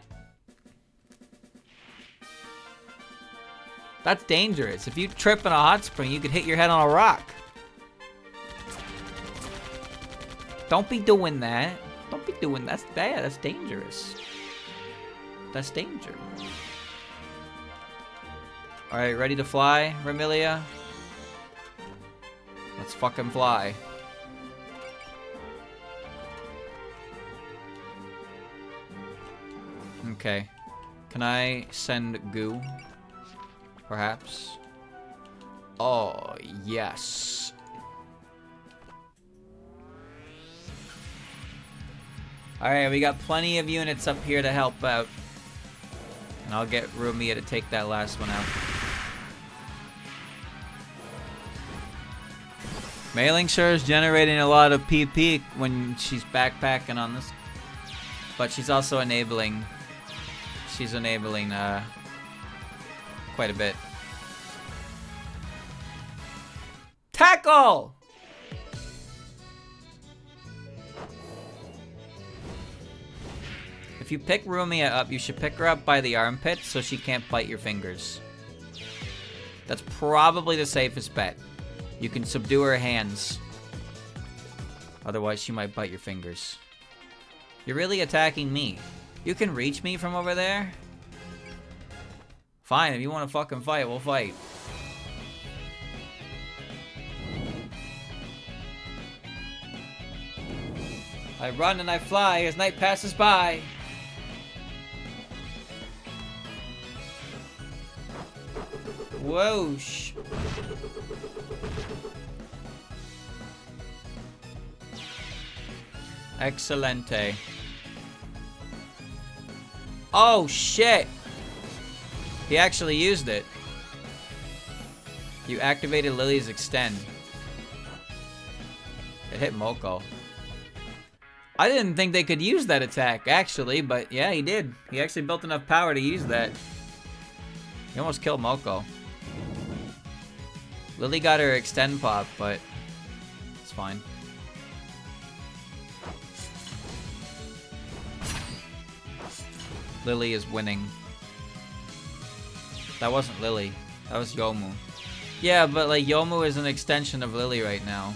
That's dangerous. If you trip in a hot spring, you could hit your head on a rock. Don't be doing that. Don't be doing that. That's bad. That's dangerous. That's danger. Alright, ready to fly, Remilia? Let's fucking fly. Okay. Can I send goo? Perhaps? Oh, yes. Alright, we got plenty of units up here to help out. And I'll get Rumia to take that last one out. Mailing sure is generating a lot of PP when she's backpacking on this. But she's also enabling... She's enabling, quite a bit. Tackle! If you pick Rumia up, you should pick her up by the armpit so she can't bite your fingers. That's probably the safest bet. You can subdue her hands. Otherwise, she might bite your fingers. You're really attacking me. You can reach me from over there? Fine, if you want to fucking fight, we'll fight. I run and I fly as night passes by. Whoosh. Excelente. Oh, shit. He actually used it. You activated Lily's extend. It hit Moko. I didn't think they could use that attack, actually, but yeah, he did. He actually built enough power to use that. He almost killed Moko. Lily got her extend pop, but it's fine. Lily is winning. That wasn't Lily. That was Yomu. Yeah, but like Yomu is an extension of Lily right now.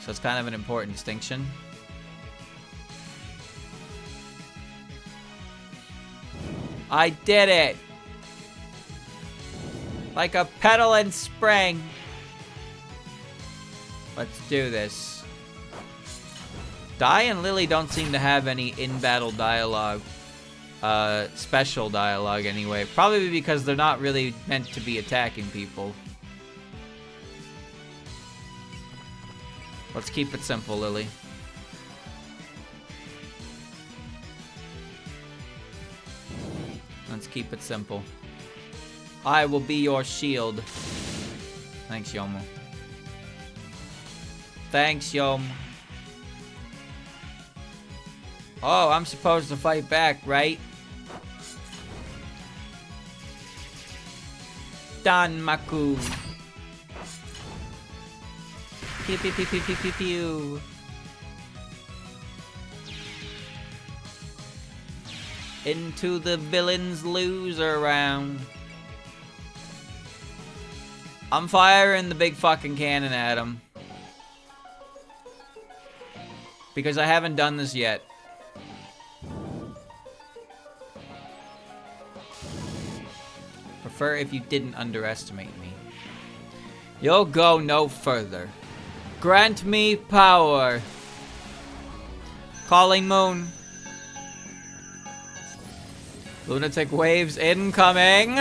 So it's kind of an important distinction. I did it! Like a pedaling spring. Let's do this. Dai and Lily don't seem to have any in-battle dialogue. Special dialogue anyway. Probably because they're not really meant to be attacking people. Let's keep it simple, Lily. Let's keep it simple. I will be your shield. Thanks, Yomu. Thanks, Yom. Oh, I'm supposed to fight back, right? Danmaku. Pew pew pew pew pew pew pew. Into the villain's loser round. I'm firing the big fucking cannon at him. Because I haven't done this yet. Prefer if you didn't underestimate me. You'll go no further. Grant me power. Calling moon. Lunatic waves incoming.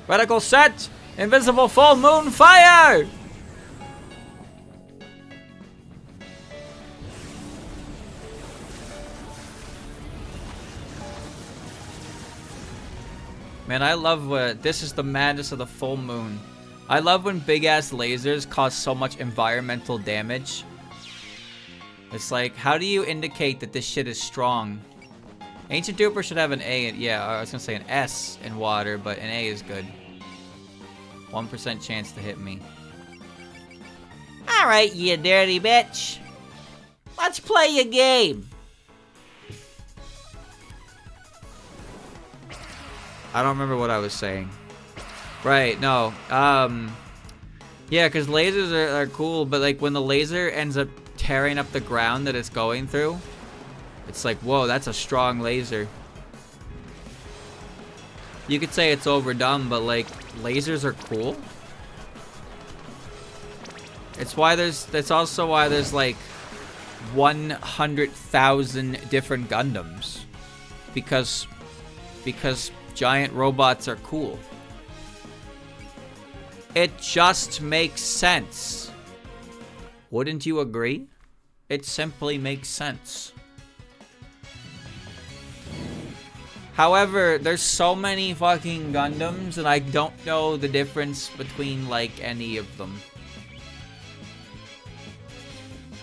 Reticle set. Invisible full moon fire. Man, I love what this is the madness of the full moon. I love when big ass lasers cause so much environmental damage. It's like, how do you indicate that this shit is strong? Ancient Duper should have an A, yeah, I was gonna say an S in water, but an A is good. 1% chance to hit me. Alright, you dirty bitch. Let's play your game. I don't remember what I was saying. Right, no. Yeah, because lasers are cool, but like when the laser ends up tearing up the ground that it's going through, it's like, whoa, that's a strong laser. You could say it's overdone, but like, lasers are cool. It's why that's also why there's like 100,000 different Gundams. Because giant robots are cool. It just makes sense. Wouldn't you agree? It simply makes sense. However, there's so many fucking Gundams, and I don't know the difference between, like, any of them.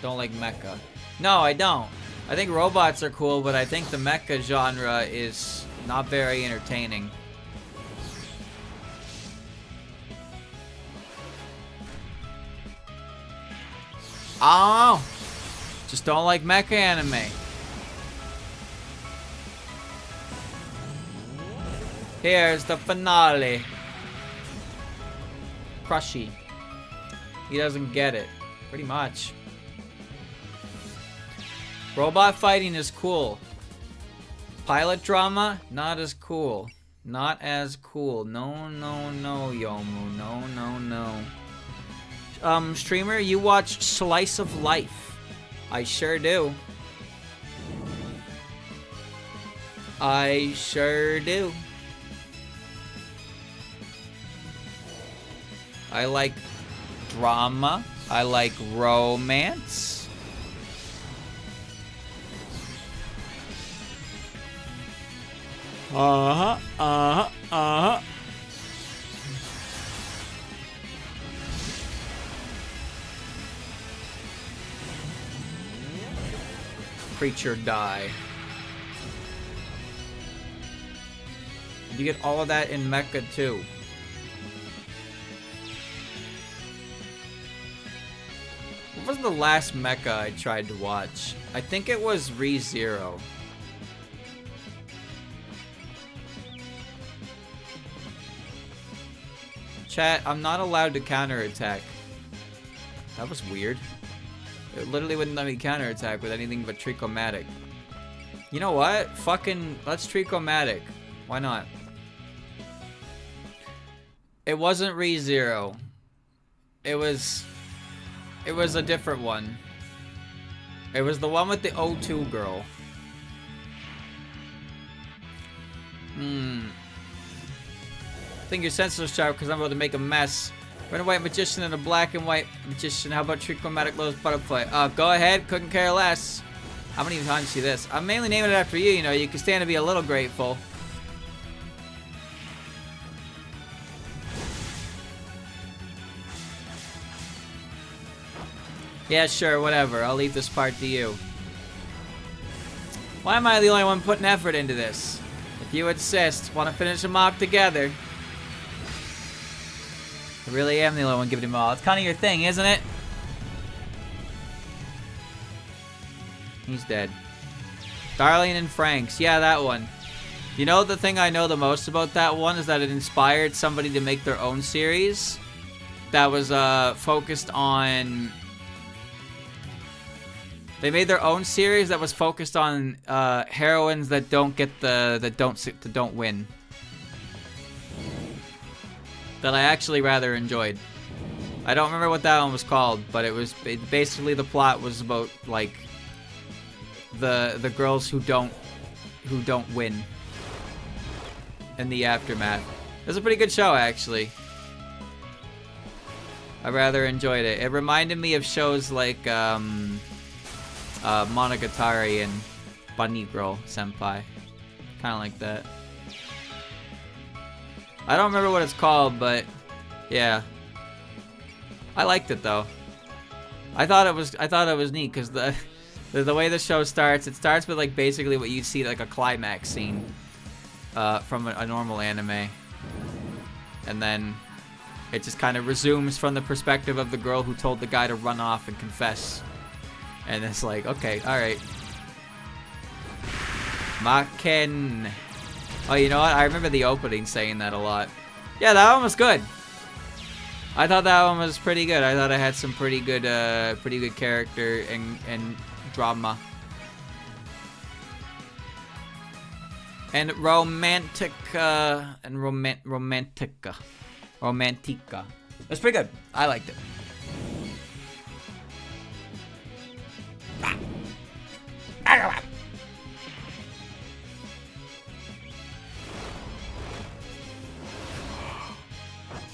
Don't like mecha. No, I don't. I think robots are cool, but I think the mecha genre is not very entertaining. Oh! Just don't like mecha anime. Here's the finale. Crushy. He doesn't get it. Pretty much. Robot fighting is cool. Pilot drama, not as cool. Not as cool. No, no, no, Yomu. No, no, no. Streamer, you watch Slice of Life. I sure do. I sure do. I like drama. I like romance. Uh-huh, uh-huh, uh-huh. Creature die. You get all of that in mecha too. What was the last mecha I tried to watch? I think it was ReZero. Chat, I'm not allowed to counterattack. That was weird. It literally wouldn't let me counterattack with anything but Trichomatic. You know what? Fucking, let's Trichomatic. Why not? It wasn't ReZero. It was a different one. It was the one with the O2 girl. I think your sensor's sharp because I'm about to make a mess. Red and white magician and a black and white magician. How about Trichomatic Lowe's butterfly? Go ahead. Couldn't care less. How many times do you see this? I'm mainly naming it after you. You know, you can stand to be a little grateful. Yeah, sure, whatever. I'll leave this part to you. Why am I the only one putting effort into this? If you insist, want to finish them off together. I really am the only one giving them all. It's kind of your thing, isn't it? He's dead. Darling and Franks. Yeah, that one. You know, the thing I know the most about that one is that it inspired somebody to make their own series that was focused on... They made their own series that was focused on heroines that don't get that don't win. That I actually rather enjoyed. I don't remember what that one was called, but basically the plot was about like the girls who don't win in the aftermath. It was a pretty good show actually. I rather enjoyed it. It reminded me of shows like Monogatari and Bunny Girl Senpai. Kind of like that. I don't remember what it's called, but yeah. I liked it though. I thought it was neat because the way the show starts, it starts with like basically what you'd see like a climax scene from a normal anime. And then it just kind of resumes from the perspective of the girl who told the guy to run off and confess. And it's like, okay, alright. Maken. Oh, you know what? I remember the opening saying that a lot. Yeah, that one was good. I thought that one was pretty good. I thought it had some pretty good character and drama. And romantica. Romantica. It's pretty good. I liked it. Ah.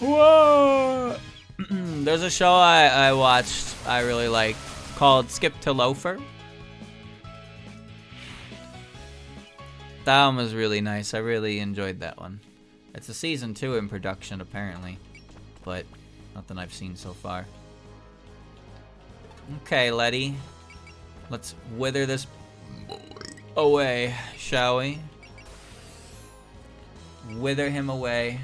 Whoa! There's a show I watched I really like called Skip to Loafer. That one was really nice. I really enjoyed that one. It's a season 2 in production apparently, but nothing I've seen so far. Okay, Letty. Let's wither this away, shall we? Wither him away.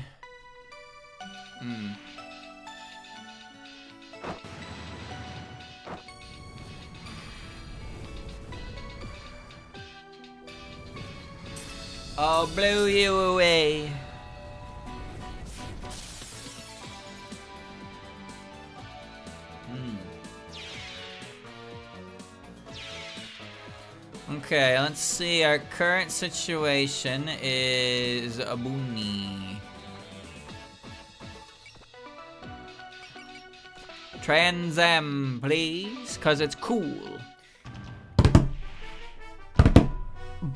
I'll blow you away. Okay, let's see. Our current situation is a boonie. Trans M, please, cause it's cool.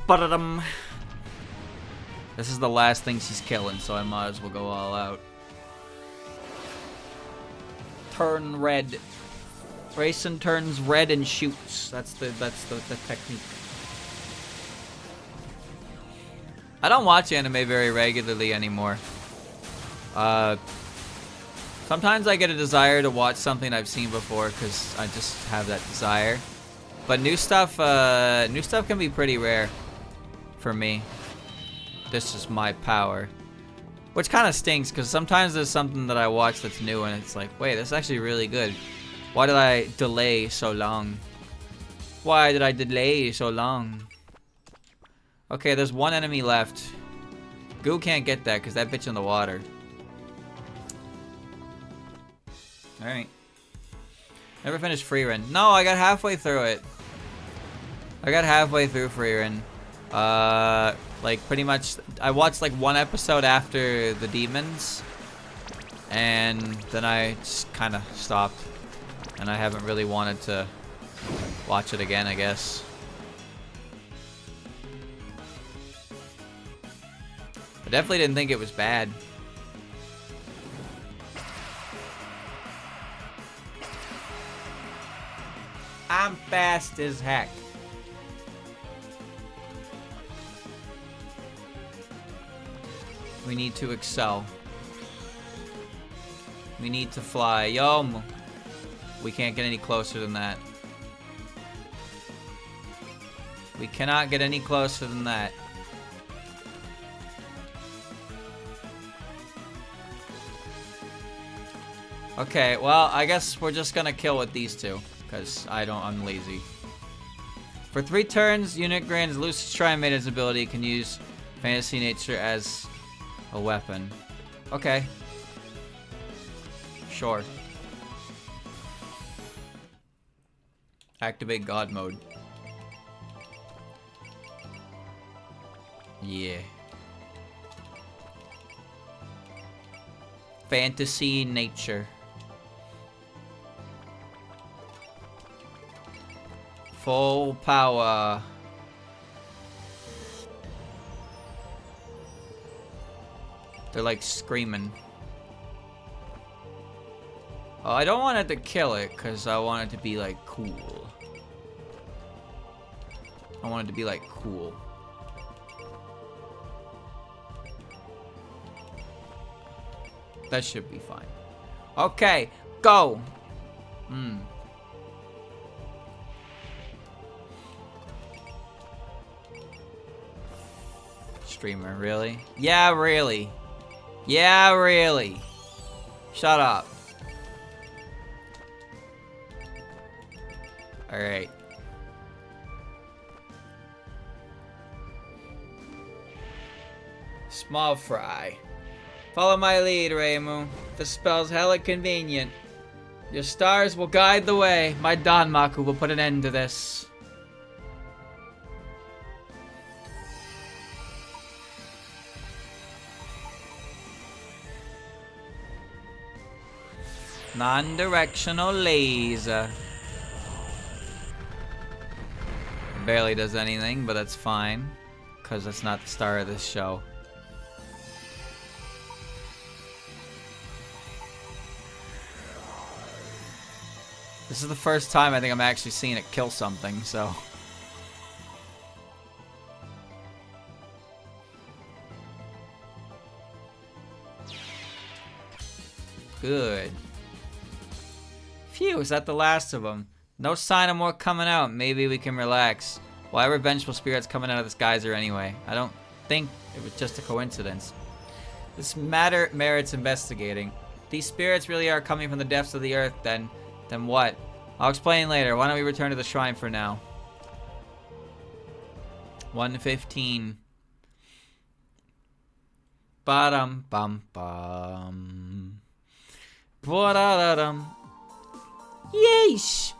Ba-da-dum. This is the last thing she's killing, so I might as well go all out. Turn red. Racing turns red and shoots. That's the technique. I don't watch anime very regularly anymore. Sometimes I get a desire to watch something I've seen before because I just have that desire. But new stuff can be pretty rare for me. This is my power. Which kind of stinks because sometimes there's something that I watch that's new and it's like, wait, this is actually really good. Why did I delay so long? Why did I delay so long? Okay, there's one enemy left. Goo can't get that because that bitch in the water. Alright. Never finished Freerun. No, I got halfway through it. I got halfway through Freerun. Like pretty much, I watched like one episode after the demons. And then I just kind of stopped. And I haven't really wanted to watch it again, I guess. I definitely didn't think it was bad. I'm fast as heck. We need to excel. We need to fly. Yo, we can't get any closer than that. We cannot get any closer than that. Okay, well, I guess we're just gonna kill with these two, because I'm lazy. For 3 turns, unit grants Lucid's Shrine Maiden's ability can use fantasy nature as a weapon. Okay. Sure. Activate God mode. Yeah. Fantasy nature. Full power. They're like screaming. Oh, I don't want it to kill it because I want it to be like cool. I want it to be like cool. That should be fine. Okay, go. Streamer, really? Yeah, really. Yeah, really. Shut up. Alright. Small fry. Follow my lead, Reimu. This spell's hella convenient. Your stars will guide the way. My Danmaku will put an end to this. Non-directional laser. Barely does anything, but that's fine. Because that's not the star of this show. This is the first time I think I'm actually seeing it kill something, so... Good. Phew, is that the last of them? No sign of more coming out. Maybe we can relax. Why were vengeful spirits coming out of this geyser anyway? I don't think it was just a coincidence. This matter merits investigating. If these spirits really are coming from the depths of the earth, then what? I'll explain later. Why don't we return to the shrine for now? 1:15. Ba-dum bum bum. Ba-da-da-dum. Yeesh!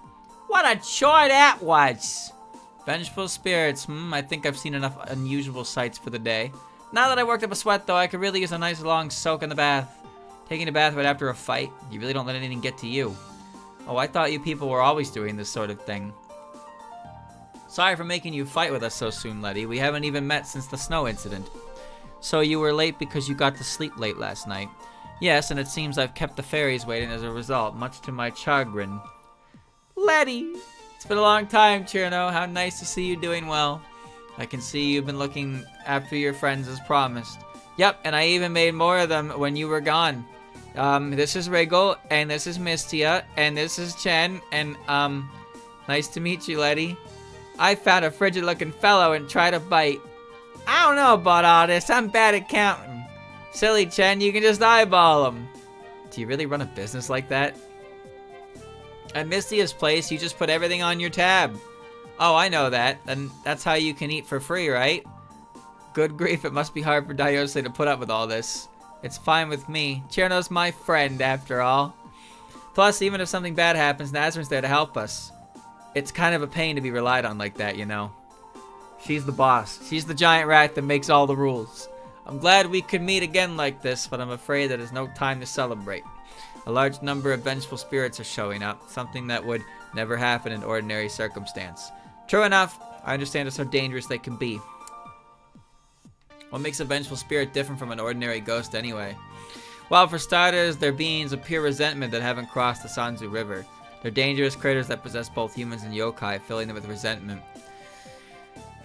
What a chore that was! Vengeful spirits. I think I've seen enough unusual sights for the day. Now that I worked up a sweat, though, I could really use a nice long soak in the bath. Taking a bath right after a fight? You really don't let anything get to you. Oh, I thought you people were always doing this sort of thing. Sorry for making you fight with us so soon, Letty. We haven't even met since the snow incident. So you were late because you got to sleep late last night. Yes, and it seems I've kept the fairies waiting as a result, much to my chagrin. Letty! It's been a long time, Cherno. How nice to see you doing well. I can see you've been looking after your friends as promised. Yep, and I even made more of them when you were gone. This is Wriggle, and this is Mistia, and this is Chen, and, nice to meet you, Letty. I found a frigid-looking fellow and tried to bite. I don't know about all this. I'm bad at counting. Silly Chen, you can just eyeball him. Do you really run a business like that? At Mistia's place, you just put everything on your tab. Oh, I know that. And that's how you can eat for free, right? Good grief, it must be hard for Daiose to put up with all this. It's fine with me. Cherno's my friend, after all. Plus, even if something bad happens, Nazrin's there to help us. It's kind of a pain to be relied on like that, you know. She's the boss. She's the giant rat that makes all the rules. I'm glad we could meet again like this, but I'm afraid that there's no time to celebrate. A large number of vengeful spirits are showing up, something that would never happen in ordinary circumstance. True enough, I understand just how dangerous they can be. What makes a vengeful spirit different from an ordinary ghost anyway? Well, for starters, they're beings of pure resentment that haven't crossed the Sanzu River. They're dangerous critters that possess both humans and yokai, filling them with resentment.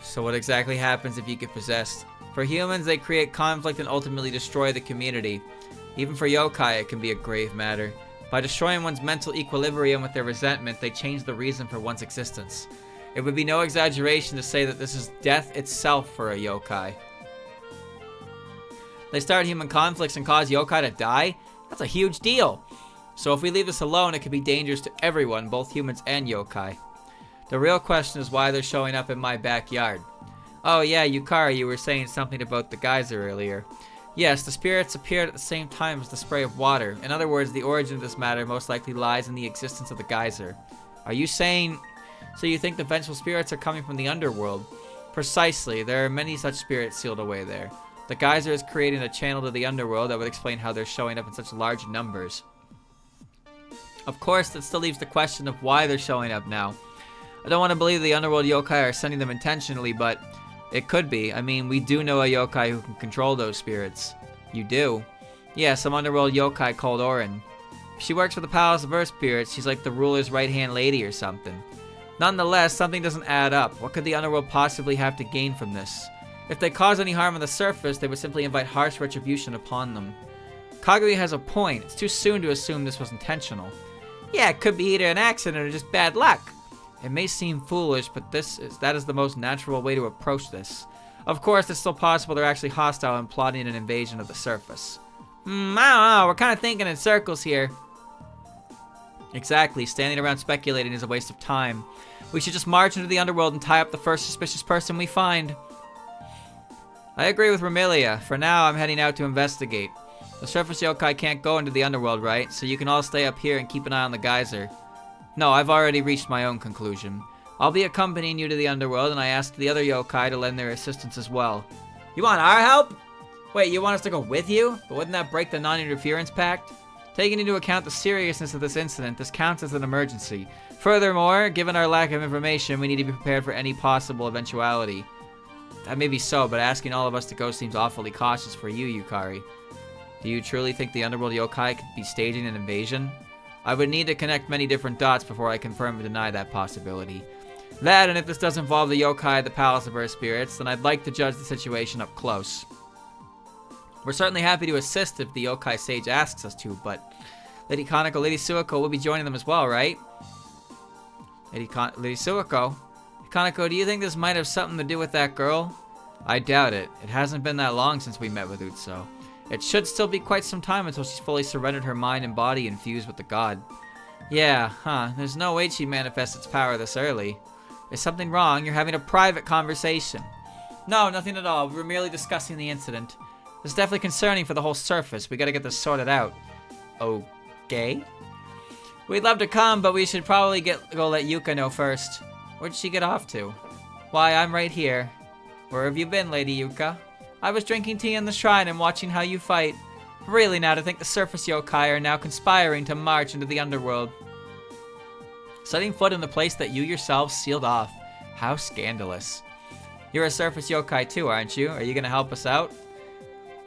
So what exactly happens if you get possessed? For humans, they create conflict and ultimately destroy the community. Even for yokai, it can be a grave matter. By destroying one's mental equilibrium with their resentment, they change the reason for one's existence. It would be no exaggeration to say that this is death itself for a yokai. They start human conflicts and cause yokai to die? That's a huge deal. So if we leave this alone, it could be dangerous to everyone, both humans and yokai. The real question is why they're showing up in my backyard. Oh yeah, Yukari, you were saying something about the geyser earlier. Yes, the spirits appeared at the same time as the spray of water. In other words, the origin of this matter most likely lies in the existence of the geyser. Are you saying... So you think the vengeful spirits are coming from the Underworld? Precisely, there are many such spirits sealed away there. The geyser is creating a channel to the Underworld that would explain how they're showing up in such large numbers. Of course, that still leaves the question of why they're showing up now. I don't want to believe the Underworld yokai are sending them intentionally, but it could be. I mean, we do know a yokai who can control those spirits. You do? Yeah, some Underworld yokai called Orin. She works for the Palace of Earth Spirits. She's like the ruler's right-hand lady or something. Nonetheless, something doesn't add up. What could the Underworld possibly have to gain from this? If they cause any harm on the surface, they would simply invite harsh retribution upon them. Kagami has a point. It's too soon to assume this was intentional. Yeah, it could be either an accident or just bad luck. It may seem foolish, but that is the most natural way to approach this. Of course, it's still possible they're actually hostile and plotting an invasion of the surface. I don't know. We're kind of thinking in circles here. Exactly. Standing around speculating is a waste of time. We should just march into the Underworld and tie up the first suspicious person we find. I agree with Ramilia. For now, I'm heading out to investigate. The surface yokai can't go into the Underworld, right? So you can all stay up here and keep an eye on the geyser. No, I've already reached my own conclusion. I'll be accompanying you to the Underworld, and I asked the other yokai to lend their assistance as well. You want our help? Wait, you want us to go with you? But wouldn't that break the non-interference pact? Taking into account the seriousness of this incident, this counts as an emergency. Furthermore, given our lack of information, we need to be prepared for any possible eventuality. That may be so, but asking all of us to go seems awfully cautious for you, Yukari. Do you truly think the Underworld yokai could be staging an invasion? I would need to connect many different dots before I confirm or deny that possibility. That, and if this does involve the yokai at the Palace of Earth Spirits, then I'd like to judge the situation up close. We're certainly happy to assist if the yokai sage asks us to, but Lady Kaneko, Lady Suiko will be joining them as well, right? Lady Suiko? Kaneko, do you think this might have something to do with that girl? I doubt it. It hasn't been that long since we met with Utsu. It should still be quite some time until she's fully surrendered her mind and body and fused with the god. Yeah, huh. There's no way she manifests its power this early. Is something wrong? You're having a private conversation. No, nothing at all. We were merely discussing the incident. It's definitely concerning for the whole surface. We gotta get this sorted out. Okay? We'd love to come, but we should probably go let Yuka know first. Where'd she get off to? Why, I'm right here. Where have you been, Lady Yuka? I was drinking tea in the shrine and watching how you fight. Really now to think the surface yokai are now conspiring to march into the Underworld. Setting foot in the place that you yourselves sealed off. How scandalous. You're a surface yokai too, aren't you? Are you gonna help us out?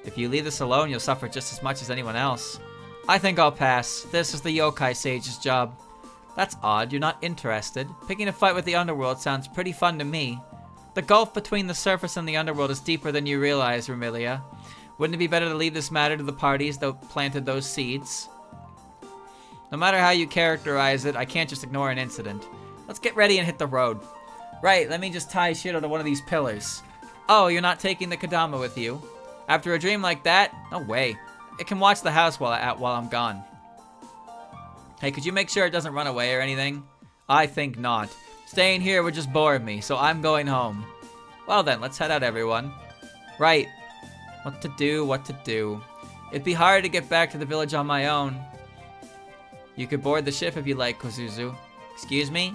If you leave this alone, you'll suffer just as much as anyone else. I think I'll pass. This is the yokai sage's job. That's odd, you're not interested. Picking a fight with the Underworld sounds pretty fun to me. The gulf between the surface and the Underworld is deeper than you realize, Rumilia. Wouldn't it be better to leave this matter to the parties that planted those seeds? No matter how you characterize it, I can't just ignore an incident. Let's get ready and hit the road. Right, let me just tie Shiro to one of these pillars. Oh, you're not taking the Kadama with you? After a dream like that? No way. It can watch the house while I'm gone. Hey, could you make sure it doesn't run away or anything? I think not. Staying here would just bore me, so I'm going home. Well then, let's head out, everyone. Right. What to do. It'd be hard to get back to the village on my own. You could board the ship if you like, Kozuzu. Excuse me?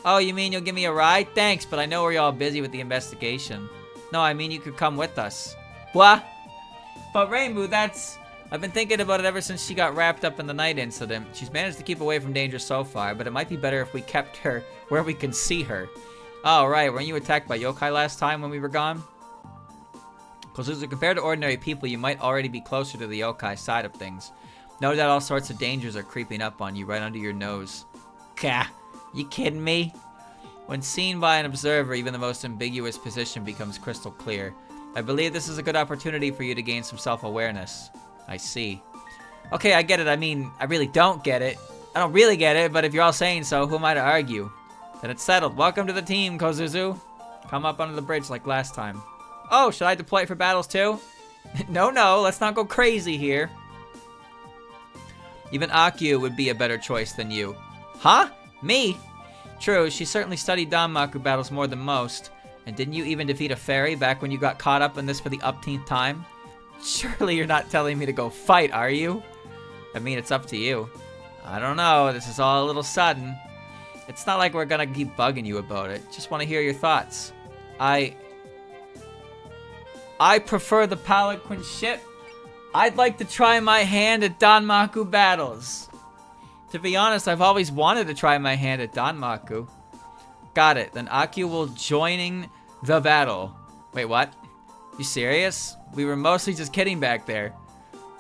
Oh, you mean you'll give me a ride? Thanks, but I know we're all busy with the investigation. No, I mean you could come with us. What? But Rainbow, I've been thinking about it ever since she got wrapped up in the night incident. She's managed to keep away from danger so far, but it might be better if we kept her where we can see her. Oh, right. Weren't you attacked by yokai last time when we were gone? Kozuzu, compared to ordinary people, you might already be closer to the yokai side of things. No doubt all sorts of dangers are creeping up on you right under your nose. Gah! You kidding me? When seen by an observer, even the most ambiguous position becomes crystal clear. I believe this is a good opportunity for you to gain some self-awareness. I see. Okay, I get it. I mean, I really don't get it. I don't really get it, but if you're all saying so, who am I to argue? Then it's settled. Welcome to the team, Kozuzu. Come up under the bridge like last time. Oh, should I deploy for battles too? No, let's not go crazy here. Even Akio would be a better choice than you. Huh? Me? True, she certainly studied Danmaku battles more than most. And didn't you even defeat a fairy back when you got caught up in this for the upteenth time? Surely you're not telling me to go fight, are you? I mean, it's up to you. I don't know, this is all a little sudden. It's not like we're gonna keep bugging you about it. Just want to hear your thoughts. I prefer the Palanquin ship. I'd like to try my hand at Danmaku battles. To be honest, I've always wanted to try my hand at Danmaku. Got it, then Akio will joining the battle. Wait, what? You serious? We were mostly just kidding back there.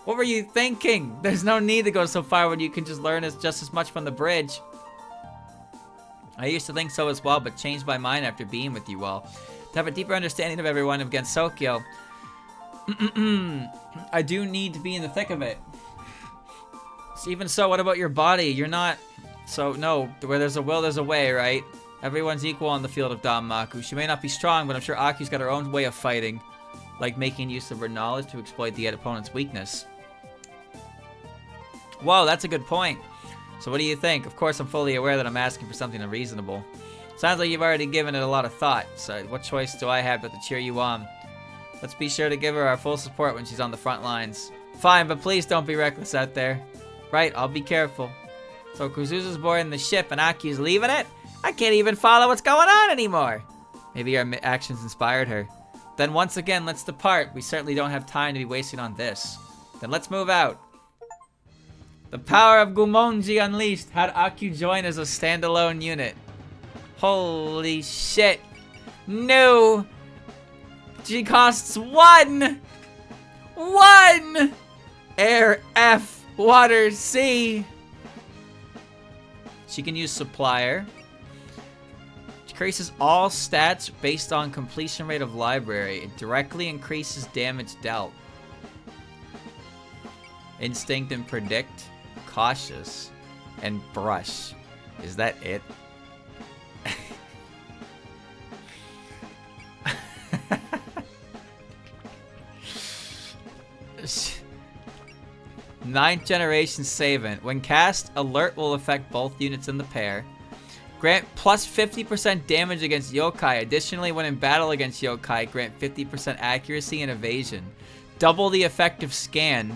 What were you thinking? There's no need to go so far when you can just learn just as much from the bridge. I used to think so as well, but changed my mind after being with you all. To have a deeper understanding of everyone against Sokyo. I do need to be in the thick of it. So even so, what about your body? You're not... So, no, where there's a will, there's a way, right? Everyone's equal on the field of Danmaku. She may not be strong, but I'm sure Aki's got her own way of fighting. Like making use of her knowledge to exploit the opponent's weakness. Whoa, that's a good point. So what do you think? Of course, I'm fully aware that I'm asking for something unreasonable. Sounds like you've already given it a lot of thought. So what choice do I have but to cheer you on? Let's be sure to give her our full support when she's on the front lines. Fine, but please don't be reckless out there. Right, I'll be careful. So Kuzuzu's boarding the ship and Aki's leaving it? I can't even follow what's going on anymore. Maybe our actions inspired her. Then once again, let's depart. We certainly don't have time to be wasting on this. Then let's move out. The power of Gumonji unleashed had Aku join as a standalone unit. Holy shit. No. She costs 1. 1. Air, F, water, sea. She can use supplier. Increases all stats based on completion rate of library. It directly increases damage dealt. Instinct and predict. Cautious. And brush. Is that it? Ninth generation Savant. When cast, alert will affect both units in the pair. Grant plus 50% damage against yokai. Additionally, when in battle against yokai, grant 50% accuracy and evasion. Double the effective scan.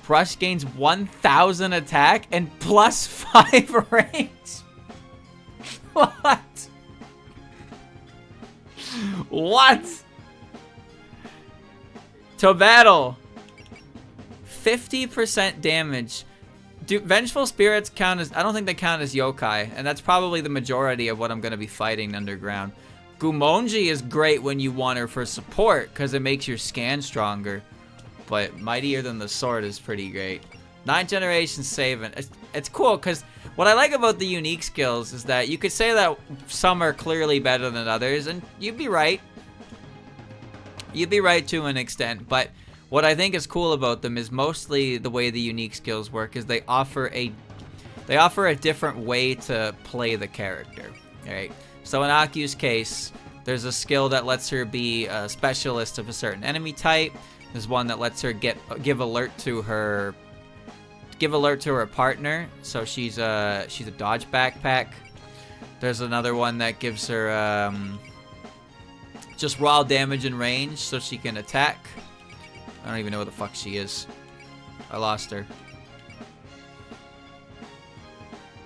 Brush gains 1000 attack and plus 5 range. What? What? To battle. 50% damage. Do vengeful spirits count as... I don't think they count as yokai, and that's probably the majority of what I'm going to be fighting underground. Gumonji is great when you want her for support, because it makes your scan stronger. But Mightier Than the Sword is pretty great. 9th generation Savant. It's cool, because what I like about the unique skills is that you could say that some are clearly better than others, and you'd be right. You'd be right to an extent, but... what I think is cool about them is mostly the way the unique skills work is they offer a different way to play the character. Alright. So in Aku's case, there's a skill that lets her be a specialist of a certain enemy type. There's one that lets her give alert to her partner. So she's a dodge backpack. There's another one that gives her just raw damage and range so she can attack. I don't even know where the fuck she is. I lost her.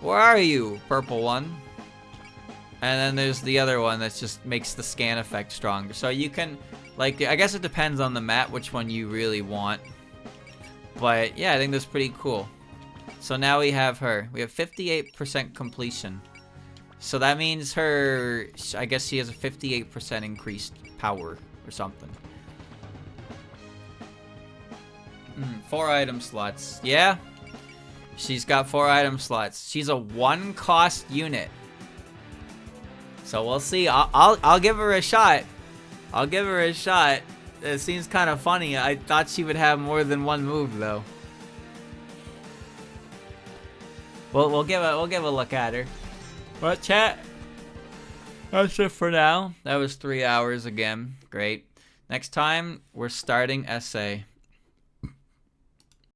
Where are you, purple one? And then there's the other one that just makes the scan effect stronger. So you can, like, I guess it depends on the map which one you really want. But yeah, I think that's pretty cool. So now we have her. We have 58% completion. So that means her, I guess she has a 58% increased power or something. 4 item slots. Yeah. She's got 4 item slots. She's a 1-cost unit. So we'll see. I'll give her a shot. I'll give her a shot. It seems kind of funny. I thought she would have more than one move though. We'll give a look at her. But chat. That's it for now. That was 3 hours again. Great. Next time we're starting essay.